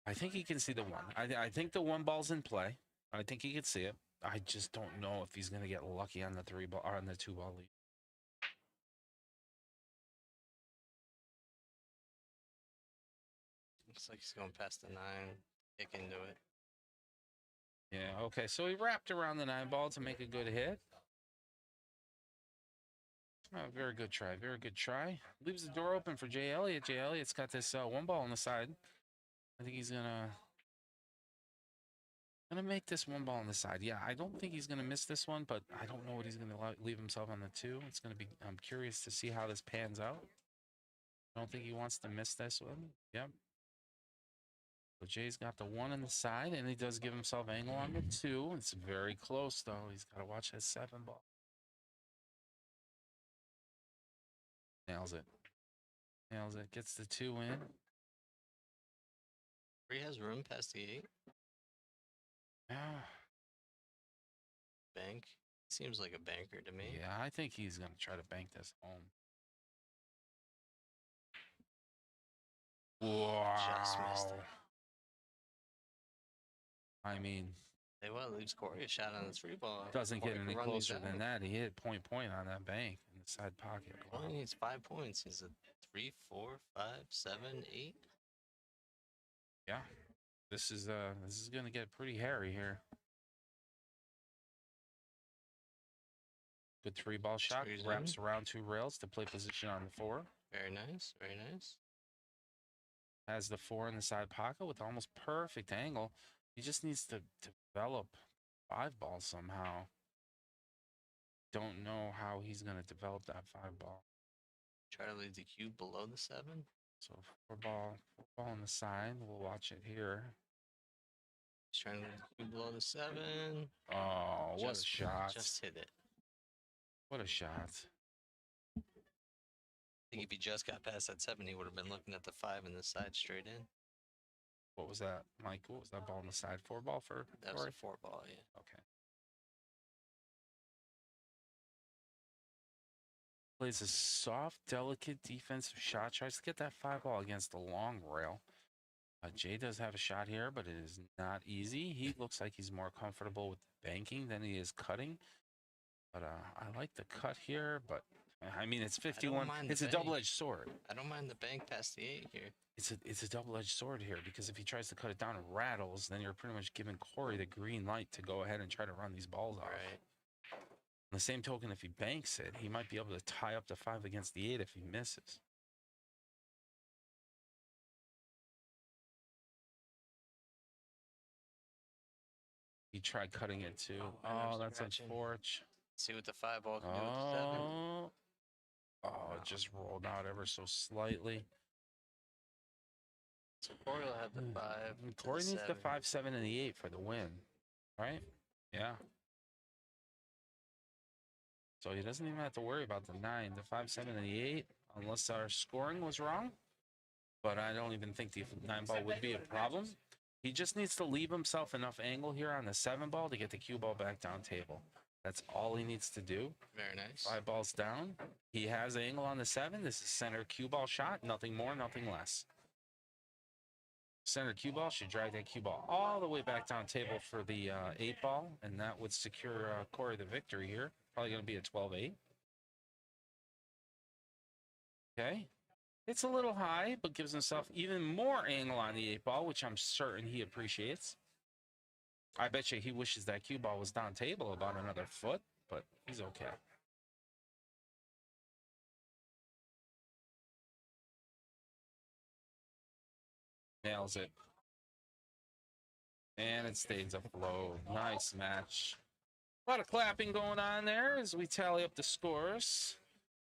I think he can see the 1. I think the 1-ball's in play. I think he can see it. I just don't know if he's going to get lucky on the 3-ball or on the 2-ball lead. Looks like he's going past the 9. Kick into it. Yeah, okay. So he wrapped around the 9-ball to make a good hit. Oh, very good try. Very good try. Leaves the door open for Jay Elliott. Jay Elliott's got this 1-ball on the side. I think he's gonna make this one ball on the side. Yeah, I don't think he's gonna miss this one, but I don't know what he's gonna leave himself on the 2. It's gonna be. I'm curious to see how this pans out. I don't think he wants to miss this one. Yep. So Jay's got the 1 on the side, and he does give himself angle on the 2. It's very close though. He's got to watch that 7 ball. Nails it. Nails it. Gets the 2 in. He has room past the 8. Yeah. Bank. Seems like a banker to me. Yeah, I think he's gonna try to bank this home. Wow. Just missed it. I mean, They well leaves Cory a shot on the 3 ball. doesn't get Cory any can run these closer than out. that. He hit point on that bank in the side pocket. He only needs 5 points. He's a 3, 4, 5, 7, 8. Yeah, this is gonna get pretty hairy here. Good 3 ball shot. Squeeze Wraps in. around 2 rails to play position on the 4. Very nice. Very nice. Has the 4 in the side pocket with almost perfect angle. He just needs to develop 5 ball somehow. Don't know how he's gonna develop that 5 ball. Try to leave the cube below the 7. So 4 ball on the side. We'll watch it here. He's trying to leave the cube below the 7. Oh, what a shot. Just hit it. What a shot. I think if he just got past that 7, he would have been looking at the 5 and the side straight in. What was that, Mike? What was that ball on the side? 4 ball for That was Cory? a 4 ball, yeah. Okay. Plays a soft, delicate defensive shot. Tries to get that 5 ball against the long rail. Jay does have a shot here, but it is not easy. He looks like he's more comfortable with banking than he is cutting. But I like the cut here, but I mean, it's 51. It's a double-edged sword. I don't mind the bank past the 8 here. It's a double-edged sword here, because if he tries to cut it down and rattles, then you're pretty much giving Cory the green light to go ahead and try to run these balls off. Right. On the same token, if he banks it, he might be able to tie up the 5 against the 8 if he misses. He tried cutting it too. Oh, Oh, that's scratching. unfortunate. See what the 5 ball can do with the 7. Oh, it just rolled out ever so slightly. So Cory will have the 5. Cory needs the 7. 5, 7, and the 8 for the win, right? Yeah. So he doesn't even have to worry about the 9, the 5, 7, and the 8, unless our scoring was wrong. But I don't even think the 9 ball would be a problem. He just needs to leave himself enough angle here on the 7 ball to get the cue ball back down table. That's all he needs to do. Very nice. 5 balls down. He has angle on the 7. This is center cue ball shot. Nothing more, nothing less. Center cue ball should drag that cue ball all the way back down table for the 8 ball, and that would secure Cory the victory here. Probably going to be a 12-8. Okay. It's a little high, but gives himself even more angle on the 8 ball, which I'm certain he appreciates. I bet you he wishes that cue ball was down table about another foot, but he's okay. Nails it. And it stays afloat. Nice match. A lot of clapping going on there as we tally up the scores.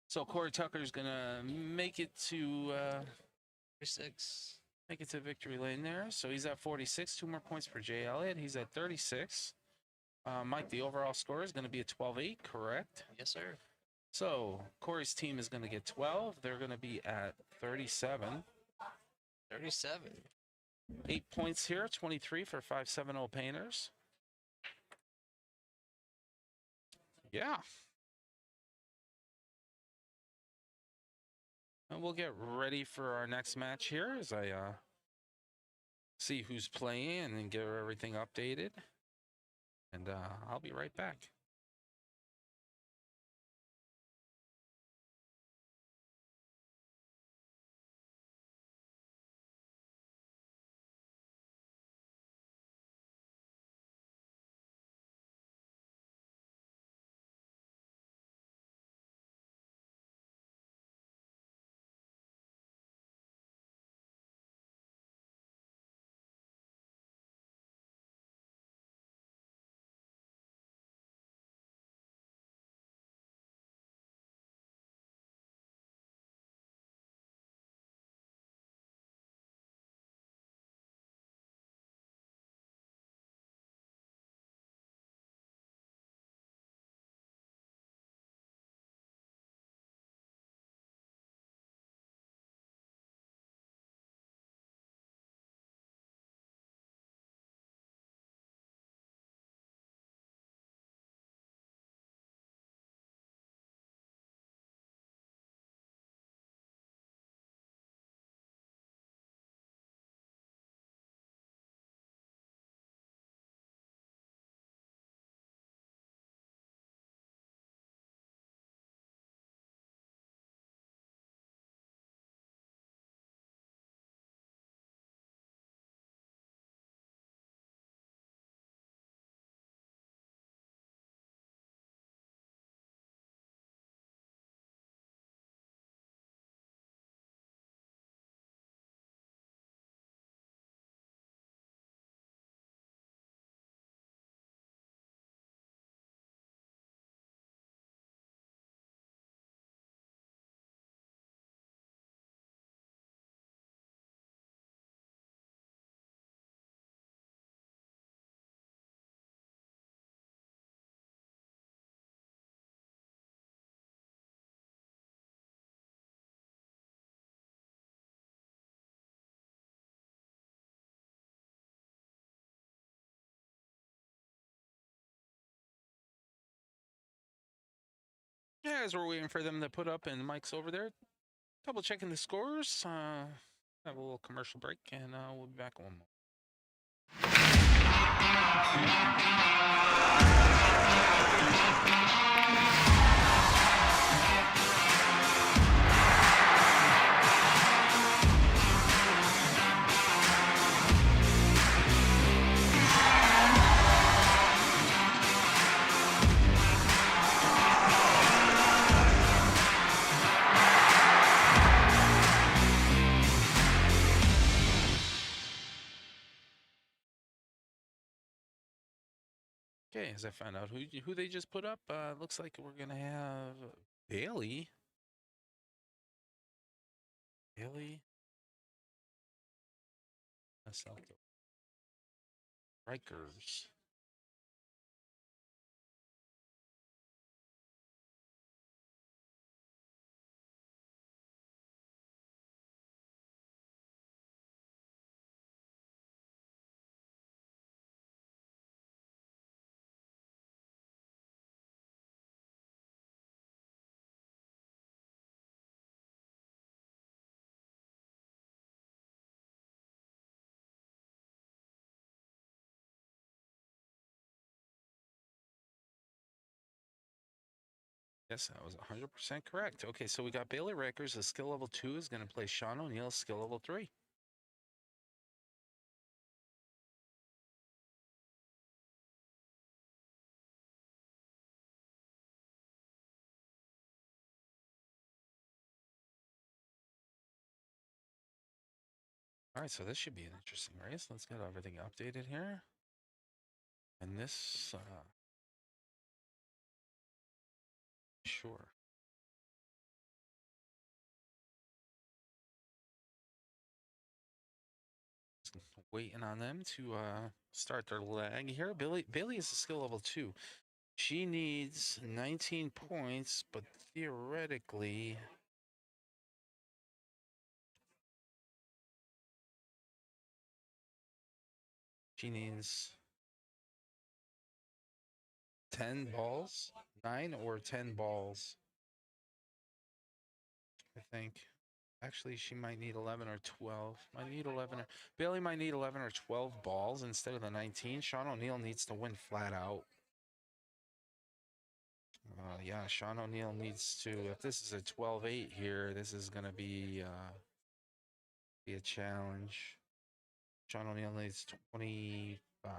So Cory Tucker's gonna make it to 36. make it to victory lane there. So he's at 46. 2 more points for Jay Elliott. He's at 36. Mike, the overall score is going to be a 12-8, correct? Yes, sir. So Cory's team is going to get 12. They're going to be at 37. 37. 8 points here, 23 for 570 painters. Yeah. And we'll get ready for our next match here as I see who's playing and get everything updated. And I'll be right back. As we're waiting for them to put up and Mike's over there, double checking the scores. Have a little commercial break and we'll be back in 1 moment. Okay, as I found out who they just put up, looks like we're gonna have Bailey. Rikers. Yes, that was 100% correct. Okay, so we got Bailey Rikers, a skill level 2, is going to play Sean O'Neill, skill level 3. All right, so this should be an interesting race. Let's get everything updated here. And this, sure. Waiting on them to start their leg here. Bailey is a skill level 2. She needs 19 points, but theoretically, she needs 10 balls, 9 or 10 balls. I think. Actually, she might need 11 or 12. Bailey might need 11 or 12 balls instead of the 19. Sean O'Neill needs to win flat out. Yeah, Sean O'Neill needs to. If this is a 12-8 here, this is going to be a challenge. Sean O'Neill needs 25.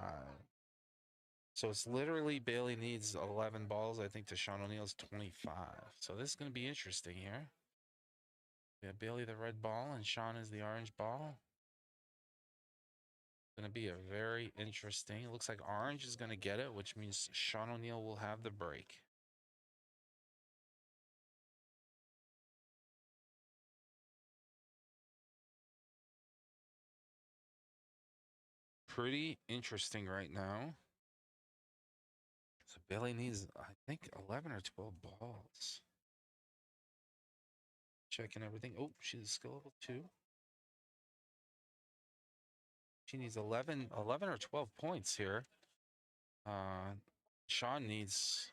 So it's literally Bailey needs 11 balls, I think, to Sean O'Neill's 25. So this is going to be interesting here. We have Bailey the red ball and Sean is the orange ball. It's going to be a very interesting. It looks like orange is going to get it, which means Sean O'Neill will have the break. Pretty interesting right now. So Bailey needs, I think, 11 or 12 balls. Checking everything. Oh, she's a skill level 2. She needs 11 or 12 points here. Sean needs,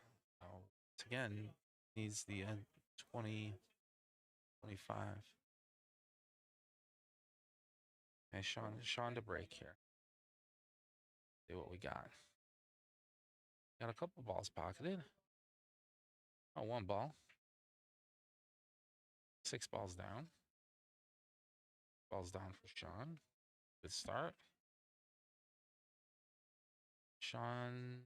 again, needs the 20, 25. Okay, Sean to break here. See what we got. Got a couple balls pocketed. Oh, 1 ball. 6 balls down. Balls down for Sean. Good start. Sean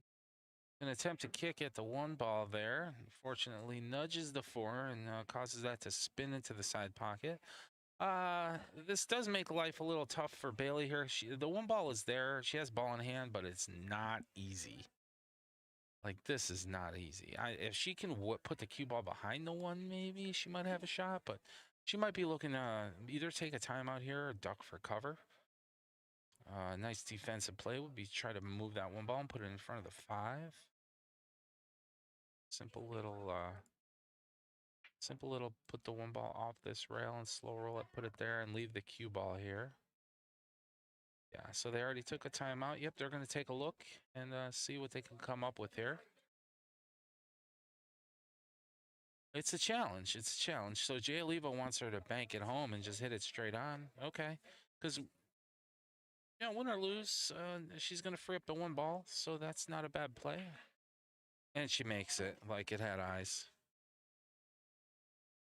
an attempt to kick at the 1 ball there. Unfortunately, nudges the 4 and causes that to spin into the side pocket. This does make life a little tough for Bailey here. The 1 ball is there. She has ball in hand, but it's not easy. Like, this is not easy. If she can put the cue ball behind the 1, maybe she might have a shot, but she might be looking to either take a timeout here or duck for cover. Nice defensive play would be try to move that 1 ball and put it in front of the 5. Simple little put the 1 ball off this rail and slow roll it, put it there and leave the cue ball here. Yeah, so they already took a timeout. Yep, they're going to take a look and see what they can come up with here. It's a challenge. It's a challenge. So Jay Oliva wants her to bank it home and just hit it straight on. Okay. Because, win or lose, she's going to free up the one ball. So that's not a bad play. And she makes it like it had eyes.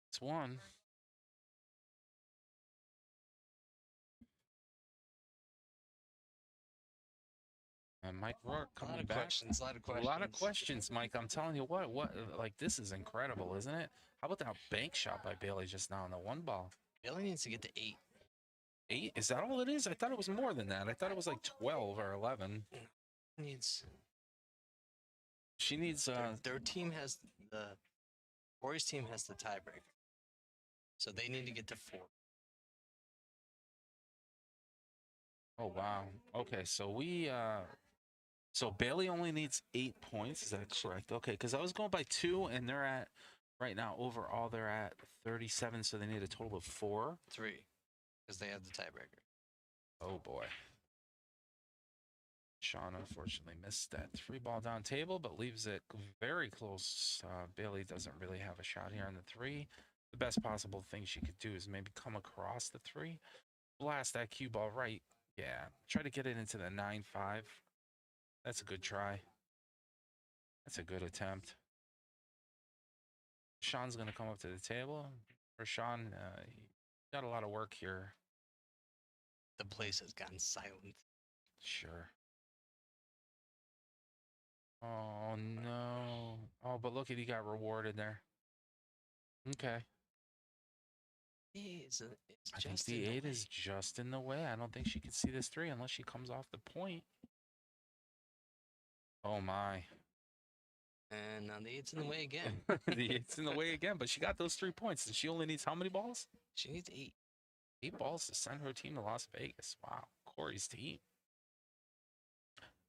It's one. And Mike Rourke coming back. A lot of questions. A lot of questions, Mike. I'm telling you what, like, this is incredible, isn't it? How about that bank shot by Bailey just now on the one ball? Bailey needs to get to 8. 8? Is that all it is? I thought it was more than that. I thought it was like 12 or 11. She needs. Their team has Cory's team has the tiebreaker, so they need to get to 4. Oh wow. Okay, so so Bailey only needs 8 points. Is that correct? Okay, because I was going by 2, and they're at right now overall they're at 37, so they need a total of 4. 3, because they have the tiebreaker. Oh boy. Sean unfortunately missed that 3 ball down table, but leaves it very close. Bailey doesn't really have a shot here on the 3. The best possible thing she could do is maybe come across the 3, blast that cue ball right. Yeah, try to get it into the 9-5. That's a good try. That's a good attempt. Sean's going to come up to the table. For Sean, got a lot of work here. The place has gotten silent. Sure. Oh, no. Oh, but look at, he got rewarded there. Okay. I think the 8 is just in the way. I don't think she can see this 3 unless she comes off the point. Oh, my. And now the 8's in the way again. The 8's in the way again, but she got those 3 points. And she only needs how many balls? She needs 8. 8 balls to send her team to Las Vegas. Wow. Cory's team.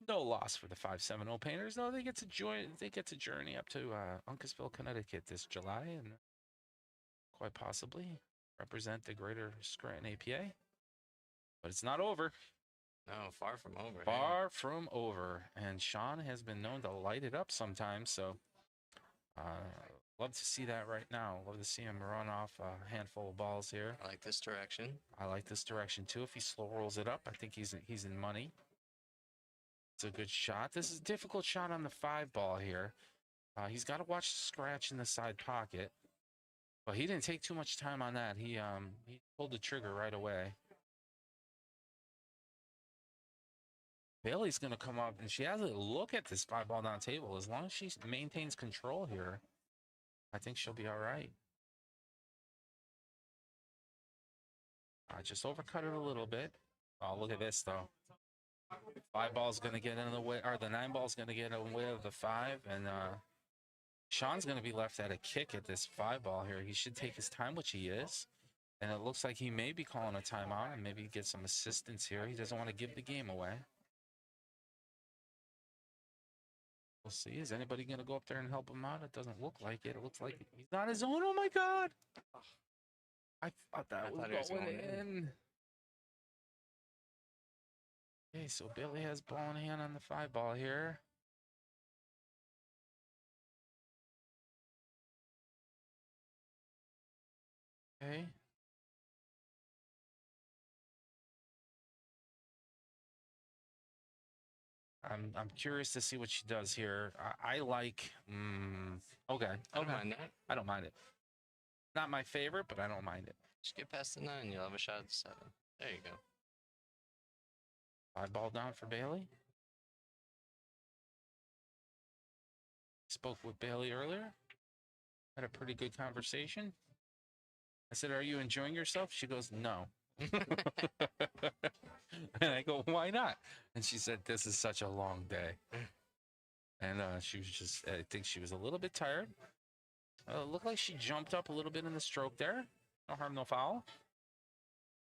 No loss for the 570 Painters. No, they get to journey up to Uncasville, Connecticut this July, and quite possibly represent the Greater Scranton APA. But it's not over. No, far from over. Far from over. And Sean has been known to light it up sometimes, so love to see that right now. Love to see him run off a handful of balls here. I like this direction. I like this direction too. If he slow rolls it up, I think he's in money. It's a good shot. This is a difficult shot on the 5 ball here. He's got to watch the scratch in the side pocket. But he didn't take too much time on that. He pulled the trigger right away. Bailey's going to come up, and she has a look at this 5 ball down table. As long as she maintains control here, I think she'll be all right. I just overcut it a little bit. Oh, look at this, though. 5 ball's going to get in the way, or the 9 ball's going to get in the way of the 5, and Sean's going to be left at a kick at this 5 ball here. He should take his time, which he is, and it looks like he may be calling a timeout and maybe get some assistance here. He doesn't want to give the game away. We'll see. Is anybody going to go up there and help him out? It doesn't look like it. It looks like he's not his own. Oh, my God. I thought that was going in. Okay, so Billy has ball in hand on the 5 ball here. Okay. I'm curious to see what she does here. I like. Okay. I don't mind that. I don't mind it. Not my favorite, but I don't mind it. Just get past the 9, you'll have a shot at the 7. There you go. 5 ball down for Bailey. Spoke with Bailey earlier. Had a pretty good conversation. I said, "Are you enjoying yourself?" She goes, "No." And I go, "Why not?" And she said, "This is such a long day." And she was just, I think she was a little bit tired. Looked like she jumped up a little bit in the stroke there. No harm, no foul.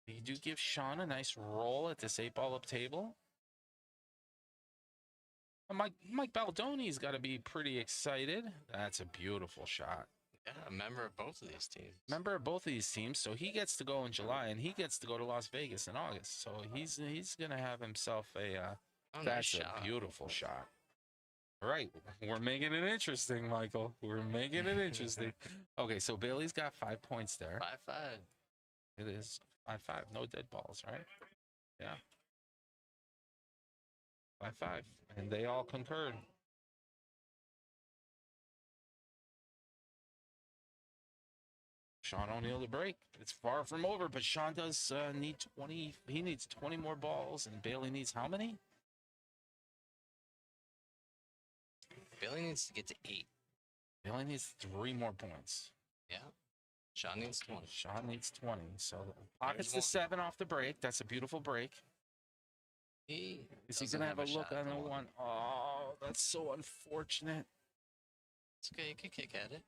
You do give Sean a nice roll at this 8 ball up table. Mike Baldoni's got to be pretty excited. That's a beautiful shot. Yeah, a member of both of these teams. Member of both of these teams, so he gets to go in July, and he gets to go to Las Vegas in August. So he's gonna have himself a. Nice That's shot. a beautiful shot All right, we're making it interesting, Michael. We're making it interesting. Okay, so Bailey's got 5 points there. 5-5. It is 5-5. No dead balls, right? Yeah. 5-5. And they all concurred. Sean O'Neill to break. It's far from over, but Sean does need 20. He needs 20 more balls, and Bailey needs how many? Bailey needs to get to 8. Bailey needs 3 more points. Yeah. Sean needs 20. Sean needs 20. So pockets the one. 7 off the break. That's a beautiful break. Is Is he gonna have a look on the one? Oh, that's so unfortunate. It's okay. You can kick at it.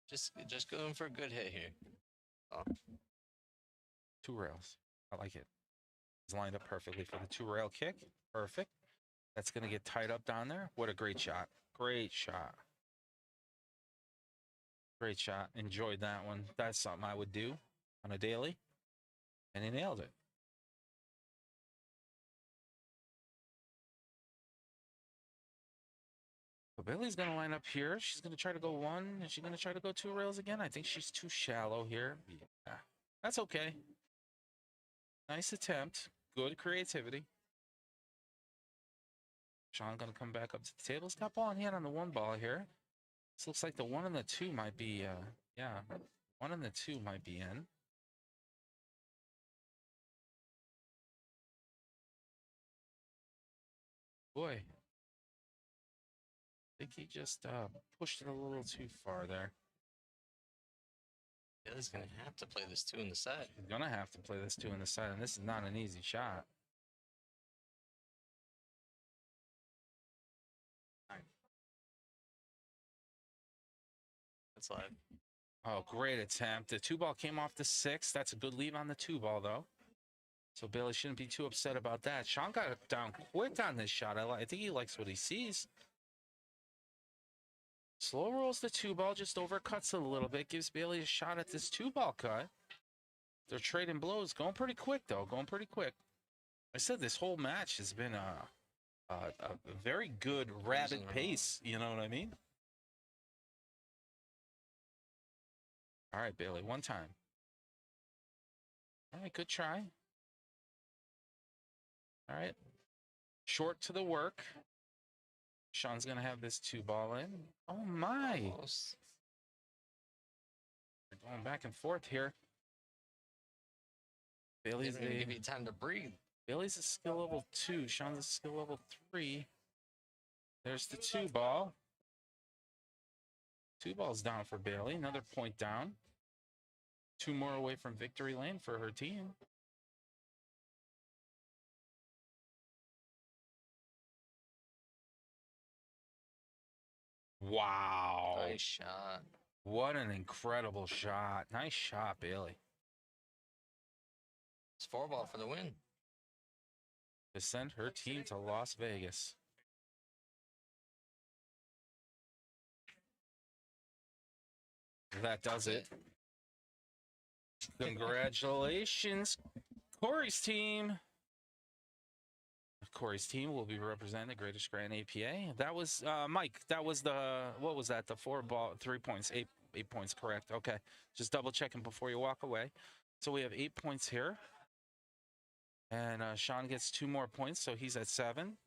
Just going for a good hit here. Oh. 2 rails. I like it. He's lined up perfectly for the 2-rail kick. Perfect. That's gonna get tied up down there. What a great shot. Great shot. Great shot. Enjoyed that one. That's something I would do on a daily. And he nailed it. So Bailey's going to line up here. She's going to try to go 1. Is she going to try to go 2 rails again? I think she's too shallow here. Yeah, that's okay. Nice attempt. Good creativity. Sean going to come back up to the table. He's got ball in hand on the 1 ball here. This looks like the 1 and the 2 might be, yeah, 1 and the 2 might be in. Boy. I think he just pushed it a little too far there. Bailey's going to have to play this 2 in the side. He's going to have to play this 2 in the side, and this is not an easy shot. That's live. Oh, great attempt. The 2 ball came off the 6. That's a good leave on the 2 ball, though. So Bailey shouldn't be too upset about that. Sean got it down quick on this shot. I think he likes what he sees. Slow rolls the 2 ball, just overcuts it a little bit. Gives Bailey a shot at this 2 ball cut. They're trading blows. Going pretty quick, though. Going pretty quick. I said this whole match has been a very good, rapid pace. You know what I mean? All right, Bailey, 1 time. All right, good try. All right. Short to the work. Sean's going to have this 2 ball in. Oh, my. Almost. We're going back and forth here. Bailey's Didn't even give you time to breathe. Bailey's a skill level 2. Sean's a skill level 3. There's the 2 ball. 2 balls down for Bailey. Another point down. 2 more away from victory lane for her team. Wow. Nice shot. What an incredible shot. Nice shot, Bailey. It's 4 ball for the win. To send her team to Las Vegas. That does it. Congratulations, Cory's team. Cory's team will be representing the Greater Scranton APA. That was Mike. That was the, what was that? The 3 points, 8 points. Correct. Okay, just double checking before you walk away. So we have 8 points here, and Sean gets 2 more points, so he's at 7.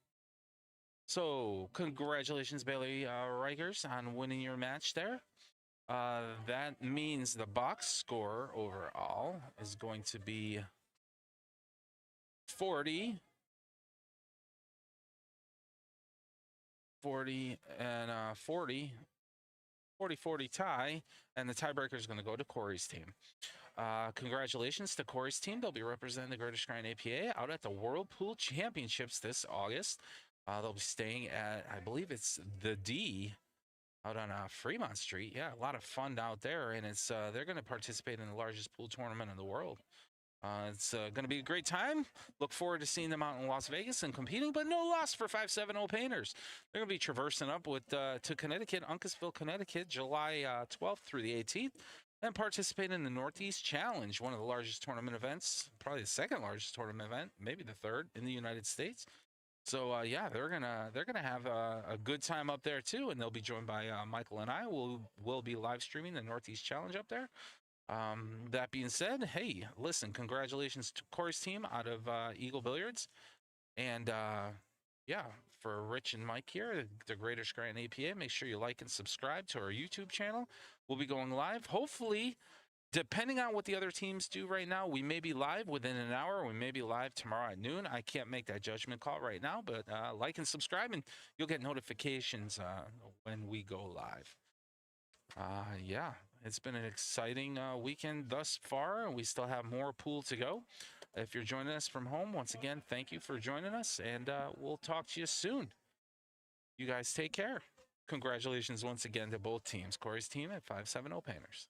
So congratulations, Bailey Rikers, on winning your match there. That means the box score overall is going to be 40 and 40 tie, and the tiebreaker is going to go to Cory's team. Congratulations to Cory's team. They'll be representing the Greater Scranton APA out at the World Pool Championships this August. They'll be staying at, I believe it's the D out on Fremont Street. Yeah, a lot of fun out there, and it's they're going to participate in the largest pool tournament in the world. It's going to be a great time. Look forward to seeing them out in Las Vegas and competing, but no loss for 570 painters. They're going to be traversing up with to Connecticut, Uncasville, Connecticut, July 12th through the 18th, and participate in the Northeast Challenge, one of the largest tournament events, probably the second largest tournament event, maybe the third in the United States. So yeah, they're gonna have a good time up there too, and they'll be joined by Michael and I. We'll be live streaming the Northeast Challenge up there. That being said, hey, listen, congratulations to Cory's team out of Eagle Billiards, and yeah, for Rich and Mike here, the Greater Scranton APA. Make sure you like and subscribe to our YouTube channel. We'll be going live, hopefully. Depending on what the other teams do right now, we may be live within an hour. We may be live tomorrow at noon. I can't make that judgment call right now, but like and subscribe, and you'll get notifications when we go live. Yeah, it's been an exciting weekend thus far, and we still have more pool to go. If you're joining us from home, once again, thank you for joining us, and we'll talk to you soon. You guys take care. Congratulations once again to both teams. Cory's team at 570 Painters.